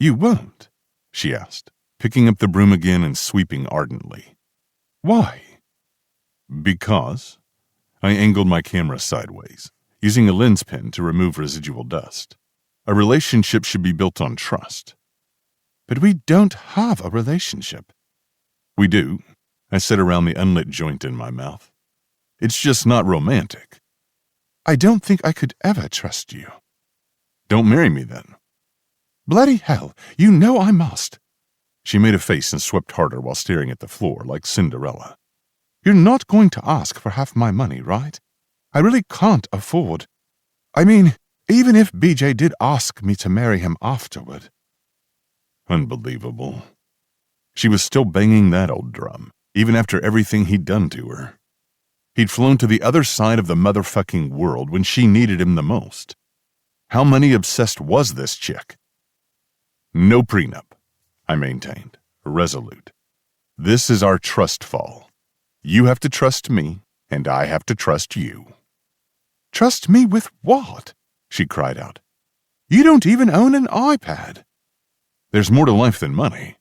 "You won't?" she asked, picking up the broom again and sweeping ardently. "Why?" "Because." I angled my camera sideways, using a lens pen to remove residual dust. A relationship should be built on trust. "But we don't have a relationship." "We do," I said around the unlit joint in my mouth. "It's just not romantic." "I don't think I could ever trust you." "Don't marry me then." "Bloody hell, you know I must." She made a face and swept harder while staring at the floor like Cinderella. "You're not going to ask for half my money, right? I really can't afford. I mean, even if BJ did ask me to marry him afterward." Unbelievable. She was still banging that old drum, even after everything he'd done to her. He'd flown to the other side of the motherfucking world when she needed him the most. How money-obsessed was this chick? "No prenup," I maintained, resolute. "This is our trust fall. You have to trust me, and I have to trust you." "Trust me with what?" she cried out. "You don't even own an iPad." There's more to life than money.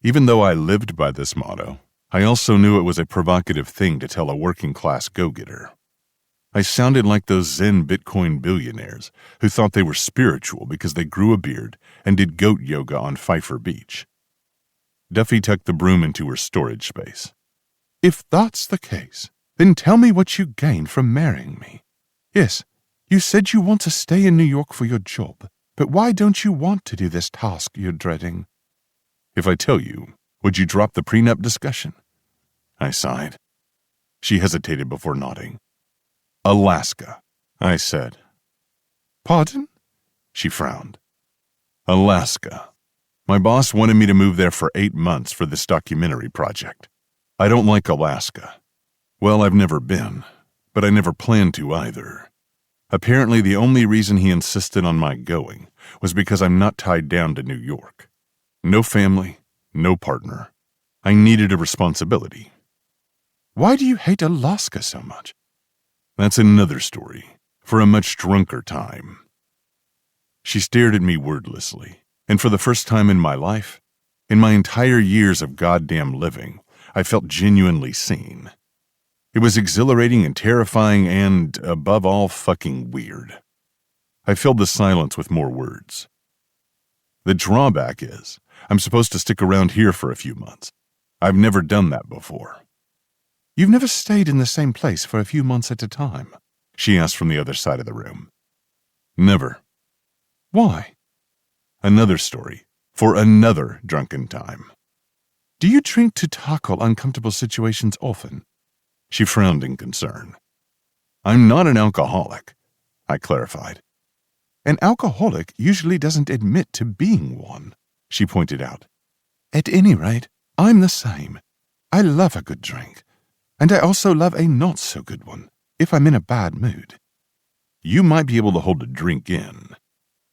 Even though I lived by this motto, I also knew it was a provocative thing to tell a working-class go-getter. I sounded like those Zen Bitcoin billionaires who thought they were spiritual because they grew a beard and did goat yoga on Pfeiffer Beach. Duffy tucked the broom into her storage space. "If that's the case, then tell me what you gain from marrying me. Yes, you said you want to stay in New York for your job, but why don't you want to do this task you're dreading?" "If I tell you, would you drop the prenup discussion?" I sighed. She hesitated before nodding. "Alaska," I said. "Pardon?" She frowned. "Alaska. My boss wanted me to move there for 8 months for this documentary project. I don't like Alaska. Well, I've never been, but I never planned to either. Apparently the only reason he insisted on my going was because I'm not tied down to New York. No family, no partner. I needed a responsibility." "Why do you hate Alaska so much?" "That's another story, for a much drunker time." She stared at me wordlessly, and for the first time in my life, in my entire years of goddamn living, I felt genuinely seen. It was exhilarating and terrifying and, above all, fucking weird. I filled the silence with more words. "The drawback is, I'm supposed to stick around here for a few months. I've never done that before." "You've never stayed in the same place for a few months at a time?" she asked from the other side of the room. "Never." "Why?" Another story, for another drunken time. "Do you drink to tackle uncomfortable situations often?" She frowned in concern. "I'm not an alcoholic," I clarified. "An alcoholic usually doesn't admit to being one," she pointed out. "At any rate, I'm the same. I love a good drink. And I also love a not-so-good one, if I'm in a bad mood." "You might be able to hold a drink in."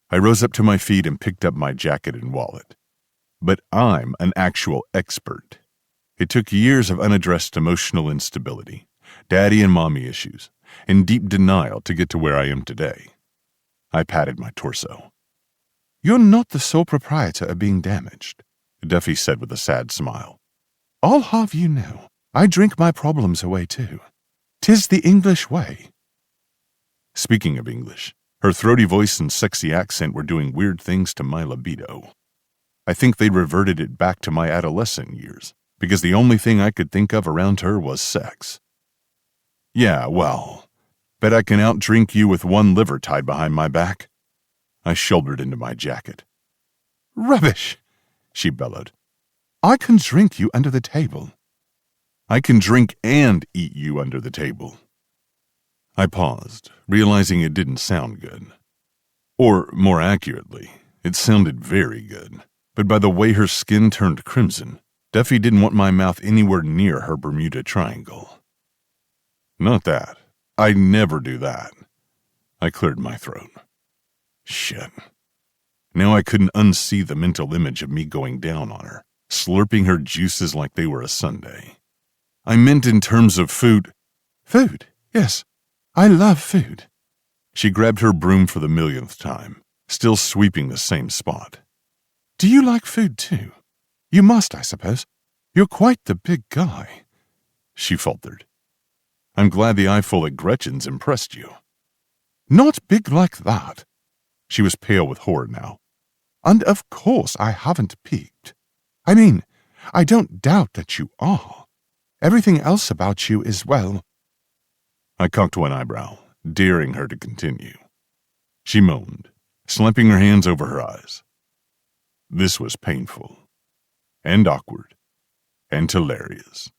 I rose up to my feet and picked up my jacket and wallet. "But I'm an actual expert. It took years of unaddressed emotional instability, daddy and mommy issues, and deep denial to get to where I am today." I patted my torso. "You're not the sole proprietor of being damaged," Duffy said with a sad smile. "I'll have you know, I drink my problems away too. 'Tis the English way." Speaking of English, her throaty voice and sexy accent were doing weird things to my libido. I think they'd reverted it back to my adolescent years, because the only thing I could think of around her was sex. "Yeah, well, bet I can outdrink you with one liver tied behind my back." I shouldered into my jacket. "Rubbish," she bellowed. "I can drink you under the table." "I can drink and eat you under the table." I paused, realizing it didn't sound good. Or, more accurately, it sounded very good, but by the way her skin turned crimson, Duffy didn't want my mouth anywhere near her Bermuda Triangle. "Not that. I never do that." I cleared my throat. Shit. Now I couldn't unsee the mental image of me going down on her, slurping her juices like they were a sundae. I meant in terms of food. Food, yes. I love food. She grabbed her broom for the millionth time, still sweeping the same spot. Do you like food too? You must, I suppose. You're quite the big guy, she faltered. I'm glad the eyeful at Gretchen's impressed you. Not big like that. She was pale with horror now. And of course I haven't peeked. I mean, I don't doubt that you are. Everything else about you is, well... I cocked one eyebrow, daring her to continue. She moaned, slapping her hands over her eyes. This was painful, and awkward, and hilarious.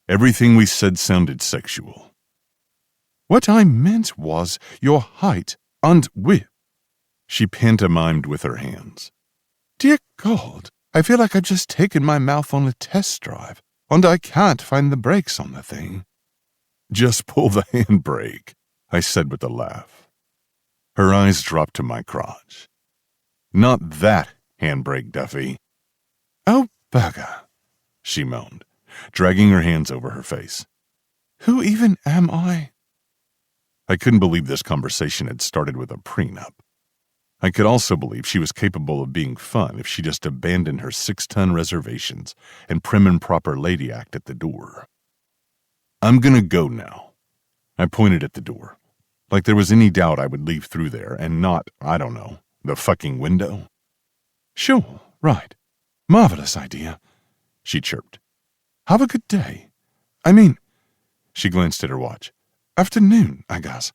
Everything we said sounded sexual. What I meant was your height and width. She pantomimed with her hands. Dear God, I feel like I've just taken my mouth on a test drive, and I can't find the brakes on the thing. Just pull the handbrake, I said with a laugh. Her eyes dropped to my crotch. Not that handbrake, Duffy. Oh, bugger, she moaned, dragging her hands over her face. Who even am I? I couldn't believe this conversation had started with a prenup. I could also believe she was capable of being fun if she just abandoned her 6-ton reservations and prim and proper lady act at the door. I'm gonna go now. I pointed at the door, like there was any doubt I would leave through there and not, I don't know, the fucking window. Sure, right. Marvelous idea, she chirped. Have a good day. I mean, she glanced at her watch. Afternoon, I guess.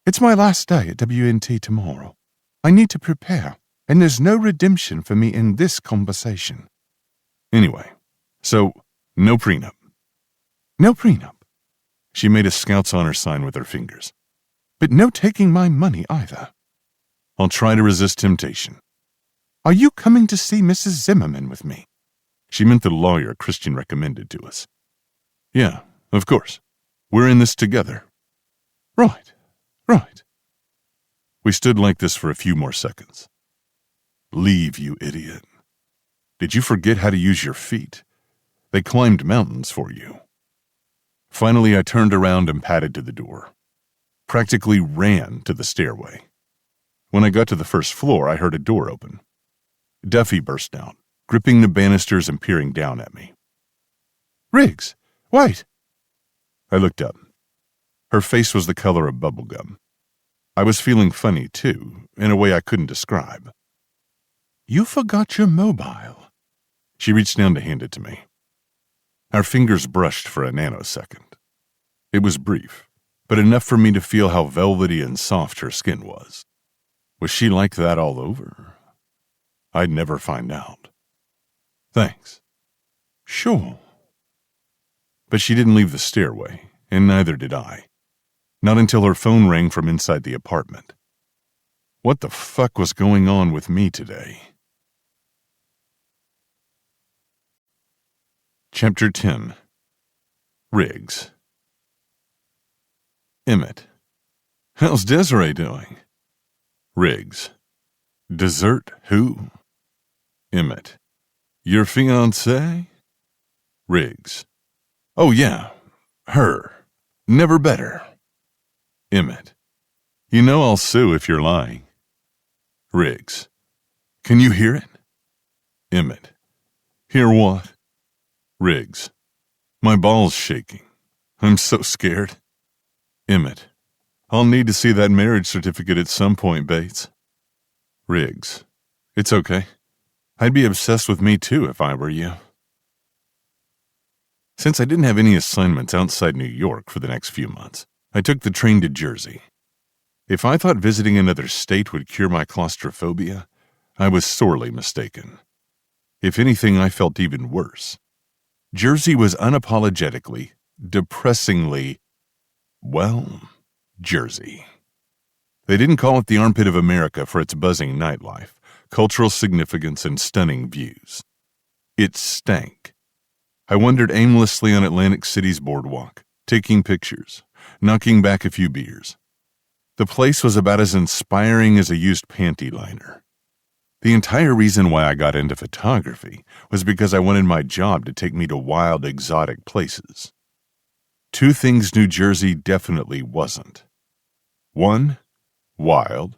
It's my last day at WNT tomorrow. I need to prepare, and there's no redemption for me in this conversation. Anyway, so, no prenup. No prenup. She made a Scout's Honor sign with her fingers. But no taking my money either. I'll try to resist temptation. Are you coming to see Mrs. Zimmerman with me? She meant the lawyer Christian recommended to us. Yeah, of course. We're in this together. Right, right. We stood like this for a few more seconds. Leave, you idiot. Did you forget how to use your feet? They climbed mountains for you. Finally, I turned around and padded to the door. Practically ran to the stairway. When I got to the first floor, I heard a door open. Duffy burst out, gripping the banisters and peering down at me. Riggs, wait! I looked up. Her face was the color of bubblegum. I was feeling funny, too, in a way I couldn't describe. You forgot your mobile. She reached down to hand it to me. Our fingers brushed for a nanosecond. It was brief, but enough for me to feel how velvety and soft her skin was. Was she like that all over? I'd never find out. Thanks. Sure. But she didn't leave the stairway, and neither did I. Not until her phone rang from inside the apartment. What the fuck was going on with me today? Chapter 10. Riggs. Emmett. How's Desiree doing? Riggs. Dessert who? Emmett. Your fiancé? Riggs. Oh yeah, her. Never better. Emmett. You know I'll sue if you're lying. Riggs. Can you hear it? Emmett. Hear what? Riggs. My ball's shaking. I'm so scared. Emmett. I'll need to see that marriage certificate at some point, Bates. Riggs. It's okay. I'd be obsessed with me too if I were you. Since I didn't have any assignments outside New York for the next few months, I took the train to Jersey. If I thought visiting another state would cure my claustrophobia, I was sorely mistaken. If anything, I felt even worse. Jersey was unapologetically, depressingly, well, Jersey. They didn't call it the armpit of America for its buzzing nightlife, cultural significance, and stunning views. It stank. I wandered aimlessly on Atlantic City's boardwalk, taking pictures, knocking back a few beers. The place was about as inspiring as a used panty liner. The entire reason why I got into photography was because I wanted my job to take me to wild, exotic places. Two things New Jersey definitely wasn't. 1, wild.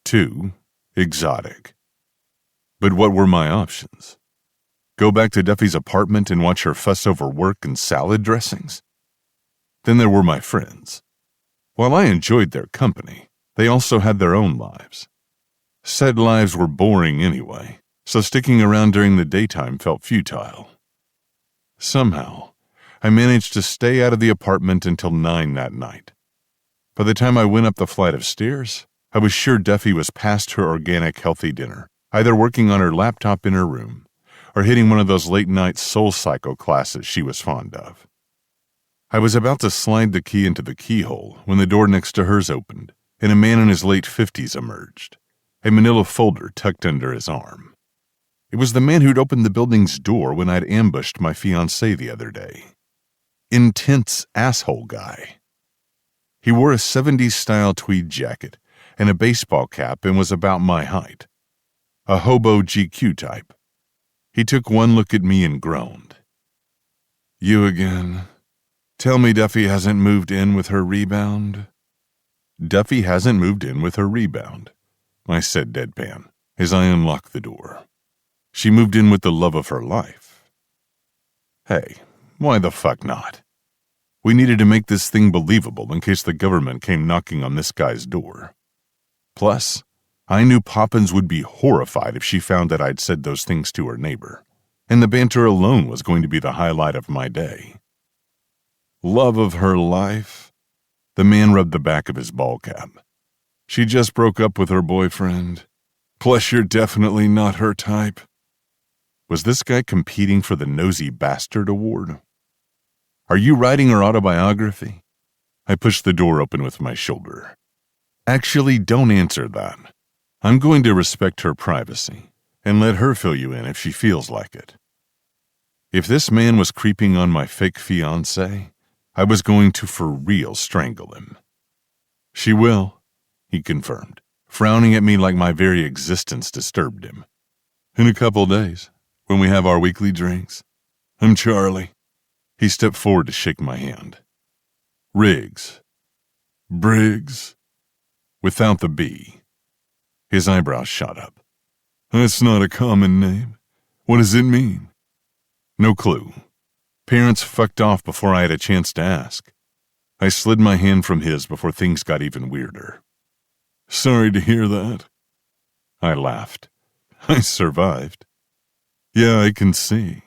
2, exotic. But what were my options? Go back to Duffy's apartment and watch her fuss over work and salad dressings? Then there were my friends. While I enjoyed their company, they also had their own lives. Said lives were boring anyway, so sticking around during the daytime felt futile. Somehow, I managed to stay out of the apartment until 9 that night. By the time I went up the flight of stairs, I was sure Duffy was past her organic healthy dinner, either working on her laptop in her room or hitting one of those late-night soul cycle classes she was fond of. I was about to slide the key into the keyhole when the door next to hers opened, and a man in his late 50s emerged, a manila folder tucked under his arm. It was the man who'd opened the building's door when I'd ambushed my fiancée the other day. Intense asshole guy. He wore a 70s-style tweed jacket and a baseball cap and was about my height. A hobo GQ type. He took one look at me and groaned. "You again. Tell me Duffy hasn't moved in with her rebound." "Duffy hasn't moved in with her rebound," I said deadpan, as I unlocked the door. "She moved in with the love of her life." Hey, why the fuck not? We needed to make this thing believable in case the government came knocking on this guy's door. Plus, I knew Poppins would be horrified if she found that I'd said those things to her neighbor, and the banter alone was going to be the highlight of my day. Love of her life? The man rubbed the back of his ball cap. She just broke up with her boyfriend. Plus, you're definitely not her type. Was this guy competing for the Nosy Bastard Award? Are you writing her autobiography? I pushed the door open with my shoulder. Actually, don't answer that. I'm going to respect her privacy and let her fill you in if she feels like it. If this man was creeping on my fake fiancé, I was going to for real strangle him. "She will," he confirmed, frowning at me like my very existence disturbed him. "In a couple days, when we have our weekly drinks. I'm Charlie." He stepped forward to shake my hand. "Riggs." "Briggs." Without the B. His eyebrows shot up. "That's not a common name. What does it mean?" No clue. Parents fucked off before I had a chance to ask. I slid my hand from his before things got even weirder. "Sorry to hear that." I laughed. "I survived." "Yeah, I can see."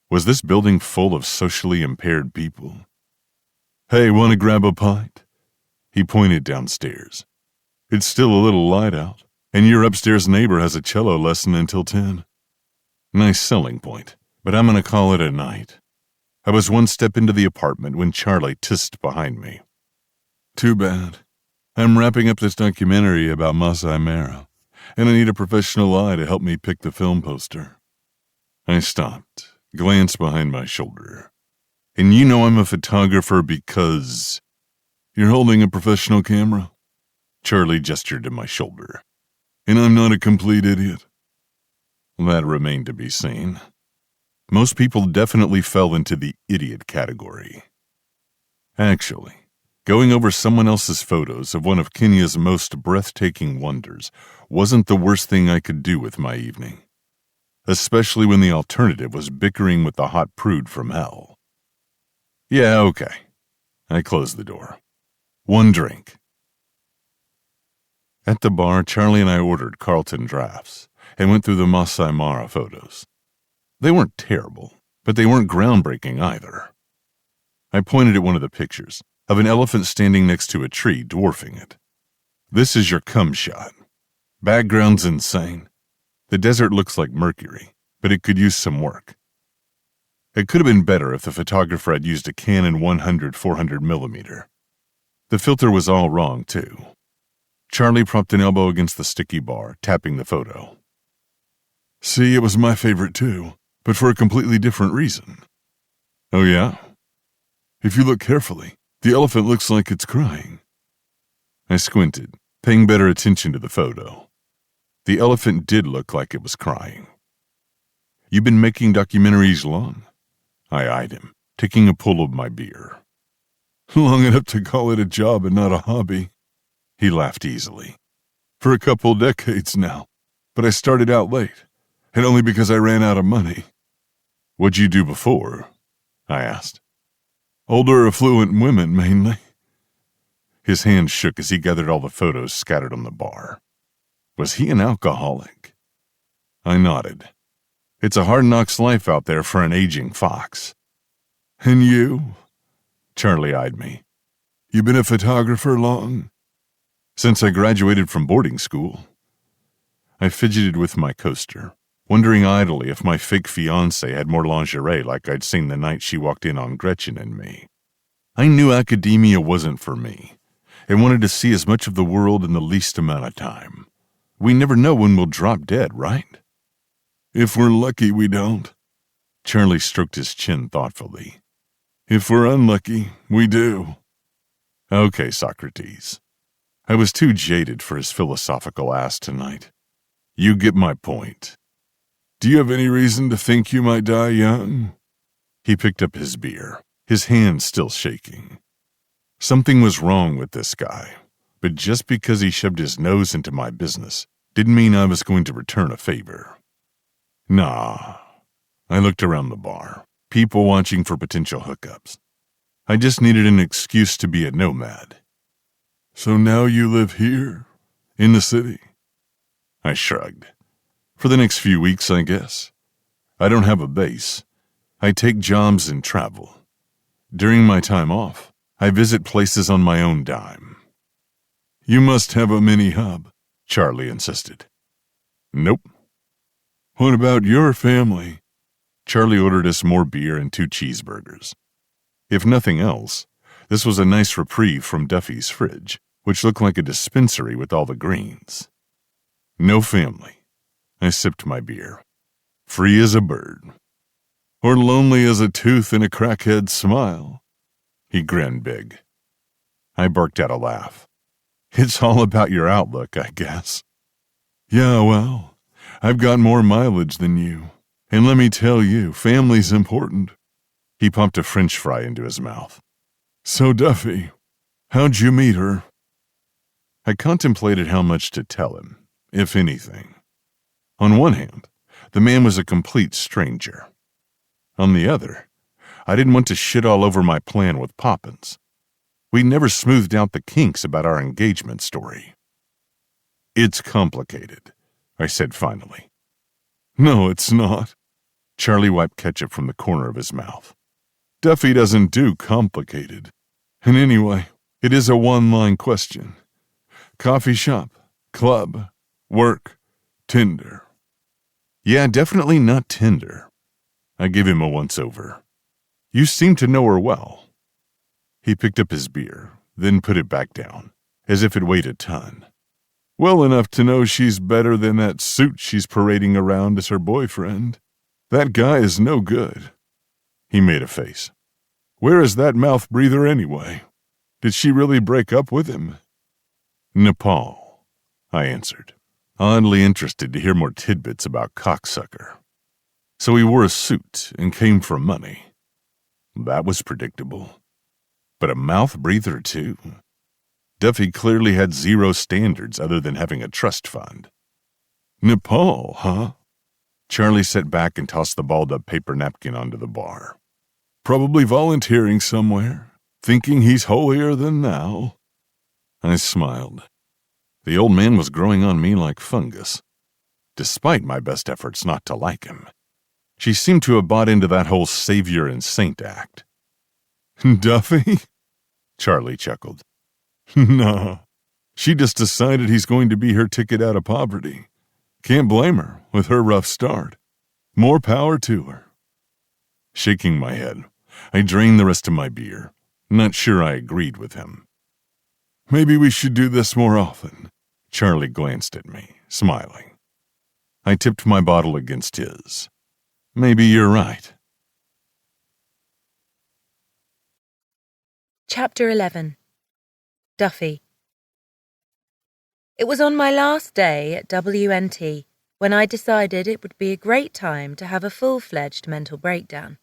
Was this building full of socially impaired people? "Hey, want to grab a pint?" He pointed downstairs. "It's still a little light out, and your upstairs neighbor has a cello lesson until 10. Nice selling point, but I'm going to call it a night. I was one step into the apartment when Charlie tissed behind me. "Too bad. I'm wrapping up this documentary about Masai Mara, and I need a professional eye to help me pick the film poster." I stopped, glanced behind my shoulder. "And you know I'm a photographer because..." "You're holding a professional camera." Charlie gestured to my shoulder. "And I'm not a complete idiot." That remained to be seen. Most people definitely fell into the idiot category. Actually, going over someone else's photos of one of Kenya's most breathtaking wonders wasn't the worst thing I could do with my evening, especially when the alternative was bickering with the hot prude from hell. "Yeah, okay." I closed the door. "One drink." At the bar, Charlie and I ordered Carlton drafts and went through the Masai Mara photos. They weren't terrible, but they weren't groundbreaking either. I pointed at one of the pictures, of an elephant standing next to a tree dwarfing it. "This is your cum shot. Background's insane. The desert looks like Mercury, but it could use some work." It could have been better if the photographer had used a Canon 100 400mm. The filter was all wrong, too. Charlie propped an elbow against the sticky bar, tapping the photo. "See, it was my favorite too, but for a completely different reason." "Oh yeah?" "If you look carefully, the elephant looks like it's crying." I squinted, paying better attention to the photo. The elephant did look like it was crying. "You been making documentaries long?" I eyed him, taking a pull of my beer. "Long enough to call it a job and not a hobby." He laughed easily. "For a couple decades now, but I started out late, and only because I ran out of money." "What'd you do before?" I asked. "Older, affluent women, mainly." His hand shook as he gathered all the photos scattered on the bar. Was he an alcoholic? I nodded. It's a hard knocks life out there for an aging fox. "And you?" Charlie eyed me. "You been a photographer long?" "Since I graduated from boarding school." I fidgeted with my coaster, wondering idly if my fake fiancé had more lingerie like I'd seen the night she walked in on Gretchen and me. I knew academia wasn't for me, and wanted to see as much of the world in the least amount of time. We never know when we'll drop dead, right? "If we're lucky, we don't." Charlie stroked his chin thoughtfully. "If we're unlucky, we do." Okay, Socrates. I was too jaded for his philosophical ass tonight. You get my point. "Do you have any reason to think you might die young?" He picked up his beer, his hand still shaking. Something was wrong with this guy, but just because he shoved his nose into my business didn't mean I was going to return a favor. Nah. I looked around the bar, people watching for potential hookups. I just needed an excuse to be a nomad. "So now you live here? In the city?" I shrugged. "For the next few weeks, I guess. I don't have a base. I take jobs and travel. During my time off, I visit places on my own dime." "You must have a mini hub," Charlie insisted. "Nope." "What about your family?" Charlie ordered us more beer and 2 cheeseburgers. If nothing else, this was a nice reprieve from Duffy's fridge, which looked like a dispensary with all the greens. "No family." I sipped my beer. "Free as a bird." "Or lonely as a tooth in a crackhead's smile." He grinned big. I barked out a laugh. "It's all about your outlook, I guess." "Yeah, well, I've got more mileage than you. And let me tell you, family's important." He popped a French fry into his mouth. "So, Duffy, how'd you meet her?" I contemplated how much to tell him, if anything. On one hand, the man was a complete stranger. On the other, I didn't want to shit all over my plan with Poppins. We never smoothed out the kinks about our engagement story. "It's complicated," I said finally. "No, it's not." Charlie wiped ketchup from the corner of his mouth. "Duffy doesn't do complicated. And anyway, it is a one-line question. Coffee shop, club, work, Tinder." "Yeah, definitely not Tinder." I gave him a once-over. "You seem to know her well." He picked up his beer, then put it back down, as if it weighed a ton. "Well enough to know she's better than that suit she's parading around as her boyfriend. That guy is no good." He made a face. "Where is that mouth breather anyway? Did she really break up with him?" "Nepal," I answered, oddly interested to hear more tidbits about cocksucker. "So he wore a suit and came for money. That was predictable. But a mouth breather too? Duffy clearly had zero standards other than having a trust fund." "Nepal, huh?" Charlie sat back and tossed the balled-up paper napkin onto the bar. "Probably volunteering somewhere, thinking he's holier than thou." I smiled. The old man was growing on me like fungus, despite my best efforts not to like him. She seemed to have bought into that whole savior and saint act. "Duffy?" Charlie chuckled. "Nah, she just decided he's going to be her ticket out of poverty. Can't blame her with her rough start. More power to her." Shaking my head, I drained the rest of my beer, not sure I agreed with him. "Maybe we should do this more often." Charlie glanced at me, smiling. I tipped my bottle against his. "Maybe you're right." Chapter 11. Duffy. It was on my last day at WNT when I decided it would be a great time to have a full-fledged mental breakdown.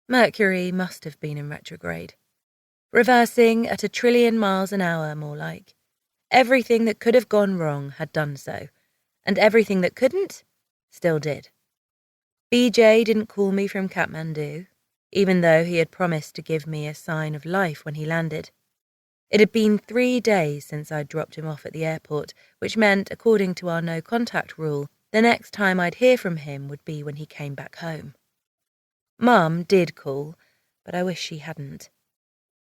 Mercury must have been in retrograde. Reversing at 1,000,000,000,000 miles an hour, more like. Everything that could have gone wrong had done so, and everything that couldn't still did. BJ didn't call me from Kathmandu, even though he had promised to give me a sign of life when he landed. It had been 3 days since I'd dropped him off at the airport, which meant, according to our no-contact rule, the next time I'd hear from him would be when he came back home. Mum did call, but I wish she hadn't.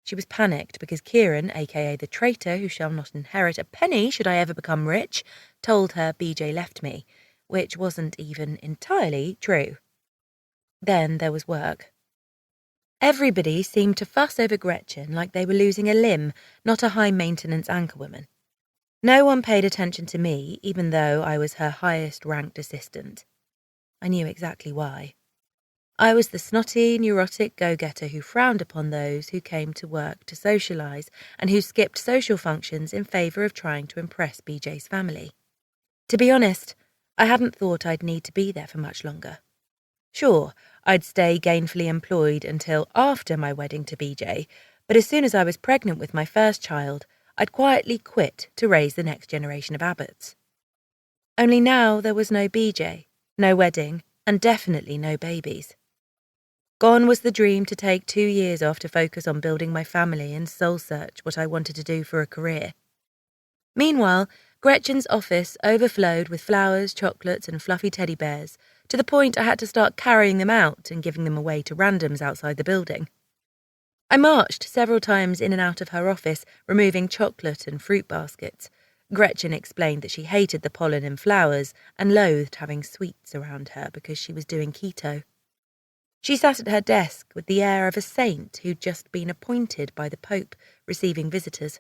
She was panicked because Kieran, aka the traitor who shall not inherit a penny should I ever become rich, told her BJ left me, which wasn't even entirely true. Then there was work. Everybody seemed to fuss over Gretchen like they were losing a limb, not a high-maintenance anchorwoman. No one paid attention to me, even though I was her highest-ranked assistant. I knew exactly why. I was the snotty, neurotic go-getter who frowned upon those who came to work to socialise and who skipped social functions in favour of trying to impress BJ's family. To be honest, I hadn't thought I'd need to be there for much longer. Sure, I'd stay gainfully employed until after my wedding to BJ, but as soon as I was pregnant with my first child, I'd quietly quit to raise the next generation of Abbotts. Only now there was no BJ, no wedding, and definitely no babies. Gone was the dream to take 2 years off to focus on building my family and soul-search what I wanted to do for a career. Meanwhile, Gretchen's office overflowed with flowers, chocolates, and fluffy teddy bears, to the point I had to start carrying them out and giving them away to randoms outside the building. I marched several times in and out of her office, removing chocolate and fruit baskets. Gretchen explained that she hated the pollen and flowers and loathed having sweets around her because she was doing keto. She sat at her desk with the air of a saint who'd just been appointed by the Pope, receiving visitors.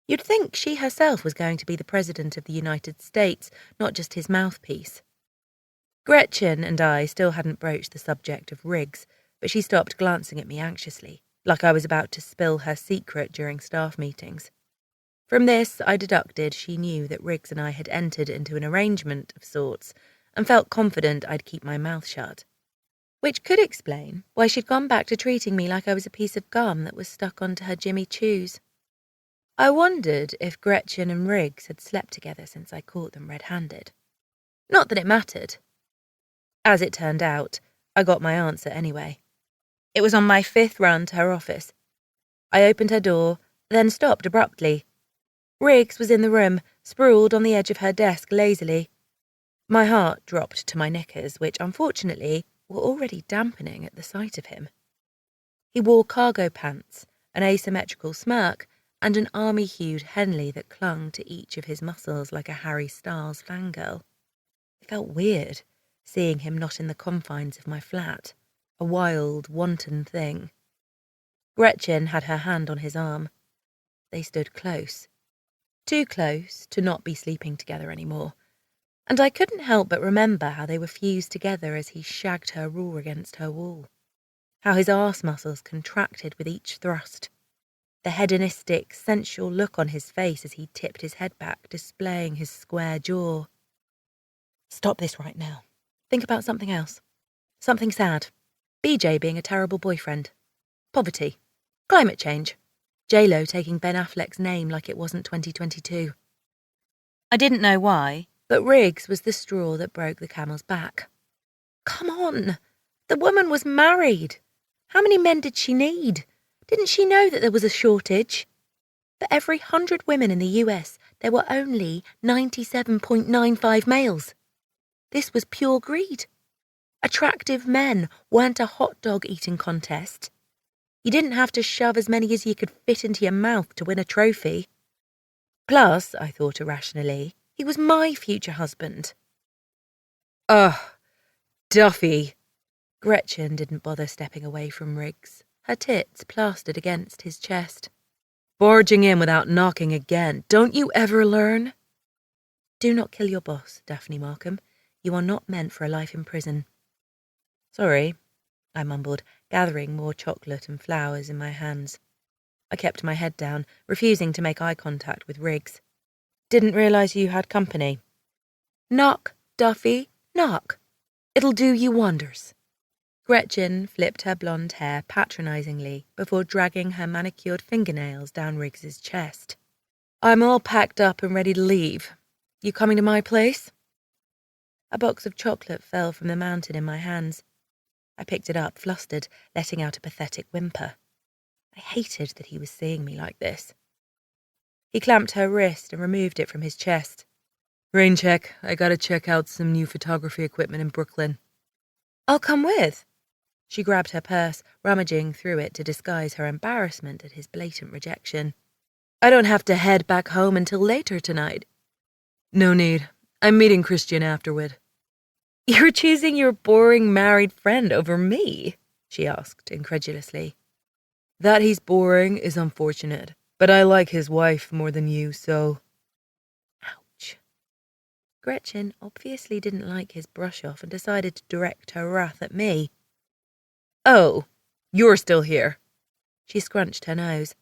You'd think she herself was going to be the President of the United States, not just his mouthpiece. Gretchen and I still hadn't broached the subject of Riggs, but she stopped glancing at me anxiously, like I was about to spill her secret during staff meetings. From this, I deducted she knew that Riggs and I had entered into an arrangement of sorts, and felt confident I'd keep my mouth shut. Which could explain why she'd gone back to treating me like I was a piece of gum that was stuck onto her Jimmy Choos. I wondered if Gretchen and Riggs had slept together since I caught them red-handed. Not that it mattered. As it turned out, I got my answer anyway. It was on my 5th run to her office. I opened her door, then stopped abruptly. Riggs was in the room, sprawled on the edge of her desk lazily. My heart dropped to my knickers, which, unfortunately, were already dampening at the sight of him. He wore cargo pants, an asymmetrical smirk, and an army-hued Henley that clung to each of his muscles like a Harry Styles fangirl. It felt weird, seeing him not in the confines of my flat, a wild, wanton thing. Gretchen had her hand on his arm. They stood close. Too close to not be sleeping together anymore, and I couldn't help but remember how they were fused together as he shagged her raw against her wall, how his arse muscles contracted with each thrust, the hedonistic, sensual look on his face as he tipped his head back, displaying his square jaw. Stop this right now. Think about something else. Something sad. BJ being a terrible boyfriend. Poverty. Climate change. J-Lo taking Ben Affleck's name like it wasn't 2022. I didn't know why, but Riggs was the straw that broke the camel's back. Come on! The woman was married! How many men did she need? Didn't she know that there was a shortage? For every 100 women in the US, there were only 97.95 males. This was pure greed. Attractive men weren't a hot dog eating contest. You didn't have to shove as many as you could fit into your mouth to win a trophy. Plus, I thought irrationally, he was my future husband. Ugh, Duffy. Gretchen didn't bother stepping away from Riggs, her tits plastered against his chest. Barging in without knocking again. Don't you ever learn? Do not kill your boss, Daphne Markham. You are not meant for a life in prison. Sorry, I mumbled, gathering more chocolate and flowers in my hands. I kept my head down, refusing to make eye contact with Riggs. Didn't realize you had company. Knock, Duffy, knock. It'll do you wonders. Gretchen flipped her blonde hair patronizingly before dragging her manicured fingernails down Riggs's chest. I'm all packed up and ready to leave. You coming to my place? A box of chocolate fell from the mountain in my hands. I picked it up, flustered, letting out a pathetic whimper. I hated that he was seeing me like this. He clamped her wrist and removed it from his chest. Rain check. I gotta check out some new photography equipment in Brooklyn. I'll come with. She grabbed her purse, rummaging through it to disguise her embarrassment at his blatant rejection. I don't have to head back home until later tonight. No need. I'm meeting Christian afterward. You're choosing your boring married friend over me? She asked incredulously. That he's boring is unfortunate, but I like his wife more than you, so... Ouch. Gretchen obviously didn't like his brush-off and decided to direct her wrath at me. Oh, you're still here. She scrunched her nose.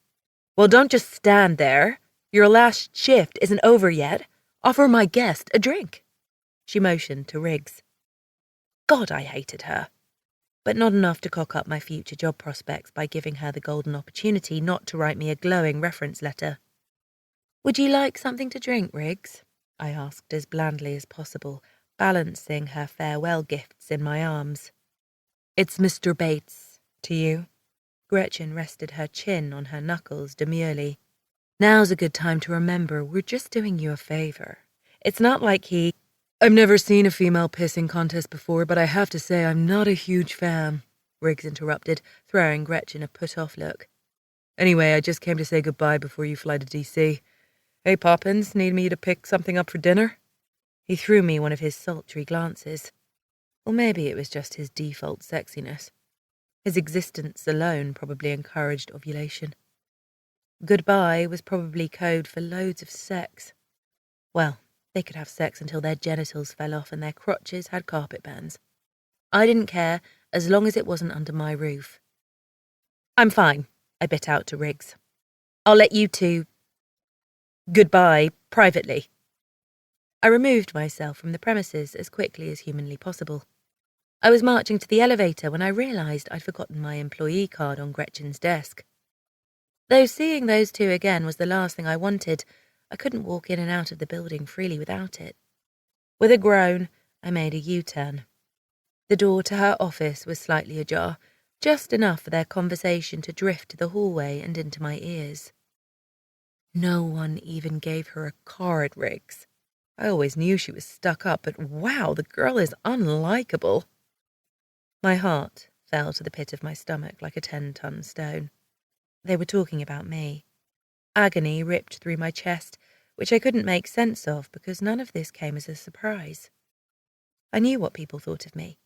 Well, don't just stand there. Your last shift isn't over yet. Offer my guest a drink. She motioned to Riggs. God, I hated her. But not enough to cock up my future job prospects by giving her the golden opportunity not to write me a glowing reference letter. Would you like something to drink, Riggs? I asked as blandly as possible, balancing her farewell gifts in my arms. It's Mr. Bates. To you? Gretchen rested her chin on her knuckles demurely. Now's a good time to remember we're just doing you a favor. It's not like he... I've never seen a female pissing contest before, but I have to say I'm not a huge fan, Riggs interrupted, throwing Gretchen a put-off look. Anyway, I just came to say goodbye before you fly to D.C. Hey, Poppins, need me to pick something up for dinner? He threw me one of his sultry glances. Or maybe it was just his default sexiness. His existence alone probably encouraged ovulation. Goodbye was probably code for loads of sex. Well, they could have sex until their genitals fell off and their crotches had carpet bands. I didn't care as long as it wasn't under my roof. I'm fine, I bit out to Riggs. I'll let you two... Goodbye, privately. I removed myself from the premises as quickly as humanly possible. I was marching to the elevator when I realised I'd forgotten my employee card on Gretchen's desk. Though seeing those two again was the last thing I wanted, I couldn't walk in and out of the building freely without it. With a groan, I made a U-turn. The door to her office was slightly ajar, just enough for their conversation to drift to the hallway and into my ears. No one even gave her a card, Riggs. I always knew she was stuck up, but wow, the girl is unlikable. My heart fell to the pit of my stomach like a 10-ton stone. They were talking about me. Agony ripped through my chest, which I couldn't make sense of because none of this came as a surprise. I knew what people thought of me.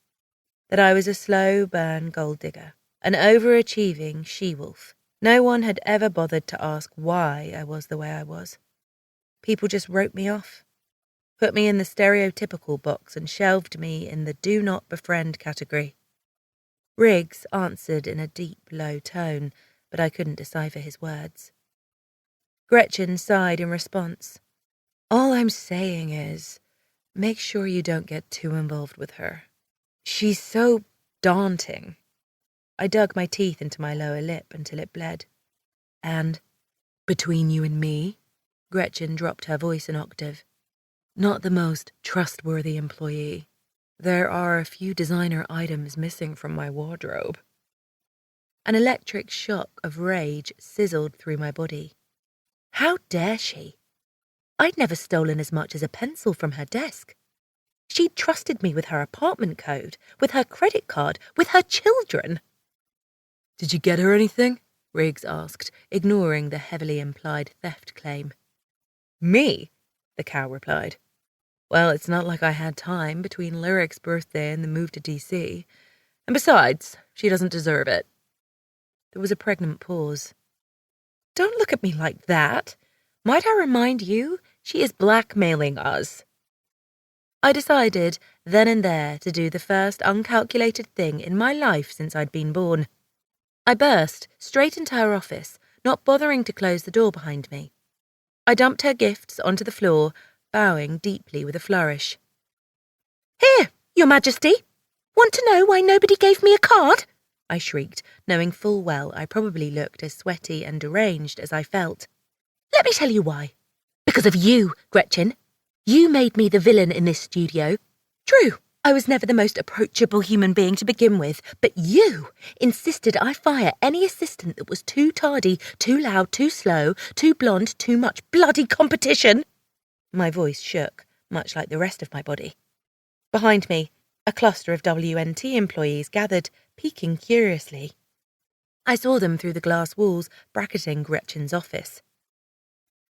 That I was a slow-burn gold digger, an overachieving she-wolf. No one had ever bothered to ask why I was the way I was. People just wrote me off, put me in the stereotypical box and shelved me in the do not befriend category. Riggs answered in a deep, low tone, but I couldn't decipher his words. Gretchen sighed in response. All I'm saying is, make sure you don't get too involved with her. She's so daunting. I dug my teeth into my lower lip until it bled. And, between you and me, Gretchen dropped her voice an octave, not the most trustworthy employee. There are a few designer items missing from my wardrobe. An electric shock of rage sizzled through my body. How dare she? I'd never stolen as much as a pencil from her desk. She'd trusted me with her apartment code, with her credit card, with her children. Did you get her anything? Riggs asked, ignoring the heavily implied theft claim. Me? The cow replied. Well, it's not like I had time between Lyric's birthday and the move to D.C. And besides, she doesn't deserve it. There was a pregnant pause. Don't look at me like that. Might I remind you, she is blackmailing us. I decided, then and there, to do the first uncalculated thing in my life since I'd been born. I burst straight into her office, not bothering to close the door behind me. I dumped her gifts onto the floor, bowing deeply with a flourish. "Here, Your Majesty! Want to know why nobody gave me a card?" I shrieked, knowing full well I probably looked as sweaty and deranged as I felt. "Let me tell you why. Because of you, Gretchen. You made me the villain in this studio. True, I was never the most approachable human being to begin with, but you insisted I fire any assistant that was too tardy, too loud, too slow, too blonde, too much bloody competition." My voice shook, much like the rest of my body. Behind me, a cluster of WNT employees gathered, peeking curiously. I saw them through the glass walls bracketing Gretchen's office.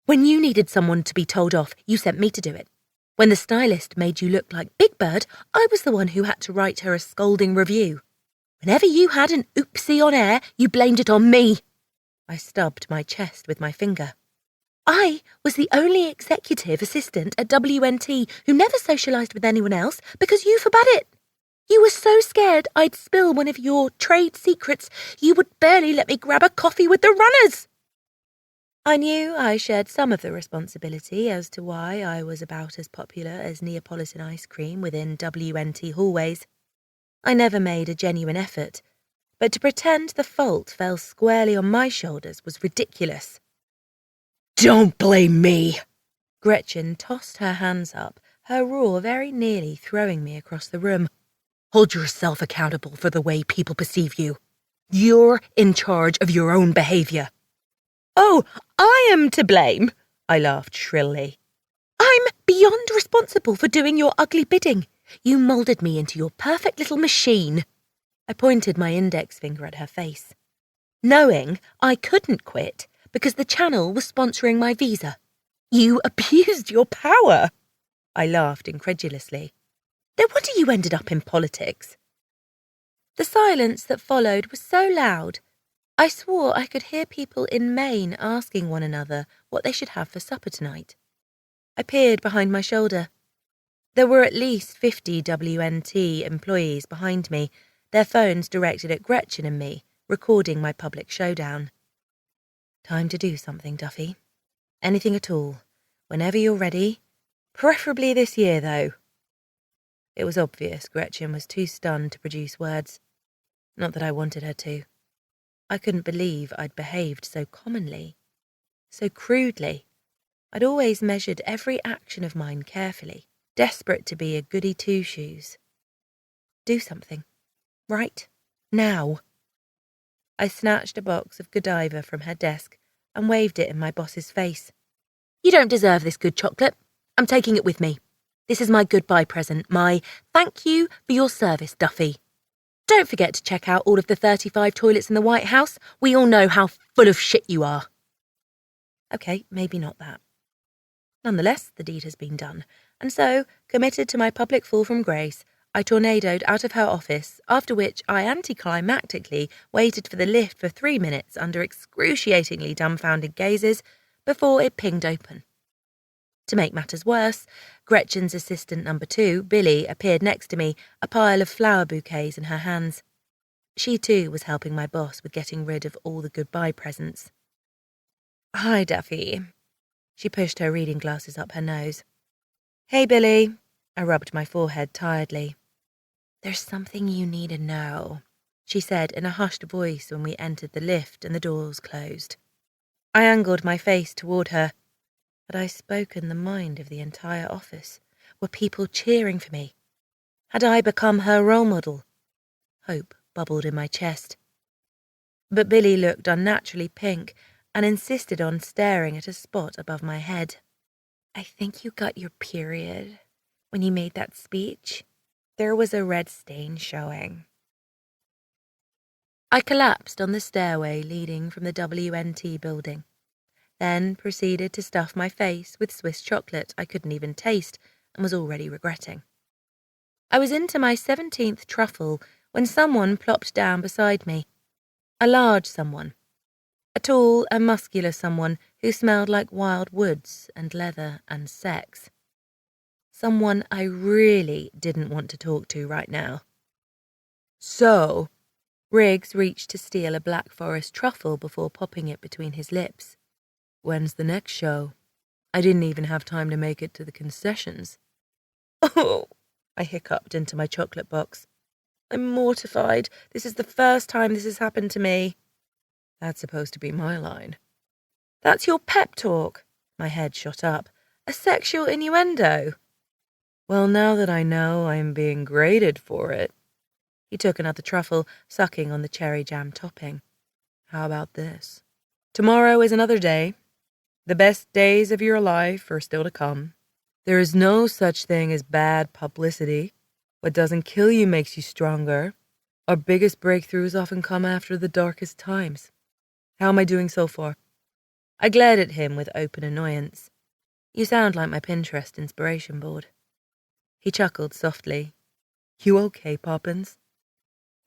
"When you needed someone to be told off, you sent me to do it. When the stylist made you look like Big Bird, I was the one who had to write her a scolding review. Whenever you had an oopsie on air, you blamed it on me." I stubbed my chest with my finger. "I was the only executive assistant at WNT who never socialised with anyone else because you forbade it. You were so scared I'd spill one of your trade secrets, you would barely let me grab a coffee with the runners." I knew I shared some of the responsibility as to why I was about as popular as Neapolitan ice cream within WNT hallways. I never made a genuine effort, but to pretend the fault fell squarely on my shoulders was ridiculous. "Don't blame me!" Gretchen tossed her hands up, her roar very nearly throwing me across the room. "Hold yourself accountable for the way people perceive you. You're in charge of your own behaviour." "Oh, I am to blame," I laughed shrilly. "I'm beyond responsible for doing your ugly bidding. You moulded me into your perfect little machine." I pointed my index finger at her face. "Knowing I couldn't quit because the channel was sponsoring my visa. You abused your power." I laughed incredulously. "No wonder you ended up in politics." The silence that followed was so loud, I swore I could hear people in Maine asking one another what they should have for supper tonight. I peered behind my shoulder. There were at least 50 WNT employees behind me, their phones directed at Gretchen and me, recording my public showdown. "Time to do something, Duffy. Anything at all, whenever you're ready. Preferably this year, though." It was obvious Gretchen was too stunned to produce words. Not that I wanted her to. I couldn't believe I'd behaved so commonly, so crudely. I'd always measured every action of mine carefully, desperate to be a goody two-shoes. Do something. Right now. I snatched a box of Godiva from her desk and waved it in my boss's face. "You don't deserve this good chocolate. I'm taking it with me. This is my goodbye present, my thank you for your service, Duffy. Don't forget to check out all of the 35 toilets in the White House. We all know how full of shit you are." Okay, maybe not that. Nonetheless, the deed has been done, and so, committed to my public fall from grace, I tornadoed out of her office, after which I anticlimactically waited for the lift for 3 minutes under excruciatingly dumbfounded gazes before it pinged open. To make matters worse, Gretchen's assistant number 2, Billy, appeared next to me, a pile of flower bouquets in her hands. She too was helping my boss with getting rid of all the goodbye presents. "Hi, Duffy." She pushed her reading glasses up her nose. "Hey, Billy." I rubbed my forehead tiredly. "There's something you need to know," she said in a hushed voice when we entered the lift and the doors closed. I angled my face toward her. Had I spoken the mind of the entire office? Were people cheering for me? Had I become her role model? Hope bubbled in my chest. But Billy looked unnaturally pink and insisted on staring at a spot above my head. "I think you got your period when you made that speech. There was a red stain showing." I collapsed on the stairway leading from the WNT building, then proceeded to stuff my face with Swiss chocolate I couldn't even taste and was already regretting. I was into my 17th truffle when someone plopped down beside me. A large someone. A tall and muscular someone who smelled like wild woods and leather and sex. Someone I really didn't want to talk to right now. "So," Riggs reached to steal a Black Forest truffle before popping it between his lips. "When's the next show?" I didn't even have time to make it to the concessions. Oh, I hiccuped into my chocolate box. I'm mortified. This is the first time this has happened to me. That's supposed to be my line. That's your pep talk. My head shot up. A sexual innuendo. Well, now that I know I am being graded for it. He took another truffle, sucking on the cherry jam topping. How about this? Tomorrow is another day. The best days of your life are still to come. There is no such thing as bad publicity. What doesn't kill you makes you stronger. Our biggest breakthroughs often come after the darkest times. How am I doing so far? I glared at him with open annoyance. You sound like my Pinterest inspiration board. He chuckled softly. You okay, Poppins?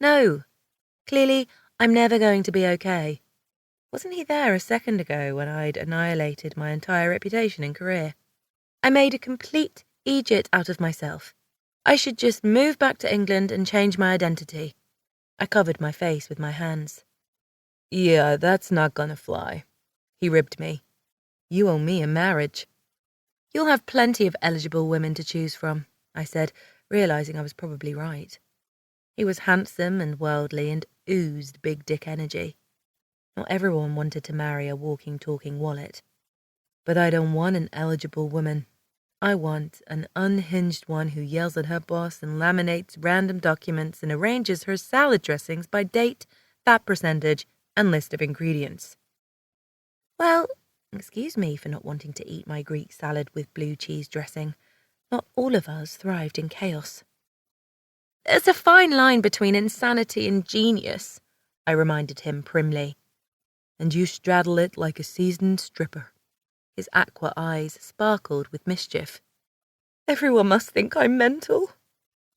No. Clearly, I'm never going to be okay. Wasn't he there a second ago when I'd annihilated my entire reputation and career? I made a complete Egypt out of myself. I should just move back to England and change my identity. I covered my face with my hands. Yeah, that's not gonna fly. He ribbed me. You owe me a marriage. You'll have plenty of eligible women to choose from, I said, realizing I was probably right. He was handsome and worldly and oozed big dick energy. Not everyone wanted to marry a walking, talking wallet. But I don't want an eligible woman. I want an unhinged one who yells at her boss and laminates random documents and arranges her salad dressings by date, fat percentage, and list of ingredients. Well, excuse me for not wanting to eat my Greek salad with blue cheese dressing. Not all of us thrived in chaos. There's a fine line between insanity and genius, I reminded him primly. And you straddle it like a seasoned stripper. His aqua eyes sparkled with mischief. Everyone must think I'm mental.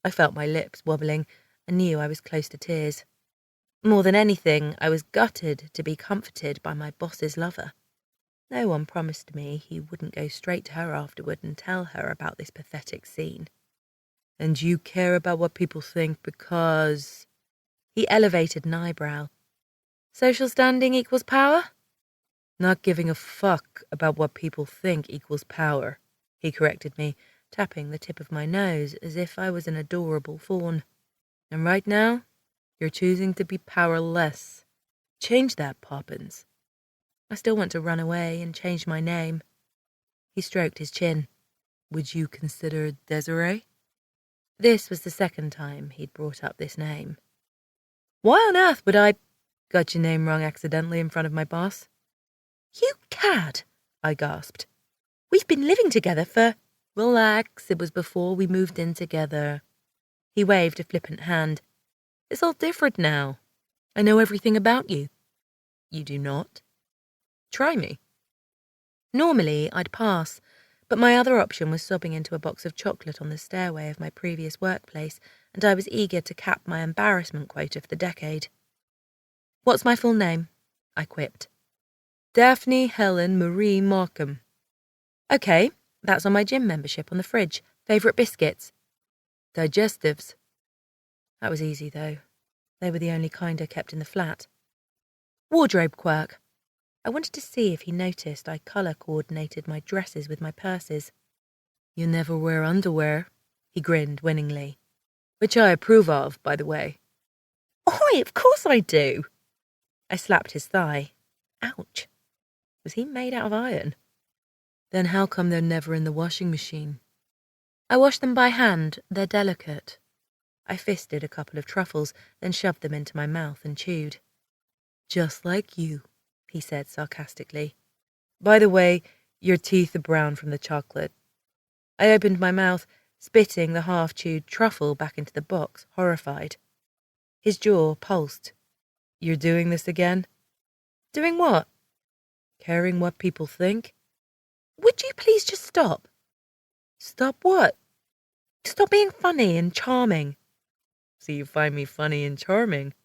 I felt my lips wobbling and knew I was close to tears. More than anything, I was gutted to be comforted by my boss's lover. No one promised me he wouldn't go straight to her afterward and tell her about this pathetic scene. And you care about what people think because... He elevated an eyebrow. Social standing equals power? Not giving a fuck about what people think equals power, he corrected me, tapping the tip of my nose as if I was an adorable fawn. And right now, you're choosing to be powerless. Change that, Poppins. I still want to run away and change my name. He stroked his chin. Would you consider Desiree? This was the second time he'd brought up this name. Why on earth would I... Got your name wrong accidentally in front of my boss? You cad, I gasped. We've been living together for... Relax, it was before we moved in together. He waved a flippant hand. It's all different now. I know everything about you. You do not? Try me. Normally, I'd pass, but my other option was sobbing into a box of chocolate on the stairway of my previous workplace, and I was eager to cap my embarrassment quota for the decade. What's my full name? I quipped. Daphne Helen Marie Markham. Okay, that's on my gym membership on the fridge. Favourite biscuits? Digestives. That was easy, though. They were the only kind I kept in the flat. Wardrobe quirk. I wanted to see if he noticed I colour-coordinated my dresses with my purses. You never wear underwear, he grinned winningly. Which I approve of, by the way. Oi, of course I do. I slapped his thigh. Ouch. Was he made out of iron? Then how come they're never in the washing machine? I wash them by hand. They're delicate. I fisted a couple of truffles, then shoved them into my mouth and chewed. Just like you, he said sarcastically. By the way, your teeth are brown from the chocolate. I opened my mouth, spitting the half-chewed truffle back into the box, horrified. His jaw pulsed. You're doing this again? Doing what? Caring what people think? Would you please just stop? Stop what? Stop being funny and charming. So you find me funny and charming?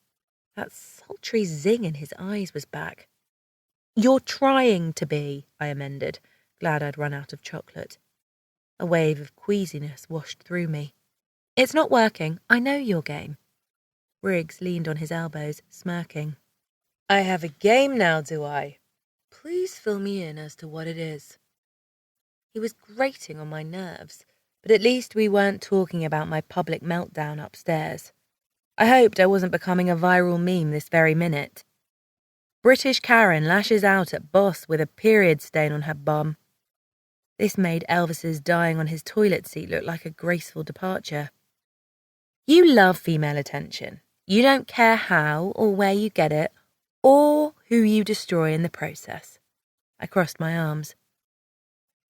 That sultry zing in his eyes was back. You're trying to be, I amended, glad I'd run out of chocolate. A wave of queasiness washed through me. It's not working. I know your game. Riggs leaned on his elbows, smirking. I have a game now, do I? Please fill me in as to what it is. He was grating on my nerves, but at least we weren't talking about my public meltdown upstairs. I hoped I wasn't becoming a viral meme this very minute. British Karen lashes out at boss with a period stain on her bum. This made Elvis's dying on his toilet seat look like a graceful departure. You love female attention. You don't care how or where you get it, or who you destroy in the process. I crossed my arms.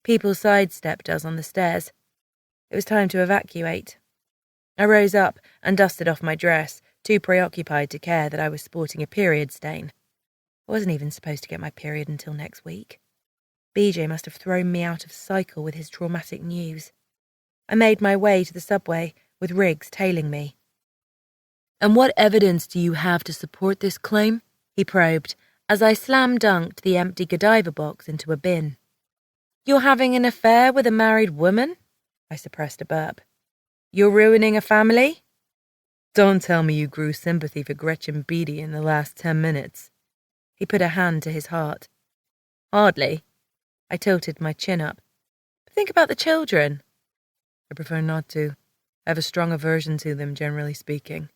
People sidestepped us on the stairs. It was time to evacuate. I rose up and dusted off my dress, too preoccupied to care that I was sporting a period stain. I wasn't even supposed to get my period until next week. BJ must have thrown me out of cycle with his traumatic news. I made my way to the subway, with Riggs tailing me. And what evidence do you have to support this claim? He probed, as I slam-dunked the empty Godiva box into a bin. You're having an affair with a married woman? I suppressed a burp. You're ruining a family? Don't tell me you grew sympathy for Gretchen Beatty in the last 10 minutes. He put a hand to his heart. Hardly. I tilted my chin up. But think about the children. I prefer not to. I have a strong aversion to them, generally speaking.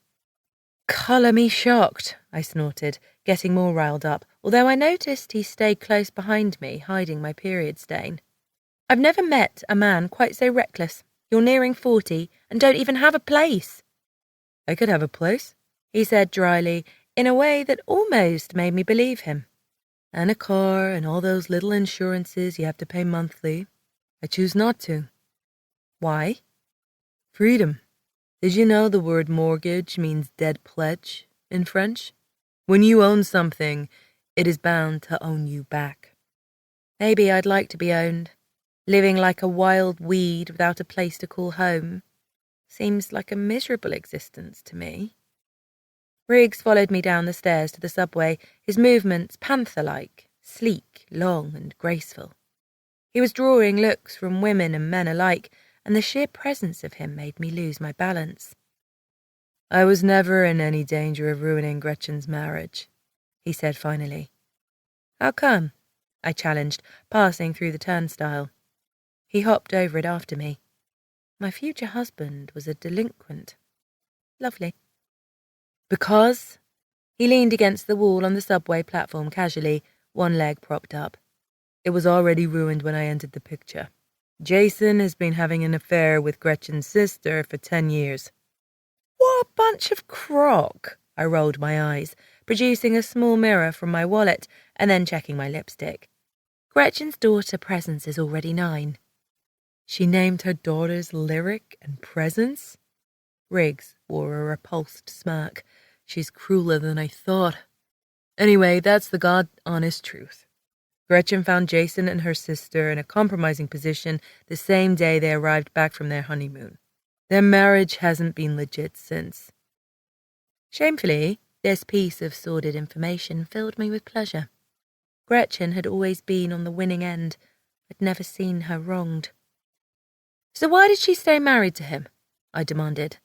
Colour me shocked, I snorted, getting more riled up, although I noticed he stayed close behind me, hiding my period stain. I've never met a man quite so reckless. You're nearing 40 and don't even have a place. I could have a place, he said dryly, in a way that almost made me believe him. And a car and all those little insurances you have to pay monthly. I choose not to. Why? Freedom. Did you know the word mortgage means dead pledge in French? When you own something, it is bound to own you back. Maybe I'd like to be owned. Living like a wild weed without a place to call home seems like a miserable existence to me. Riggs followed me down the stairs to the subway, his movements panther-like, sleek, long, and graceful. He was drawing looks from women and men alike, and the sheer presence of him made me lose my balance. I was never in any danger of ruining Gretchen's marriage, he said finally. How come? I challenged, passing through the turnstile. He hopped over it after me. My future husband was a delinquent. Lovely. Because? He leaned against the wall on the subway platform casually, one leg propped up. It was already ruined when I entered the picture. Jason has been having an affair with Gretchen's sister for 10 years. What a bunch of crock! I rolled my eyes, producing a small mirror from my wallet and then checking my lipstick. Gretchen's daughter Presence is already 9. She named her daughters Lyric and Presence? Riggs wore a repulsed smirk. She's crueler than I thought. Anyway, that's the God-honest truth. Gretchen found Jason and her sister in a compromising position the same day they arrived back from their honeymoon. Their marriage hasn't been legit since. Shamefully, this piece of sordid information filled me with pleasure. Gretchen had always been on the winning end. I'd never seen her wronged. So why did she stay married to him? I demanded.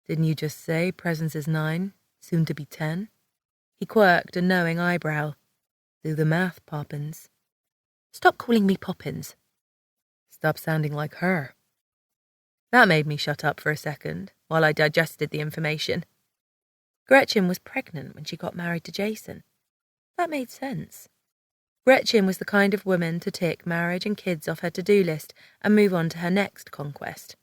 Didn't you just say Presence is 9, soon to be 10? He quirked a knowing eyebrow. Do the math, Poppins. Stop calling me Poppins. Stop sounding like her. That made me shut up for a second, while I digested the information. Gretchen was pregnant when she got married to Jason. That made sense. Gretchen was the kind of woman to tick marriage and kids off her to-do list and move on to her next conquest.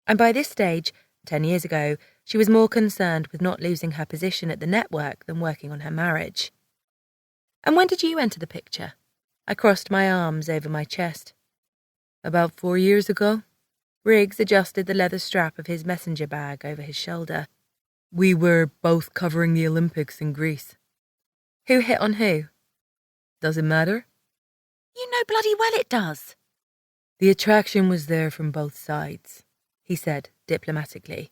And by this stage, 10 years ago, she was more concerned with not losing her position at the network than working on her marriage. And when did you enter the picture? I crossed my arms over my chest. About 4 years ago. Riggs adjusted the leather strap of his messenger bag over his shoulder. We were both covering the Olympics in Greece. Who hit on who? Does it matter? You know bloody well it does. The attraction was there from both sides, he said diplomatically.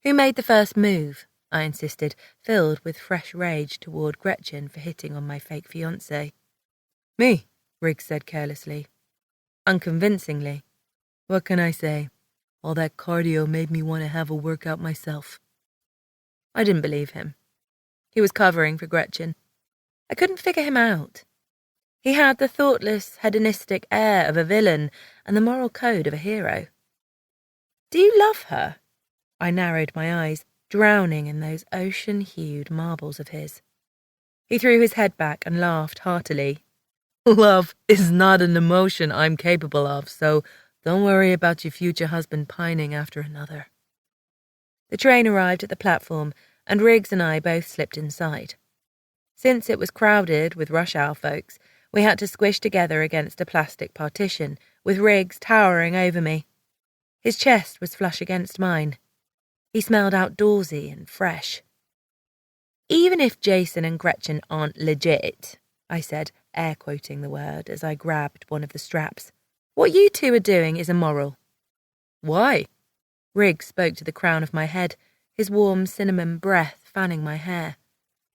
Who made the first move? I insisted, filled with fresh rage toward Gretchen for hitting on my fake fiancé. Me, Riggs said carelessly. Unconvincingly. What can I say? All that cardio made me want to have a workout myself. I didn't believe him. He was covering for Gretchen. I couldn't figure him out. He had the thoughtless, hedonistic air of a villain and the moral code of a hero. "Do you love her?" I narrowed my eyes, drowning in those ocean-hued marbles of his. He threw his head back and laughed heartily. "Love is not an emotion I'm capable of, so don't worry about your future husband pining after another." The train arrived at the platform, and Riggs and I both slipped inside. Since it was crowded with rush hour folks, we had to squish together against a plastic partition, with Riggs towering over me. His chest was flush against mine. He smelled outdoorsy and fresh. "Even if Jason and Gretchen aren't legit," I said, air-quoting the word as I grabbed one of the straps, "what you two are doing is immoral." "Why?" Riggs spoke to the crown of my head, his warm cinnamon breath fanning my hair.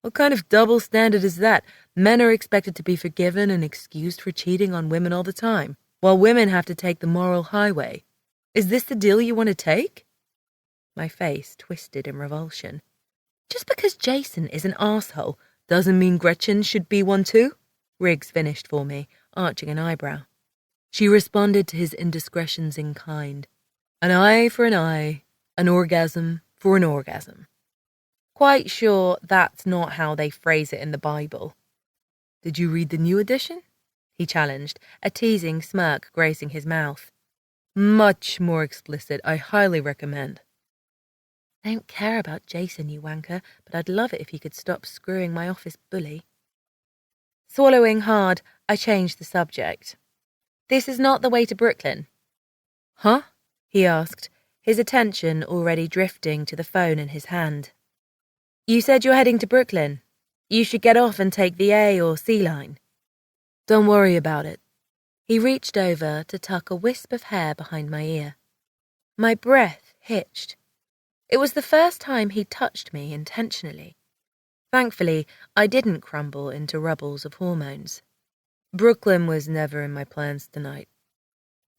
"What kind of double standard is that? Men are expected to be forgiven and excused for cheating on women all the time, while women have to take the moral highway. Is this the deal you want to take?" My face twisted in revulsion. "Just because Jason is an arsehole doesn't mean Gretchen should be one too," Riggs finished for me, arching an eyebrow. She responded to his indiscretions in kind. "An eye for an eye, an orgasm for an orgasm." Quite sure that's not how they phrase it in the Bible. "Did you read the new edition?" he challenged, a teasing smirk gracing his mouth. "Much more explicit. I highly recommend." "I don't care about Jason, you wanker, but I'd love it if you could stop screwing my office bully." Swallowing hard, I changed the subject. "This is not the way to Brooklyn." "Huh?" he asked, his attention already drifting to the phone in his hand. "You said you're heading to Brooklyn. You should get off and take the A or C line." "Don't worry about it." He reached over to tuck a wisp of hair behind my ear. My breath hitched. It was the first time he'd touched me intentionally. Thankfully, I didn't crumble into rubbles of hormones. "Brooklyn was never in my plans tonight."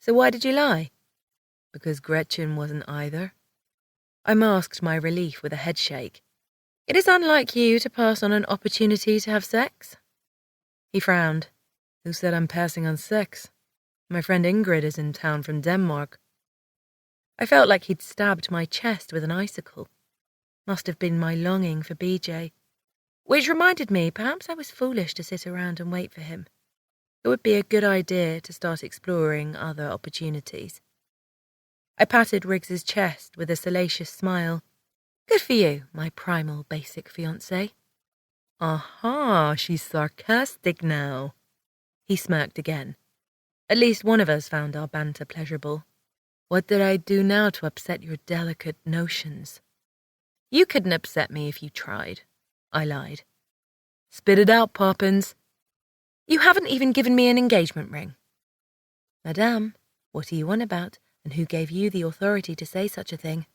"So why did you lie?" "Because Gretchen wasn't either." I masked my relief with a headshake. "It is unlike you to pass on an opportunity to have sex." He frowned. "Who said I'm passing on sex? My friend Ingrid is in town from Denmark." I felt like he'd stabbed my chest with an icicle. Must have been my longing for BJ. Which reminded me, perhaps I was foolish to sit around and wait for him. It would be a good idea to start exploring other opportunities. I patted Riggs's chest with a salacious smile. "Good for you, my primal basic fiancé." "Aha, she's sarcastic now." He smirked again. At least one of us found our banter pleasurable. "What did I do now to upset your delicate notions?" "You couldn't upset me if you tried," I lied. "Spit it out, Poppins." "You haven't even given me an engagement ring." "Madame, what are you on about, and who gave you the authority to say such a thing?"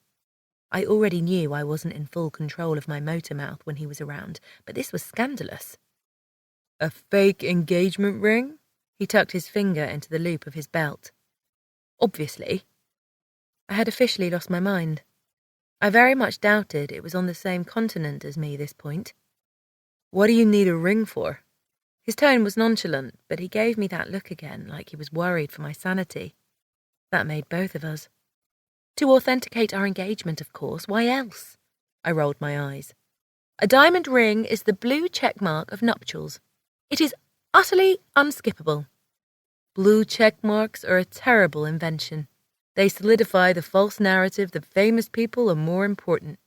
I already knew I wasn't in full control of my motor mouth when he was around, but this was scandalous. "A fake engagement ring?" He tucked his finger into the loop of his belt. "Obviously." I had officially lost my mind. I very much doubted it was on the same continent as me this point. "What do you need a ring for?" His tone was nonchalant, but he gave me that look again, like he was worried for my sanity. That made both of us. "To authenticate our engagement, of course. Why else?" I rolled my eyes. "A diamond ring is the blue check mark of nuptials. It is utterly unskippable." "Blue check marks are a terrible invention. They solidify the false narrative that famous people are more important."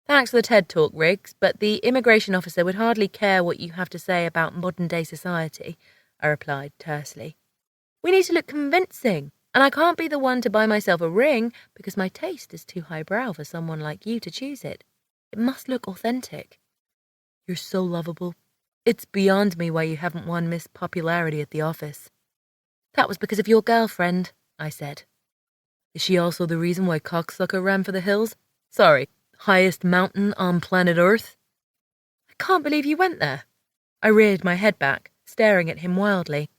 "Thanks for the TED Talk, Riggs, but the immigration officer would hardly care what you have to say about modern-day society," I replied tersely. "We need to look convincing, and I can't be the one to buy myself a ring because my taste is too highbrow for someone like you to choose it. It must look authentic." "You're so lovable. It's beyond me why you haven't won Miss Popularity at the office." "That was because of your girlfriend," I said. "Is she also the reason why Cocksucker ran for the hills? Sorry, highest mountain on planet Earth?" "I can't believe you went there." I reared my head back, staring at him wildly.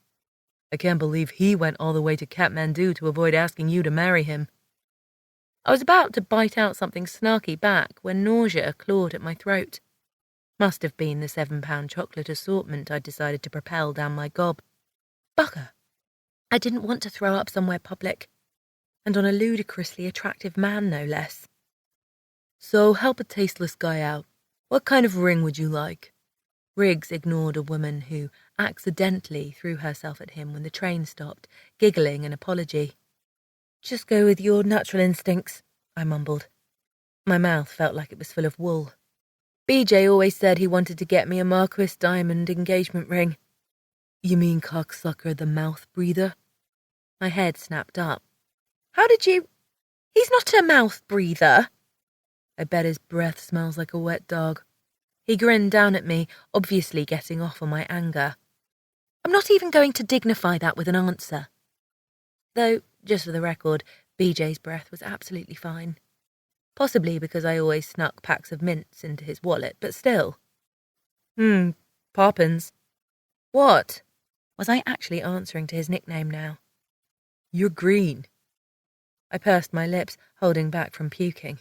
"I can't believe he went all the way to Kathmandu to avoid asking you to marry him." I was about to bite out something snarky back when nausea clawed at my throat. Must have been the £7 chocolate assortment I'd decided to propel down my gob. Bugger! I didn't want to throw up somewhere public, and on a ludicrously attractive man, no less. So help a tasteless guy out. What kind of ring would you like? Riggs ignored a woman who accidentally threw herself at him when the train stopped, giggling an apology. Just go with your natural instincts, I mumbled. My mouth felt like it was full of wool. BJ always said he wanted to get me a Marquis diamond engagement ring. You mean cocksucker the mouth breather? My head snapped up. How did you... He's not a mouth breather. I bet his breath smells like a wet dog. He grinned down at me, obviously getting off on my anger. I'm not even going to dignify that with an answer. Though, just for the record, BJ's breath was absolutely fine. Possibly because I always snuck packs of mints into his wallet, but still. Poppins. What? Was I actually answering to his nickname now? You're green. I pursed my lips, holding back from puking.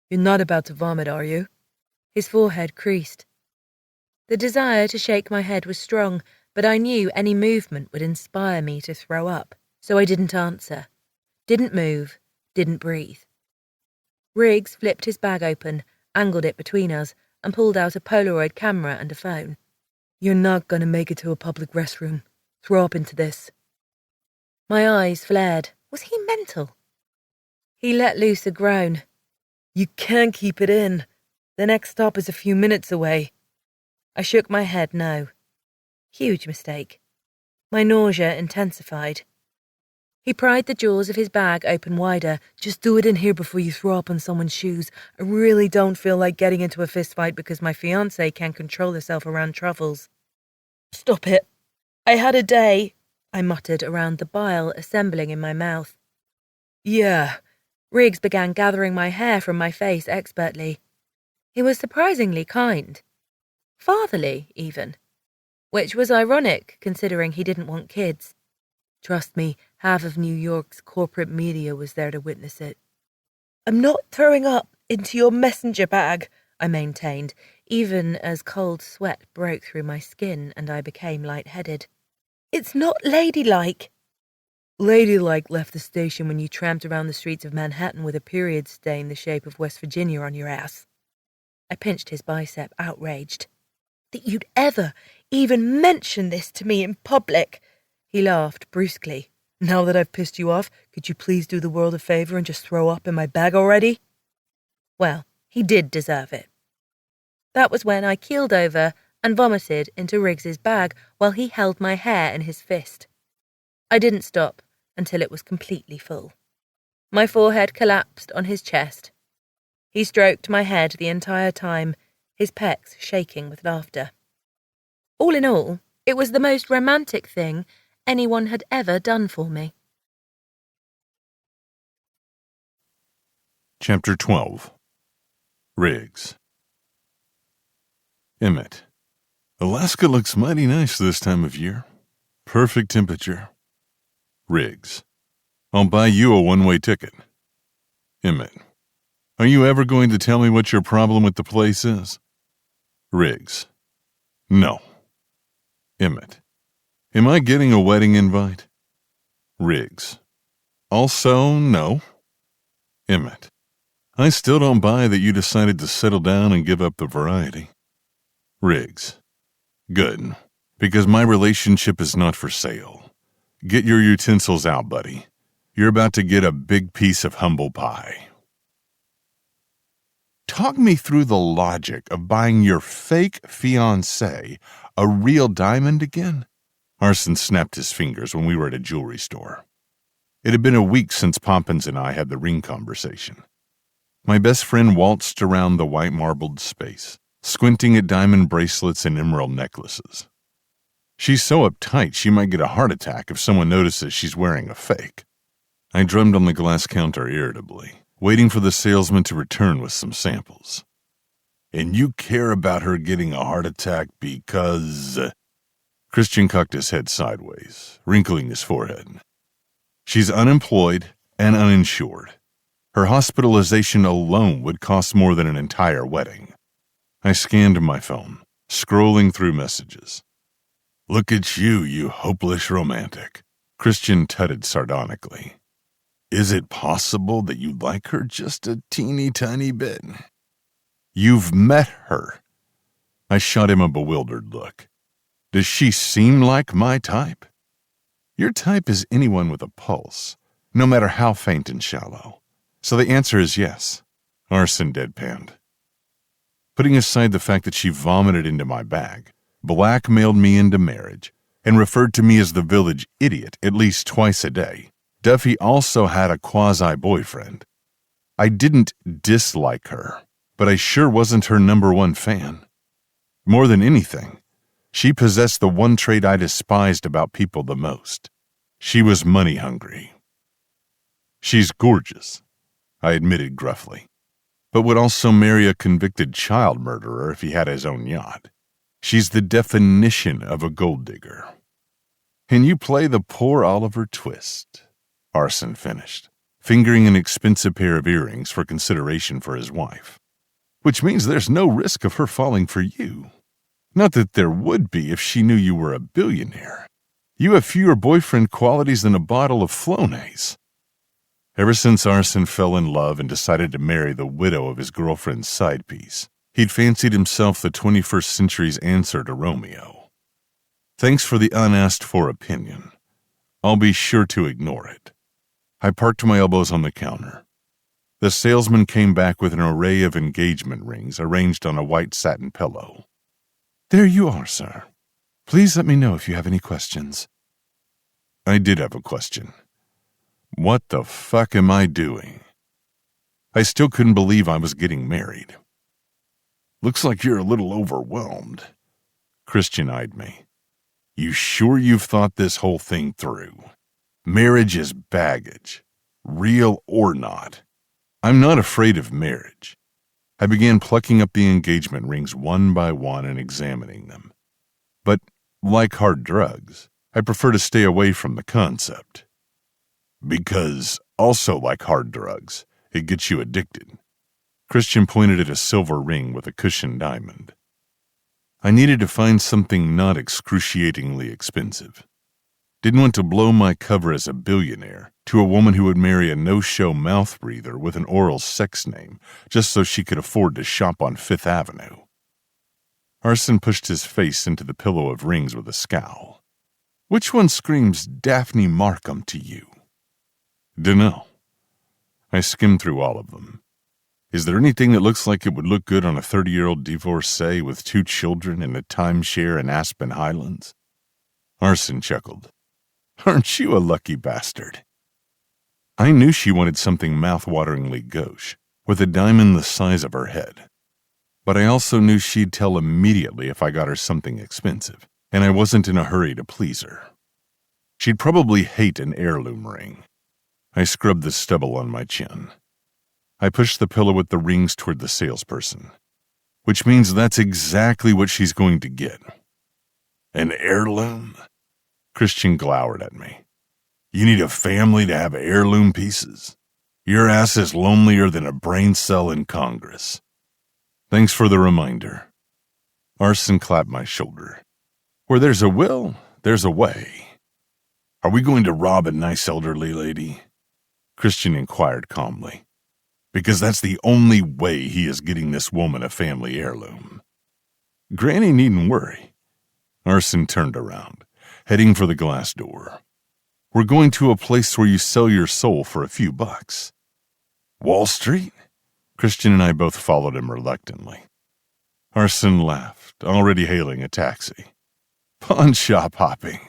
You're not about to vomit, are you? His forehead creased. The desire to shake my head was strong, but I knew any movement would inspire me to throw up, so I didn't answer. Didn't move, didn't breathe. Riggs flipped his bag open, angled it between us, and pulled out a Polaroid camera and a phone. You're not going to make it to a public restroom. Throw up into this. My eyes flared. Was he mental? He let loose a groan. You can't keep it in. The next stop is a few minutes away. I shook my head no. Huge mistake. My nausea intensified. He pried the jaws of his bag open wider. Just do it in here before you throw up on someone's shoes. I really don't feel like getting into a fistfight because my fiancé can't control herself around truffles. Stop it. I had a day, I muttered around the bile assembling in my mouth. Yeah. Riggs began gathering my hair from my face expertly. He was surprisingly kind. Fatherly, even. Which was ironic, considering he didn't want kids. Trust me, half of New York's corporate media was there to witness it. I'm not throwing up into your messenger bag, I maintained, even as cold sweat broke through my skin and I became lightheaded. It's not ladylike. Ladylike left the station when you tramped around the streets of Manhattan with a period stain the shape of West Virginia on your ass. I pinched his bicep, outraged. That you'd ever even mention this to me in public. He laughed brusquely. Now that I've pissed you off, could you please do the world a favor and just throw up in my bag already? Well, he did deserve it. That was when I keeled over and vomited into Riggs's bag while he held my hair in his fist. I didn't stop until it was completely full. My forehead collapsed on his chest. He stroked my head the entire time, his pecs shaking with laughter. All in all, it was the most romantic thing anyone had ever done for me. Chapter 12. Riggs. Emmett. Alaska looks mighty nice this time of year. Perfect temperature. Riggs. I'll buy you a one-way ticket. Emmett. Are you ever going to tell me what your problem with the place is? Riggs. No. Emmett. Am I getting a wedding invite? Riggs. Also, no. Emmett. I still don't buy that you decided to settle down and give up the variety. Riggs. Good, because my relationship is not for sale. Get your utensils out, buddy. You're about to get a big piece of humble pie. Talk me through the logic of buying your fake fiancé a real diamond again? Arson snapped his fingers when we were at a jewelry store. It had been a week since Poppins and I had the ring conversation. My best friend waltzed around the white marbled space, squinting at diamond bracelets and emerald necklaces. She's so uptight she might get a heart attack if someone notices she's wearing a fake. I drummed on the glass counter irritably, waiting for the salesman to return with some samples. And you care about her getting a heart attack because... Christian cocked his head sideways, wrinkling his forehead. She's unemployed and uninsured. Her hospitalization alone would cost more than an entire wedding. I scanned my phone, scrolling through messages. "Look at you, you hopeless romantic," Christian tutted sardonically. "Is it possible that you like her just a teeny tiny bit?" "You've met her." I shot him a bewildered look. "Does she seem like my type?" "Your type is anyone with a pulse, no matter how faint and shallow. So the answer is yes," Arson deadpanned. Putting aside the fact that she vomited into my bag, blackmailed me into marriage, and referred to me as the village idiot at least twice a day, Duffy also had a quasi-boyfriend. I didn't dislike her, but I sure wasn't her #1 fan. More than anything, she possessed the one trait I despised about people the most. She was money-hungry. "She's gorgeous," I admitted gruffly, "but would also marry a convicted child murderer if he had his own yacht. She's the definition of a gold digger." "And you play the poor Oliver Twist," Arson finished, fingering an expensive pair of earrings for consideration for his wife. "Which means there's no risk of her falling for you. Not that there would be if she knew you were a billionaire. You have fewer boyfriend qualities than a bottle of Flonase." Ever since Arson fell in love and decided to marry the widow of his girlfriend's side piece, he'd fancied himself the 21st century's answer to Romeo. Thanks for the unasked-for opinion. I'll be sure to ignore it. I parked my elbows on the counter. The salesman came back with an array of engagement rings arranged on a white satin pillow. "There you are, sir. Please let me know if you have any questions." I did have a question. What the fuck am I doing? I still couldn't believe I was getting married. "Looks like you're a little overwhelmed." Christian eyed me. "You sure you've thought this whole thing through? Marriage is baggage, real or not. I'm not afraid of marriage." I began plucking up the engagement rings one by one and examining them. But, like hard drugs, I prefer to stay away from the concept. "Because, also like hard drugs, it gets you addicted." Christian pointed at a silver ring with a cushioned diamond. I needed to find something not excruciatingly expensive. Didn't want to blow my cover as a billionaire to a woman who would marry a no-show mouth breather with an oral sex name just so she could afford to shop on Fifth Avenue. Arson pushed his face into the pillow of rings with a scowl. "Which one screams Daphne Markham to you?" "Dunno." I skimmed through all of them. "Is there anything that looks like it would look good on a 30-year-old divorcee with 2 children and a timeshare in Aspen Highlands?" Arson chuckled. "Aren't you a lucky bastard?" I knew she wanted something mouth-wateringly gauche, with a diamond the size of her head. But I also knew she'd tell immediately if I got her something expensive, and I wasn't in a hurry to please her. She'd probably hate an heirloom ring. I scrubbed the stubble on my chin. I pushed the pillow with the rings toward the salesperson. "Which means that's exactly what she's going to get." "An heirloom?" Christian glowered at me. "You need a family to have heirloom pieces? Your ass is lonelier than a brain cell in Congress." "Thanks for the reminder." Arson clapped my shoulder. "Where there's a will, there's a way." "Are we going to rob a nice elderly lady?" Christian inquired calmly. "Because that's the only way he is getting this woman a family heirloom." "Granny needn't worry." Arson turned around, heading for the glass door. "We're going to a place where you sell your soul for a few bucks." "Wall Street?" Christian and I both followed him reluctantly. Arson laughed, already hailing a taxi. "Pawn shop hopping."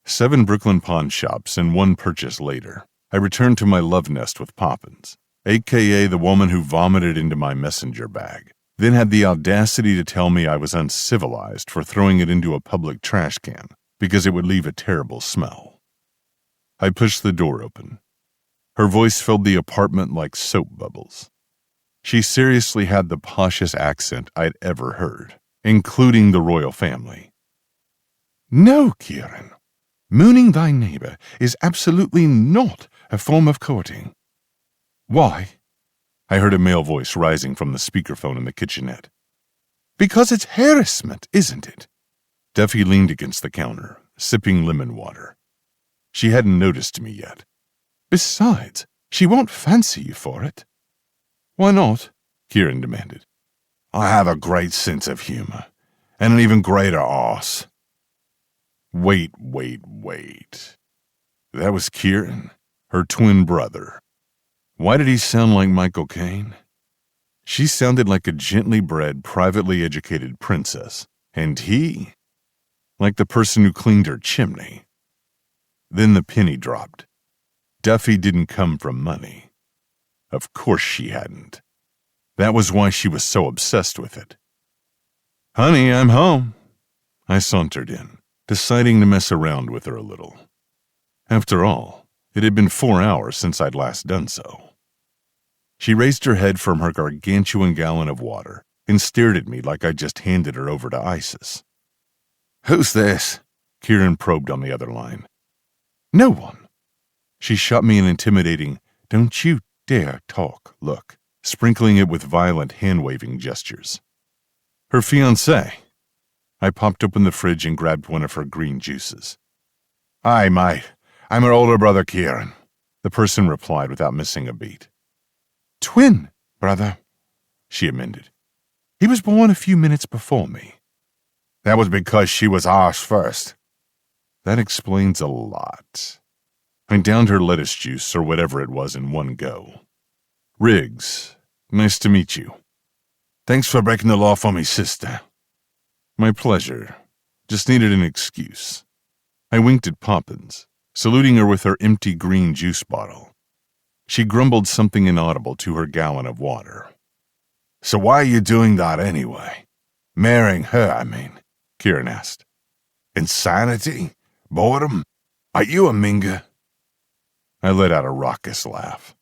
7 Brooklyn pawn shops and 1 purchase later, I returned to my love nest with Poppins, a.k.a. the woman who vomited into my messenger bag, then had the audacity to tell me I was uncivilized for throwing it into a public trash can because it would leave a terrible smell. I pushed the door open. Her voice filled the apartment like soap bubbles. She seriously had the poshest accent I'd ever heard, including the royal family. "No, Kieran. Mooning thy neighbor is absolutely not a form of courting." "Why?" I heard a male voice rising from the speakerphone in the kitchenette. Because it's harassment, isn't it? Duffy leaned against the counter, sipping lemon water. She hadn't noticed me yet. Besides, she won't fancy you for it. Why not? Kieran demanded. I have a great sense of humor, and an even greater arse. Wait. That was Kieran, her twin brother. Why did he sound like Michael Caine? She sounded like a gently bred, privately educated princess, and he, like the person who cleaned her chimney. Then the penny dropped. Duffy didn't come from money. Of course she hadn't. That was why she was so obsessed with it. Honey, I'm home. I sauntered in, deciding to mess around with her a little. After all, it had been 4 hours since I'd last done so. She raised her head from her gargantuan gallon of water and stared at me like I'd just handed her over to ISIS. Who's this? Kieran probed on the other line. No one. She shot me an intimidating, don't you dare talk look, sprinkling it with violent hand-waving gestures. Her fiancé. I popped open the fridge and grabbed one of her green juices. Aye, mate. I'm her older brother, Kieran, the person replied without missing a beat. Twin brother, she amended. He was born a few minutes before me. That was because she was ours first. That explains a lot. I downed her lettuce juice or whatever it was in one go. Riggs, nice to meet you. Thanks for breaking the law for me, sister. My pleasure. Just needed an excuse. I winked at Poppins, saluting her with her empty green juice bottle. She grumbled something inaudible to her gallon of water. So why are you doing that anyway? Marrying her, I mean, Kieran asked. Insanity? Boredom? Are you a Minga? I let out a raucous laugh.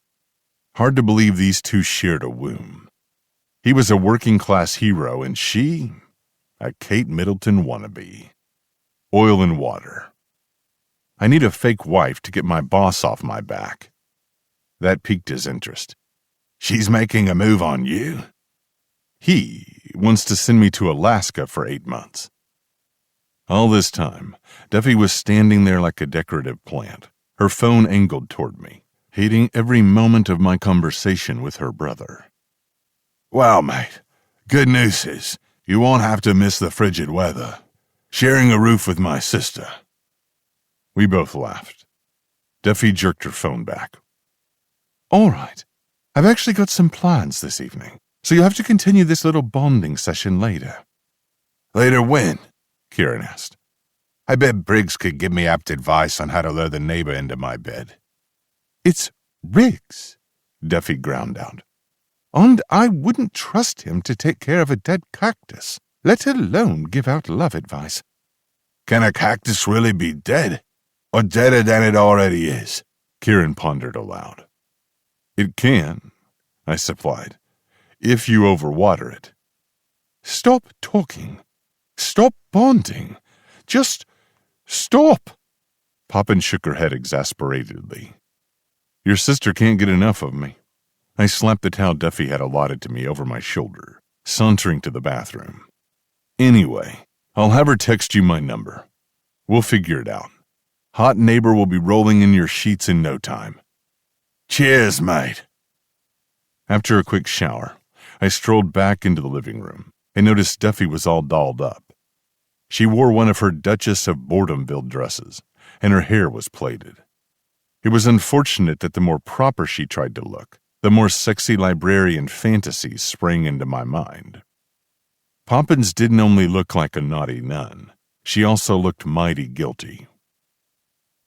Hard to believe these two shared a womb. He was a working-class hero, and she, a Kate Middleton wannabe. Oil and water. I need a fake wife to get my boss off my back. That piqued his interest. She's making a move on you? He wants to send me to Alaska for 8 months. All this time, Duffy was standing there like a decorative plant, her phone angled toward me, hating every moment of my conversation with her brother. Well, mate, good news is you won't have to miss the frigid weather. Sharing a roof with my sister. We both laughed. Duffy jerked her phone back. All right. I've actually got some plans this evening, so you'll have to continue this little bonding session later. Later when? Kieran asked. I bet Briggs could give me apt advice on how to lure the neighbor into my bed. It's Briggs, Duffy ground out. And I wouldn't trust him to take care of a dead cactus, let alone give out love advice. Can a cactus really be dead? Or deader than it already is? Kieran pondered aloud. It can, I supplied, if you overwater it. Stop talking. Stop bonding. Just stop. Poppin shook her head exasperatedly. Your sister can't get enough of me. I slapped the towel Duffy had allotted to me over my shoulder, sauntering to the bathroom. Anyway, I'll have her text you my number. We'll figure it out. Hot neighbor will be rolling in your sheets in no time. Cheers, mate. After a quick shower, I strolled back into the living room and noticed Duffy was all dolled up. She wore one of her Duchess of Boredomville dresses, and her hair was plaited. It was unfortunate that the more proper she tried to look, the more sexy librarian fantasies sprang into my mind. Poppins didn't only look like a naughty nun, she also looked mighty guilty.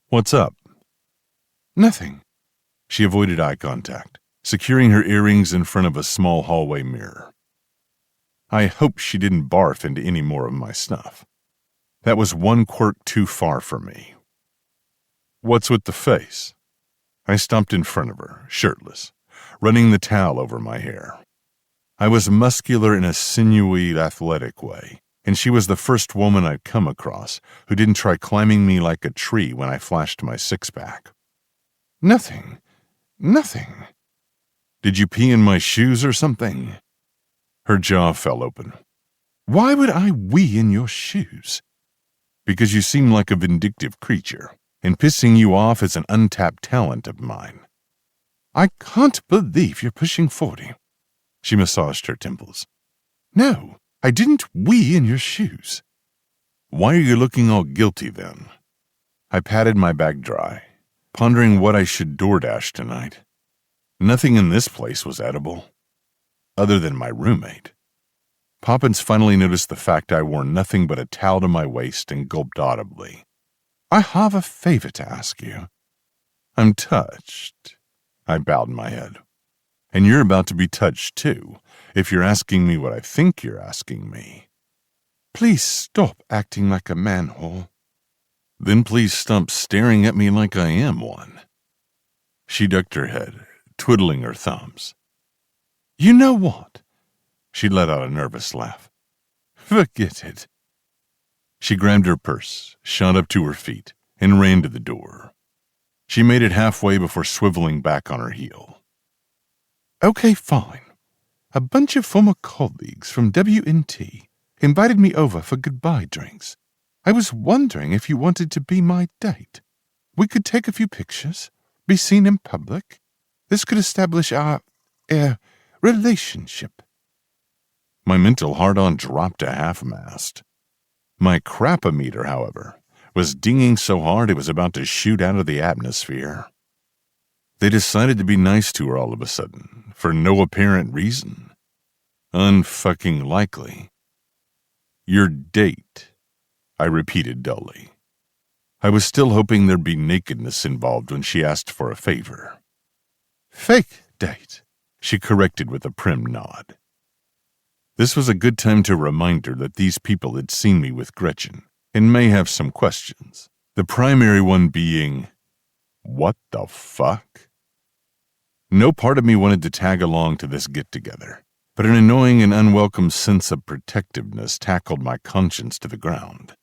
What's up? Nothing. She avoided eye contact, securing her earrings in front of a small hallway mirror. I hoped she didn't barf into any more of my stuff. That was one quirk too far for me. What's with the face? I stomped in front of her, shirtless, running the towel over my hair. I was muscular in a sinewy, athletic way, and she was the first woman I'd come across who didn't try climbing me like a tree when I flashed my six-pack. Nothing. Did you pee in my shoes or something? Her jaw fell open. Why would I wee in your shoes? Because you seem like a vindictive creature, and pissing you off is an untapped talent of mine. I can't believe you're pushing 40. She massaged her temples. No, I didn't wee in your shoes. Why are you looking all guilty then? I patted my bag dry, pondering what I should DoorDash tonight. Nothing in this place was edible, other than my roommate. Poppins finally noticed the fact I wore nothing but a towel to my waist and gulped audibly. I have a favor to ask you. I'm touched. I bowed my head. And you're about to be touched too, if you're asking me what I think you're asking me. Please stop acting like a manhole. Then please stop staring at me like I am one. She ducked her head, twiddling her thumbs. You know what? She let out a nervous laugh. Forget it. She grabbed her purse, shot up to her feet, and ran to the door. She made it halfway before swiveling back on her heel. Okay, fine. A bunch of former colleagues from WNT invited me over for goodbye drinks. I was wondering if you wanted to be my date. We could take a few pictures, be seen in public. This could establish our, relationship. My mental hard-on dropped to half-mast. My crapometer, however, was dinging so hard it was about to shoot out of the atmosphere. They decided to be nice to her all of a sudden, for no apparent reason. Unfucking likely. Your date, I repeated dully. I was still hoping there'd be nakedness involved when she asked for a favor. Fake date, she corrected with a prim nod. This was a good time to remind her that these people had seen me with Gretchen and may have some questions, the primary one being, what the fuck? No part of me wanted to tag along to this get-together, but an annoying and unwelcome sense of protectiveness tackled my conscience to the ground.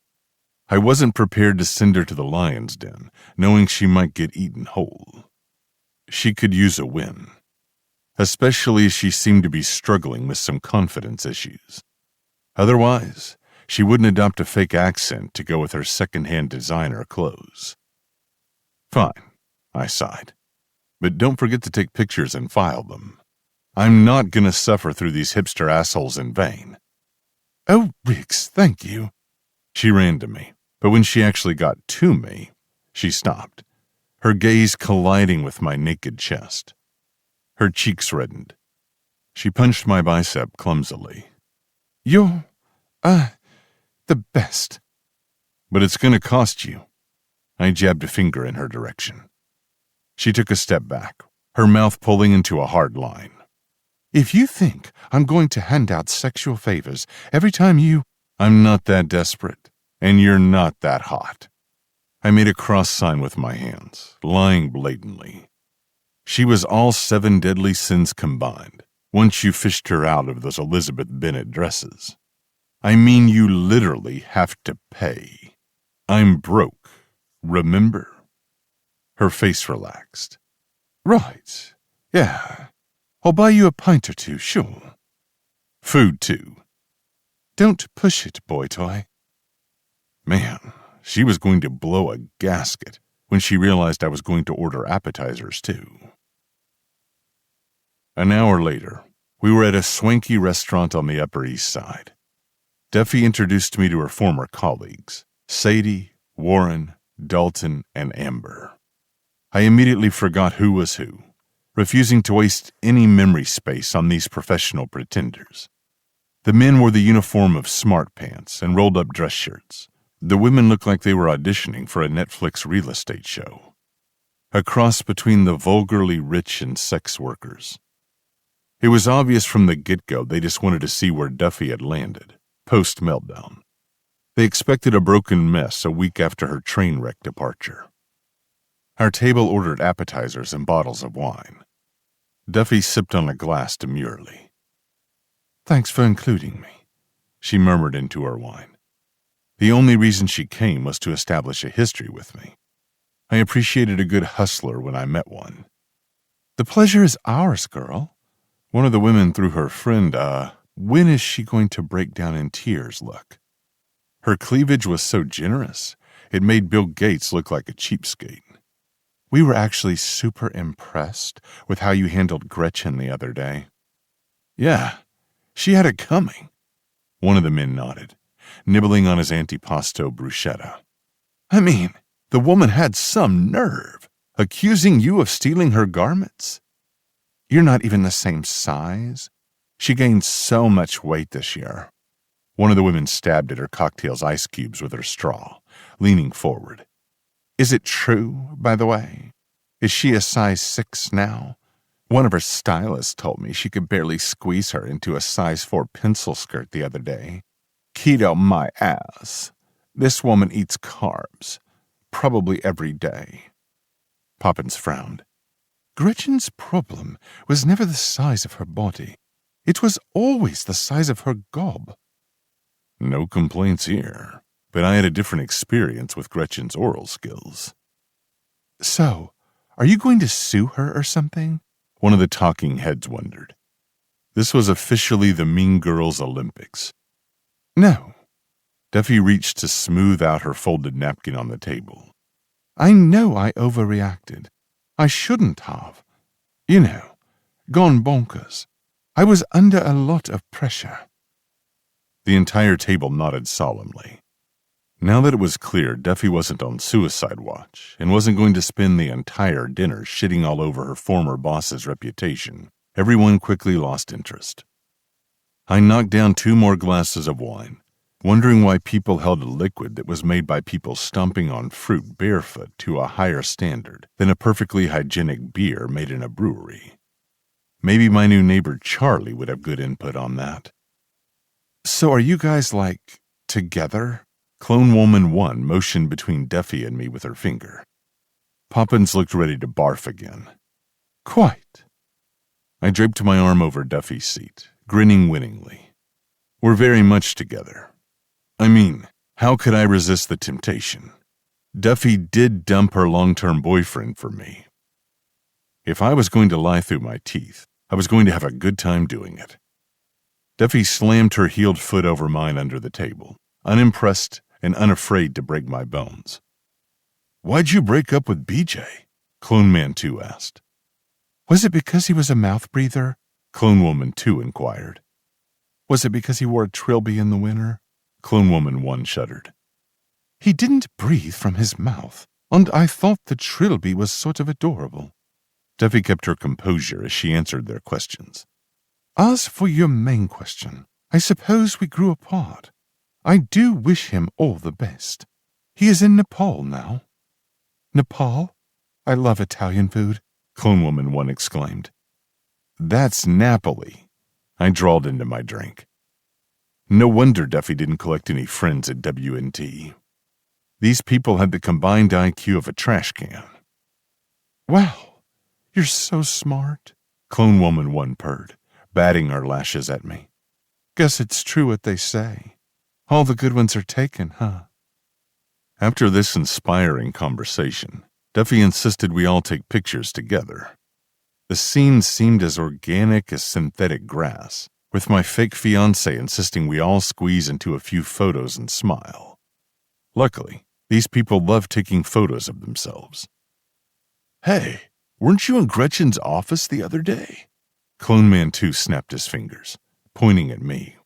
I wasn't prepared to send her to the lion's den, knowing she might get eaten whole. She could use a win, especially as she seemed to be struggling with some confidence issues. Otherwise, she wouldn't adopt a fake accent to go with her second-hand designer clothes. Fine, I sighed. But don't forget to take pictures and file them. I'm not gonna suffer through these hipster assholes in vain. Oh, Riggs, thank you. She ran to me, but when she actually got to me, she stopped, her gaze colliding with my naked chest. Her cheeks reddened. She punched my bicep clumsily. You're, the best. But it's gonna cost you. I jabbed a finger in her direction. She took a step back, her mouth pulling into a hard line. If you think I'm going to hand out sexual favors every time you... I'm not that desperate, and you're not that hot. I made a cross sign with my hands, lying blatantly. She was all 7 deadly sins combined, once you fished her out of those Elizabeth Bennet dresses. I mean, you literally have to pay. I'm broke, remember? Her face relaxed. Right, yeah. I'll buy you a pint or two, sure. Food, too. Don't push it, boy toy. Man, she was going to blow a gasket when she realized I was going to order appetizers, too. An hour later, we were at a swanky restaurant on the Upper East Side. Duffy introduced me to her former colleagues, Sadie, Warren, Dalton, and Amber. I immediately forgot who was who, refusing to waste any memory space on these professional pretenders. The men wore the uniform of smart pants and rolled-up dress shirts. The women looked like they were auditioning for a Netflix real estate show. A cross between the vulgarly rich and sex workers. It was obvious from the get-go they just wanted to see where Duffy had landed, post-meltdown. They expected a broken mess a week after her train wreck departure. Our table ordered appetizers and bottles of wine. Duffy sipped on a glass demurely. Thanks for including me, she murmured into her wine. The only reason she came was to establish a history with me. I appreciated a good hustler when I met one. The pleasure is ours, girl. One of the women threw her friend when is she going to break down in tears look. Her cleavage was so generous, it made Bill Gates look like a cheapskate. We were actually super impressed with how you handled Gretchen the other day. Yeah, she had it coming. One of the men nodded, nibbling on his antipasto bruschetta. I mean, the woman had some nerve, accusing you of stealing her garments. You're not even the same size. She gained so much weight this year. One of the women stabbed at her cocktail's ice cubes with her straw, leaning forward. Is it true, by the way? Is she a size 6 now? One of her stylists told me she could barely squeeze her into a size 4 pencil skirt the other day. Keto my ass. This woman eats carbs, probably every day. Poppins frowned. Gretchen's problem was never the size of her body. It was always the size of her gob. No complaints here, but I had a different experience with Gretchen's oral skills. So, are you going to sue her or something? One of the talking heads wondered. This was officially the Mean Girls Olympics. No. Duffy reached to smooth out her folded napkin on the table. I know I overreacted. I shouldn't have. You know, gone bonkers. I was under a lot of pressure. The entire table nodded solemnly. Now that it was clear Duffy wasn't on suicide watch and wasn't going to spend the entire dinner shitting all over her former boss's reputation, everyone quickly lost interest. I knocked down 2 more glasses of wine, wondering why people held a liquid that was made by people stomping on fruit barefoot to a higher standard than a perfectly hygienic beer made in a brewery. Maybe my new neighbor Charlie would have good input on that. So are you guys, together? Clone Woman 1 motioned between Duffy and me with her finger. Poppins looked ready to barf again. Quite. I draped my arm over Duffy's seat, grinning winningly. We're very much together. I mean, how could I resist the temptation? Duffy did dump her long-term boyfriend for me. If I was going to lie through my teeth, I was going to have a good time doing it. Duffy slammed her heeled foot over mine under the table, unimpressed and unafraid to break my bones. Why'd you break up with BJ? Clone Man 2 asked. Was it because he was a mouth breather? Clone Woman 2 inquired. Was it because he wore a trilby in the winter? Clone Woman 1 shuddered. He didn't breathe from his mouth, and I thought the trilby was sort of adorable. Duffy kept her composure as she answered their questions. As for your main question, I suppose we grew apart. I do wish him all the best. He is in Nepal now. Nepal? I love Italian food, Clone Woman 1 exclaimed. That's Napoli. I drawled into my drink. No wonder Duffy didn't collect any friends at WNT. These people had the combined IQ of a trash can. Wow, you're so smart, Clone Woman 1 purred, batting her lashes at me. Guess it's true what they say. All the good ones are taken, huh? After this inspiring conversation, Duffy insisted we all take pictures together. The scene seemed as organic as synthetic grass, with my fake fiancé insisting we all squeeze into a few photos and smile. Luckily, these people love taking photos of themselves. Hey, weren't you in Gretchen's office the other day? Clone Man 2 snapped his fingers, pointing at me.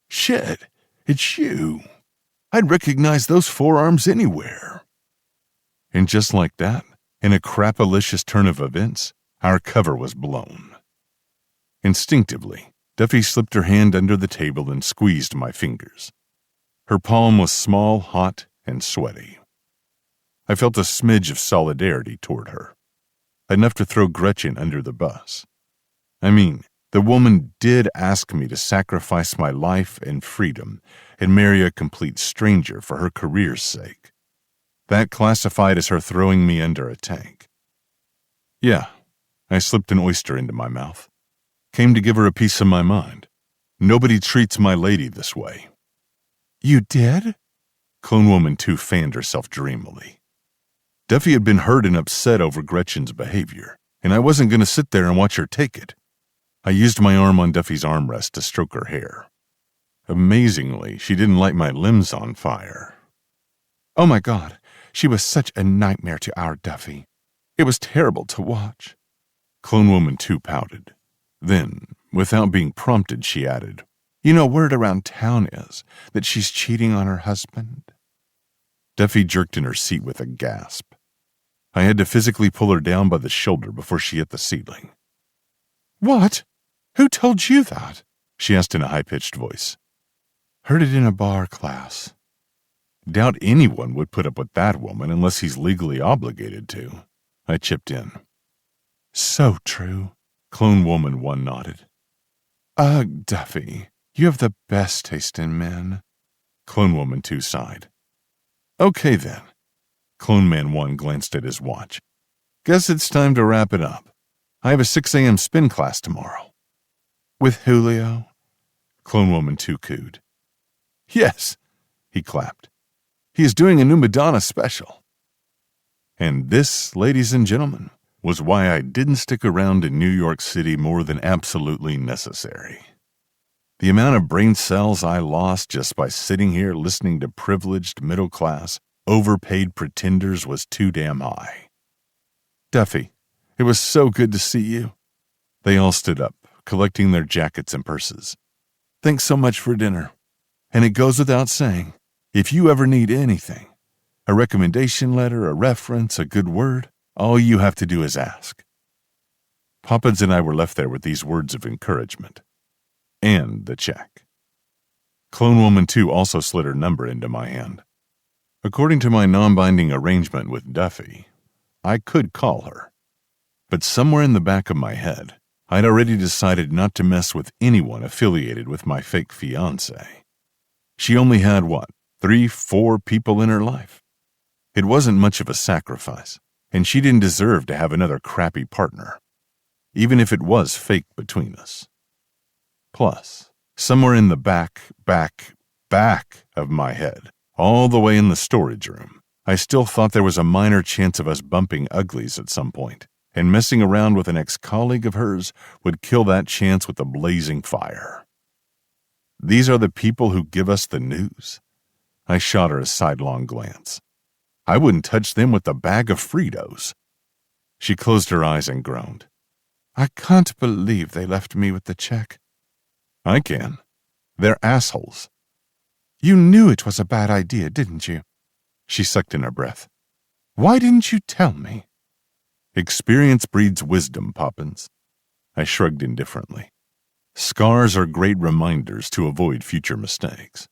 Shit, it's you. I'd recognize those forearms anywhere. And just like that, in a crapalicious turn of events, our cover was blown. Instinctively, Duffy slipped her hand under the table and squeezed my fingers. Her palm was small, hot, and sweaty. I felt a smidge of solidarity toward her, enough to throw Gretchen under the bus. I mean, the woman did ask me to sacrifice my life and freedom and marry a complete stranger for her career's sake. That classified as her throwing me under a tank. Yeah, I slipped an oyster into my mouth. Came to give her a piece of my mind. Nobody treats my lady this way. You did? Clone Woman 2 fanned herself dreamily. Duffy had been hurt and upset over Gretchen's behavior, and I wasn't going to sit there and watch her take it. I used my arm on Duffy's armrest to stroke her hair. Amazingly, she didn't light my limbs on fire. Oh my God, she was such a nightmare to our Duffy. It was terrible to watch. Clone Woman 2 pouted. Then, without being prompted, she added, You know, word around town is that she's cheating on her husband. Duffy jerked in her seat with a gasp. I had to physically pull her down by the shoulder before she hit the ceiling. What? Who told you that? She asked in a high-pitched voice. Heard it in a bar class. Doubt anyone would put up with that woman unless he's legally obligated to. I chipped in. So true. Clone Woman 1 nodded. Ugh, Duffy, you have the best taste in men. Clone Woman 2 sighed. Okay then. Clone Man 1 glanced at his watch. Guess it's time to wrap it up. I have a 6 a.m. spin class tomorrow. With Julio? Clone Woman 2 cooed. Yes, he clapped. He is doing a new Madonna special. And this, ladies and gentlemen, was why I didn't stick around in New York City more than absolutely necessary. The amount of brain cells I lost just by sitting here listening to privileged, middle-class, overpaid pretenders was too damn high. Duffy, it was so good to see you. They all stood up, collecting their jackets and purses. Thanks so much for dinner. And it goes without saying, if you ever need anything, a recommendation letter, a reference, a good word, all you have to do is ask. Poppins and I were left there with these words of encouragement. And the check. Clone Woman 2 also slid her number into my hand. According to my non-binding arrangement with Duffy, I could call her. But somewhere in the back of my head, I'd already decided not to mess with anyone affiliated with my fake fiancé. She only had, 3-4 people in her life. It wasn't much of a sacrifice, and she didn't deserve to have another crappy partner, even if it was fake between us. Plus, somewhere in the back of my head, all the way in the storage room, I still thought there was a minor chance of us bumping uglies at some point, and messing around with an ex-colleague of hers would kill that chance with a blazing fire. These are the people who give us the news. I shot her a sidelong glance. I wouldn't touch them with a bag of Fritos. She closed her eyes and groaned. I can't believe they left me with the check. I can. They're assholes. You knew it was a bad idea, didn't you? She sucked in her breath. Why didn't you tell me? Experience breeds wisdom, Poppins. I shrugged indifferently. Scars are great reminders to avoid future mistakes.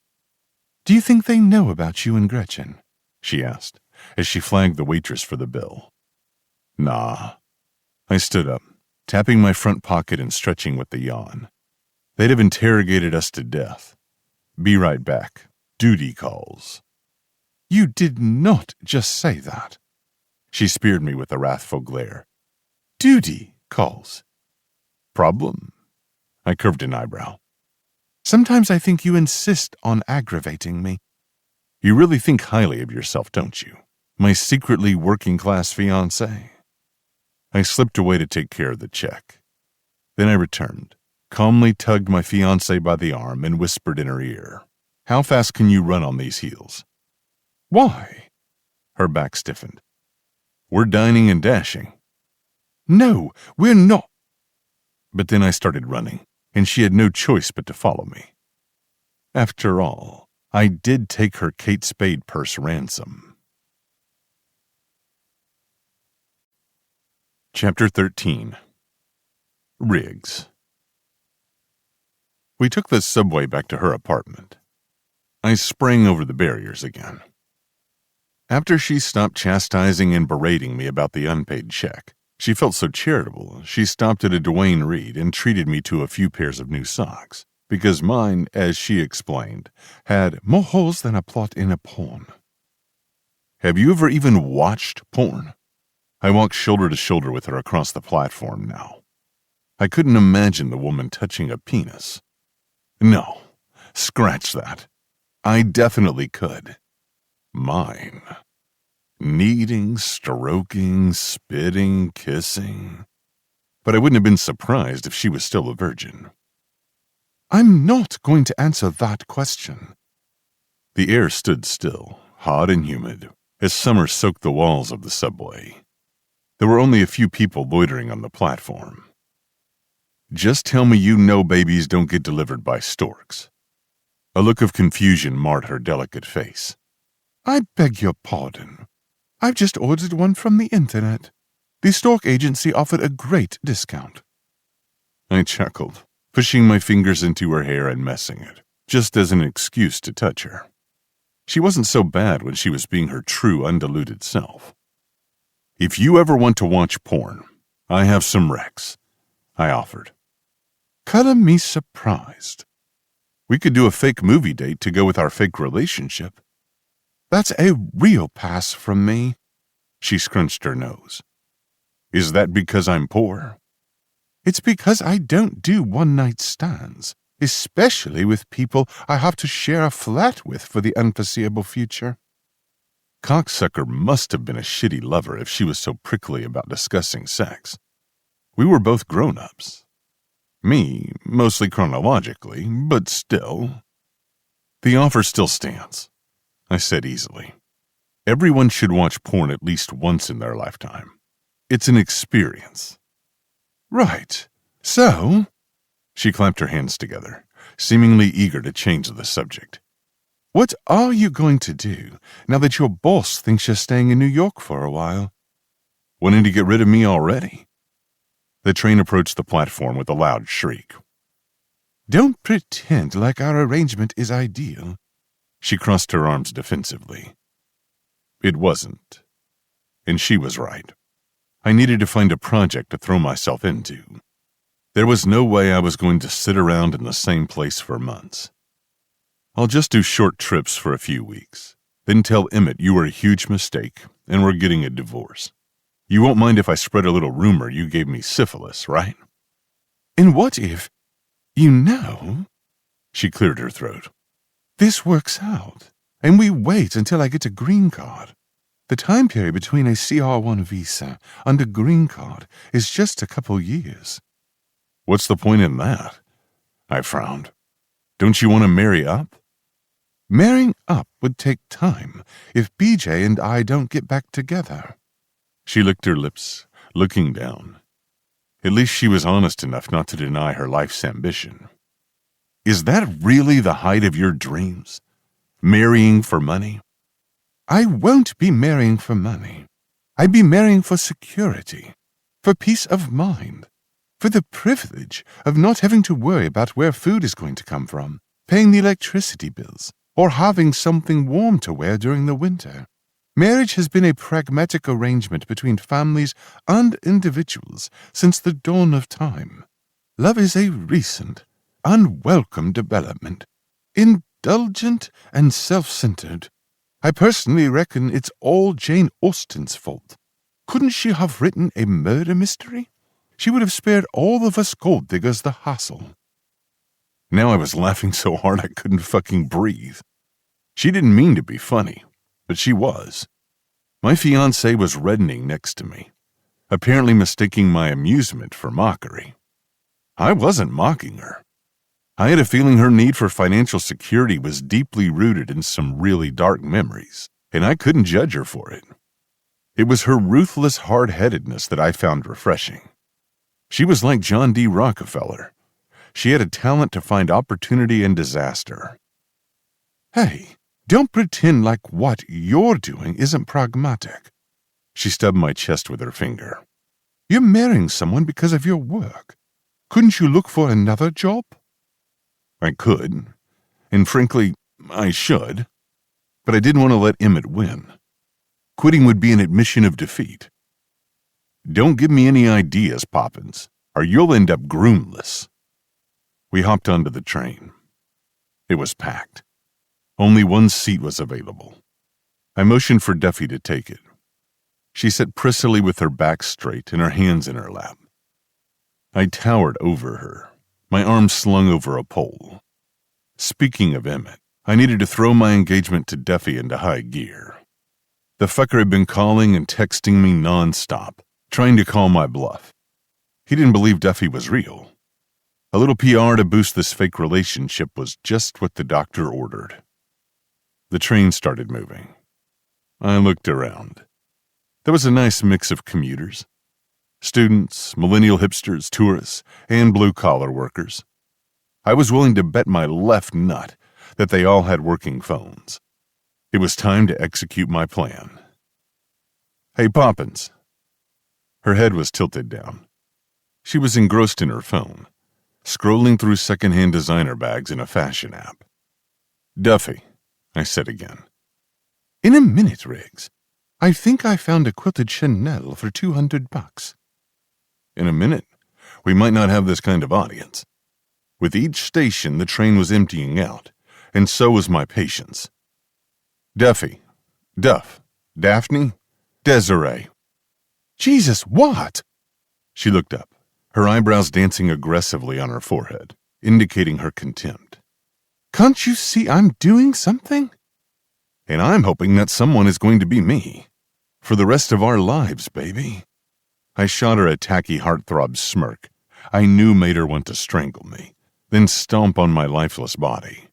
Do you think they know about you and Gretchen? She asked, as she flagged the waitress for the bill. Nah. I stood up, tapping my front pocket and stretching with the yawn. They'd have interrogated us to death. Be right back. Duty calls. You did not just say that. She speared me with a wrathful glare. Duty calls. Problem? I curved an eyebrow. Sometimes I think you insist on aggravating me. You really think highly of yourself, don't you? My secretly working-class fiancé. I slipped away to take care of the check. Then I returned, calmly tugged my fiancé by the arm and whispered in her ear, How fast can you run on these heels? Why? Her back stiffened. We're dining and dashing. No, we're not. But then I started running, and she had no choice but to follow me. After all, I did take her Kate Spade purse ransom. Chapter 13. Riggs. We took the subway back to her apartment. I sprang over the barriers again. After she stopped chastising and berating me about the unpaid check, she felt so charitable, she stopped at a Duane Reade and treated me to a few pairs of new socks, because mine, as she explained, had more holes than a plot in a porn. Have you ever even watched porn? I walked shoulder to shoulder with her across the platform now. I couldn't imagine the woman touching a penis. No, scratch that. I definitely could. Mine. Kneading, stroking, spitting, kissing. but I wouldn't have been surprised if she was still a virgin. I'm not going to answer that question. The air stood still, hot and humid, as summer soaked the walls of the subway. There were only a few people loitering on the platform. Just tell me you know babies don't get delivered by storks. A look of confusion marred her delicate face. I beg your pardon. I've just ordered one from the internet. The stork agency offered a great discount. I chuckled, pushing my fingers into her hair and messing it, just as an excuse to touch her. She wasn't so bad when she was being her true, undiluted self. If you ever want to watch porn, I have some recs, I offered. Color me surprised. We could do a fake movie date to go with our fake relationship. That's a real pass from me. She scrunched her nose. Is that because I'm poor? It's because I don't do one-night stands, especially with people I have to share a flat with for the unforeseeable future. Cocksucker must have been a shitty lover if she was so prickly about discussing sex. We were both grown-ups. Me, mostly chronologically, but still. The offer still stands, I said easily. Everyone should watch porn at least once in their lifetime. It's an experience. Right. So? She clamped her hands together, seemingly eager to change the subject. What are you going to do now that your boss thinks you're staying in New York for a while? Wanting to get rid of me already? The train approached the platform with a loud shriek. Don't pretend like our arrangement is ideal. She crossed her arms defensively. It wasn't. And she was right. I needed to find a project to throw myself into. There was no way I was going to sit around in the same place for months. I'll just do short trips for a few weeks, then tell Emmett you were a huge mistake and we're getting a divorce. You won't mind if I spread a little rumor you gave me syphilis, right? And what if, She cleared her throat. This works out, and we wait until I get a green card. The time period between a CR1 visa and a green card is just a couple years. What's the point in that? I frowned. Don't you want to marry up? Marrying up would take time if BJ and I don't get back together. She licked her lips, looking down. At least she was honest enough not to deny her life's ambition. Is that really the height of your dreams? Marrying for money? I won't be marrying for money. I'd be marrying for security, for peace of mind, for the privilege of not having to worry about where food is going to come from, paying the electricity bills, or having something warm to wear during the winter. Marriage has been a pragmatic arrangement between families and individuals since the dawn of time. Love is a recent, unwelcome development, indulgent and self-centered. I personally reckon it's all Jane Austen's fault. Couldn't she have written a murder mystery? She would have spared all of us gold diggers the hassle. Now I was laughing so hard I couldn't fucking breathe. She didn't mean to be funny, but she was. My fiancé was reddening next to me, apparently mistaking my amusement for mockery. I wasn't mocking her. I had a feeling her need for financial security was deeply rooted in some really dark memories, and I couldn't judge her for it. It was her ruthless hard-headedness that I found refreshing. She was like John D. Rockefeller. She had a talent to find opportunity in disaster. Hey, don't pretend like what you're doing isn't pragmatic. She stubbed my chest with her finger. You're marrying someone because of your work. Couldn't you look for another job? I could, and frankly, I should, but I didn't want to let Emmett win. Quitting would be an admission of defeat. Don't give me any ideas, Poppins, or you'll end up groomless. We hopped onto the train. It was packed. Only one seat was available. I motioned for Duffy to take it. She sat prissily with her back straight and her hands in her lap. I towered over her, my arms slung over a pole. Speaking of Emmett, I needed to throw my engagement to Duffy into high gear. The fucker had been calling and texting me nonstop, trying to call my bluff. He didn't believe Duffy was real. A little PR to boost this fake relationship was just what the doctor ordered. The train started moving. I looked around. There was a nice mix of commuters. Students, millennial hipsters, tourists, and blue-collar workers. I was willing to bet my left nut that they all had working phones. It was time to execute my plan. "Hey, Poppins." Her head was tilted down. She was engrossed in her phone, scrolling through second-hand designer bags in a fashion app. "Duffy," I said again. "In a minute, Riggs. I think I found a quilted Chanel for $200. In a minute, we might not have this kind of audience. With each station, the train was emptying out, and so was my patience. "Duffy, Daphne, Desiree." "Jesus, what?" She looked up, her eyebrows dancing aggressively on her forehead, indicating her contempt. "Can't you see I'm doing something?" "And I'm hoping that someone is going to be me. For the rest of our lives, baby." I shot her a tacky heartthrob smirk I knew made her want to strangle me, then stomp on my lifeless body.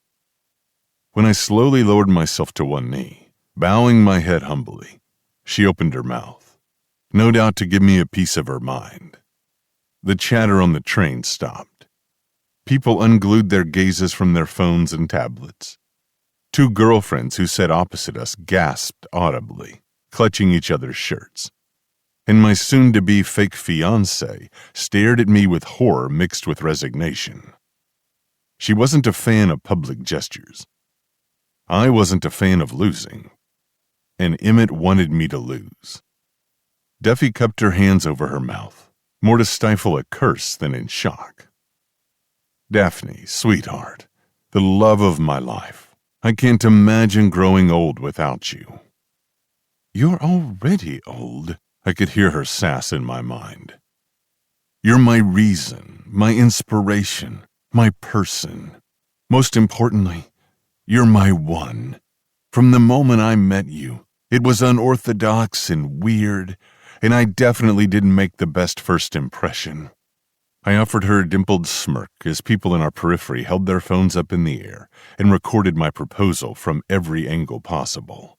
When I slowly lowered myself to one knee, bowing my head humbly, she opened her mouth, no doubt to give me a piece of her mind. The chatter on the train stopped. People unglued their gazes from their phones and tablets. Two girlfriends who sat opposite us gasped audibly, clutching each other's shirts. And my soon-to-be fake fiancé stared at me with horror mixed with resignation. She wasn't a fan of public gestures. I wasn't a fan of losing. And Emmett wanted me to lose. Duffy cupped her hands over her mouth, more to stifle a curse than in shock. "Daphne, sweetheart, the love of my life. I can't imagine growing old without you." "You're already old," I could hear her sass in my mind. "You're my reason, my inspiration, my person. Most importantly, you're my one. From the moment I met you, it was unorthodox and weird, and I definitely didn't make the best first impression." I offered her a dimpled smirk as people in our periphery held their phones up in the air and recorded my proposal from every angle possible.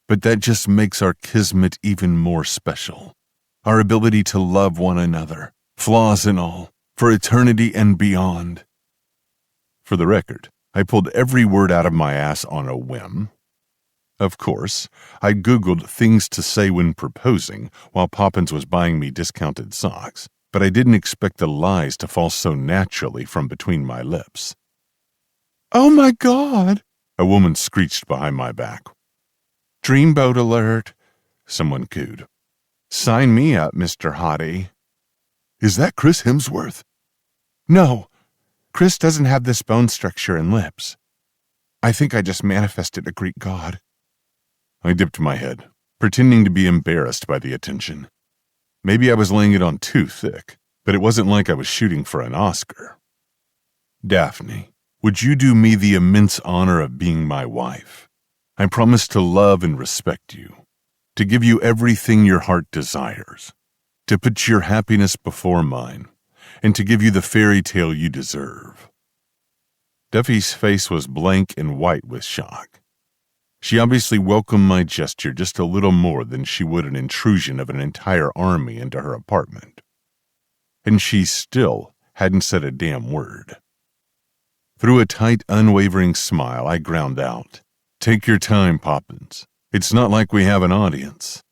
But that just makes our kismet even more special. Our ability to love one another, flaws and all, for eternity and beyond. For the record, I pulled every word out of my ass on a whim. Of course, I Googled things to say when proposing while Poppins was buying me discounted socks, but I didn't expect the lies to fall so naturally from between my lips. "Oh my God!" a woman screeched behind my back. "Dreamboat alert," someone cooed. "Sign me up, Mr. Hottie." "Is that Chris Hemsworth?" "No, Chris doesn't have this bone structure and lips. I think I just manifested a Greek god." I dipped my head, pretending to be embarrassed by the attention. Maybe I was laying it on too thick, but it wasn't like I was shooting for an Oscar. "Daphne, would you do me the immense honor of being my wife? I promise to love and respect you, to give you everything your heart desires, to put your happiness before mine, and to give you the fairy tale you deserve." Duffy's face was blank and white with shock. She obviously welcomed my gesture just a little more than she would an intrusion of an entire army into her apartment. And she still hadn't said a damn word. Through a tight, unwavering smile, I ground out, "Take your time, Poppins. It's not like we have an audience."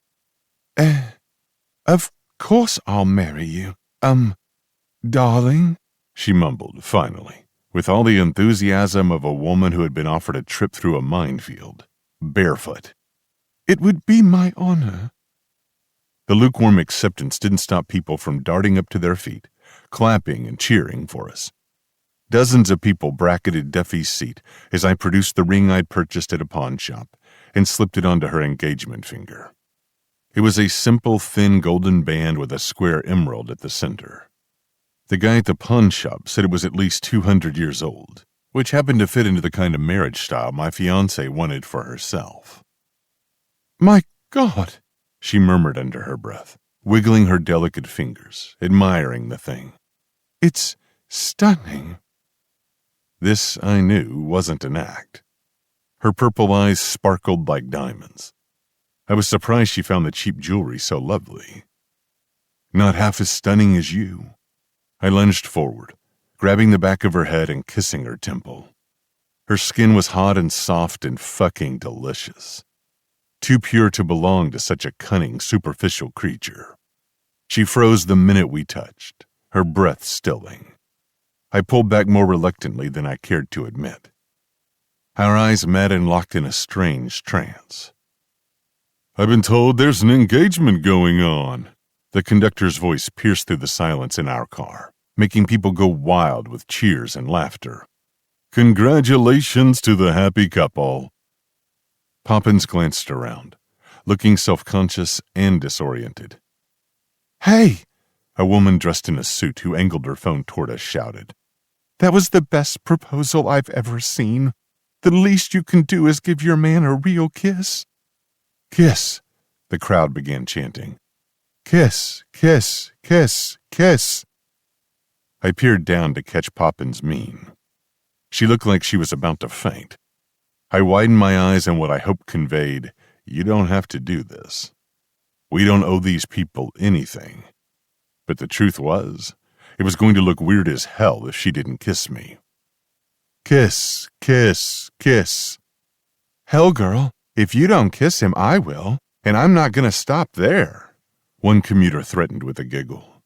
Of course I'll marry you. Darling," she mumbled, finally, with all the enthusiasm of a woman who had been offered a trip through a minefield, barefoot. "It would be my honor." The lukewarm acceptance didn't stop people from darting up to their feet, clapping and cheering for us. Dozens of people bracketed Duffy's seat as I produced the ring I'd purchased at a pawn shop and slipped it onto her engagement finger. It was a simple, thin golden band with a square emerald at the center. The guy at the pawn shop said it was at least 200 years old, which happened to fit into the kind of marriage style my fiancée wanted for herself. "My God," she murmured under her breath, wiggling her delicate fingers, admiring the thing. It's stunning. This, I knew, wasn't an act. Her purple eyes sparkled like diamonds. I was surprised she found the cheap jewelry so lovely. Not half as stunning as you. I lunged forward, grabbing the back of her head and kissing her temple. Her skin was hot and soft and fucking delicious. Too pure to belong to such a cunning, superficial creature. She froze the minute we touched, her breath stilling. I pulled back more reluctantly than I cared to admit. Our eyes met and locked in a strange trance. "I've been told there's an engagement going on." The conductor's voice pierced through the silence in our car, making people go wild with cheers and laughter. "Congratulations to the happy couple." Poppins glanced around, looking self-conscious and disoriented. "Hey!" A woman dressed in a suit who angled her phone toward us shouted. "That was the best proposal I've ever seen. The least you can do is give your man a real kiss." "Kiss," the crowd began chanting. "Kiss, kiss, kiss, kiss." I peered down to catch Poppins' mien. She looked like she was about to faint. I widened my eyes and what I hoped conveyed, "You don't have to do this. We don't owe these people anything." But the truth was, it was going to look weird as hell if she didn't kiss me. "Kiss, kiss, kiss." "Hell, girl, if you don't kiss him, I will, and I'm not going to stop there," one commuter threatened with a giggle.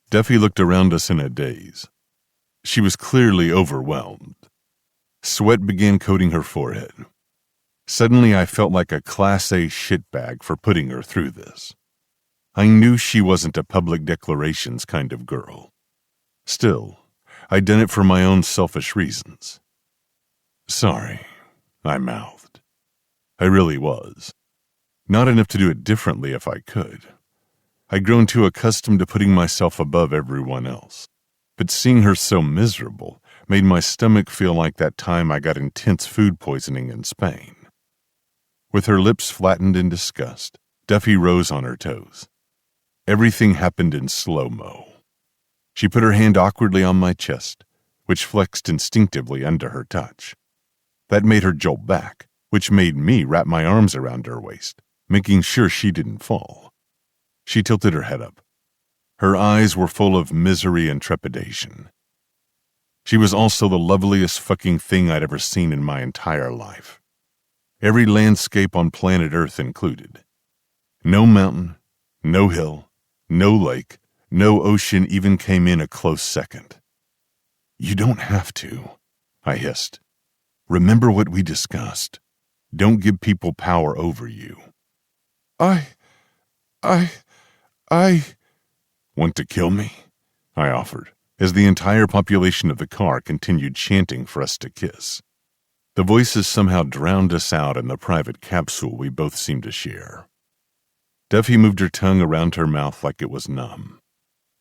Duffy looked around us in a daze. She was clearly overwhelmed. Sweat began coating her forehead. Suddenly I felt like a Class A shitbag for putting her through this. I knew she wasn't a public declarations kind of girl. Still, I'd done it for my own selfish reasons. "Sorry," I mouthed. I really was. Not enough to do it differently if I could. I'd grown too accustomed to putting myself above everyone else. But seeing her so miserable made my stomach feel like that time I got intense food poisoning in Spain. With her lips flattened in disgust, Duffy rose on her toes. Everything happened in slow-mo. She put her hand awkwardly on my chest, which flexed instinctively under her touch. That made her jolt back, which made me wrap my arms around her waist, making sure she didn't fall. She tilted her head up. Her eyes were full of misery and trepidation. She was also the loveliest fucking thing I'd ever seen in my entire life. Every landscape on planet Earth included. No mountain, no hill, no lake, no ocean even came in a close second. "You don't have to," I hissed. "Remember what we discussed. Don't give people power over you." I... "Want to kill me?" I offered, as the entire population of the car continued chanting for us to kiss. The voices somehow drowned us out in the private capsule we both seemed to share. Duffy moved her tongue around her mouth like it was numb.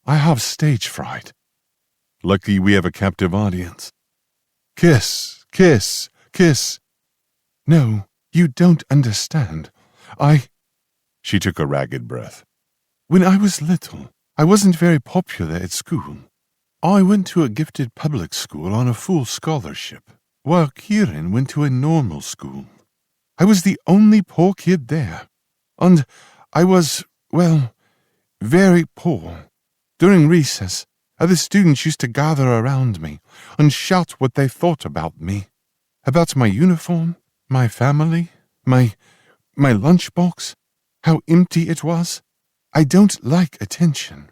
"I have stage fright." "Lucky we have a captive audience." "Kiss, kiss, kiss." "No, you don't understand. She took a ragged breath. "When I was little, I wasn't very popular at school. I went to a gifted public school on a full scholarship, while Kieran went to a normal school. I was the only poor kid there, and I was, well, very poor. During recess, other students used to gather around me and shout what they thought about me, about my uniform, my family, my lunchbox, how empty it was. I don't like attention."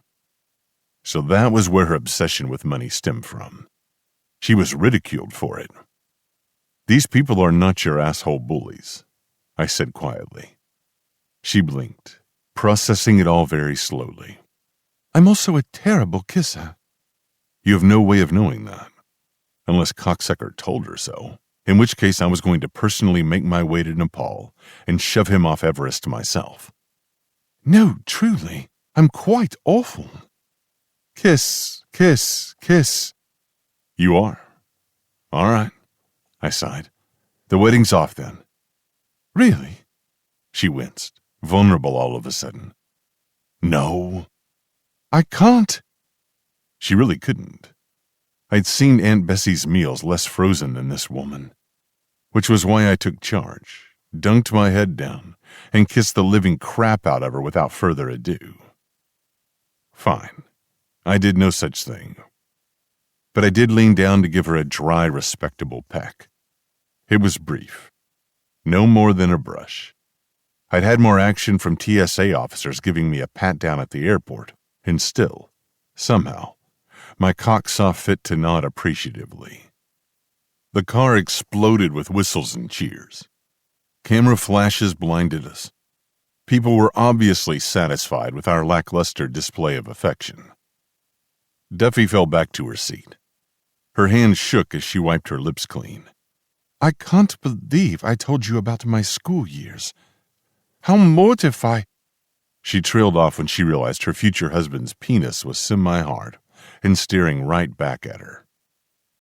So that was where her obsession with money stemmed from. She was ridiculed for it. "These people are not your asshole bullies," I said quietly. She blinked, processing it all very slowly. "I'm also a terrible kisser." "You have no way of knowing that. Unless cocksucker told her so, in which case I was going to personally make my way to Nepal and shove him off Everest myself." "No, truly, I'm quite awful." "Kiss, kiss, kiss." "You are? All right," I sighed. "The wedding's off then." "Really?" She winced, vulnerable all of a sudden. No. I can't. She really couldn't. I'd seen Aunt Bessie's meals less frozen than this woman, which was why I took charge, dunked my head down, and kissed the living crap out of her without further ado. Fine. I did no such thing. But I did lean down to give her a dry, respectable peck. It was brief. No more than a brush. I'd had more action from TSA officers giving me a pat-down at the airport, and still, somehow, my cock saw fit to nod appreciatively. The car exploded with whistles and cheers. Camera flashes blinded us. People were obviously satisfied with our lackluster display of affection. Duffy fell back to her seat. Her hand shook as she wiped her lips clean. I can't believe I told you about my school years. How mortified. She trailed off when she realized her future husband's penis was semi-hard and staring right back at her.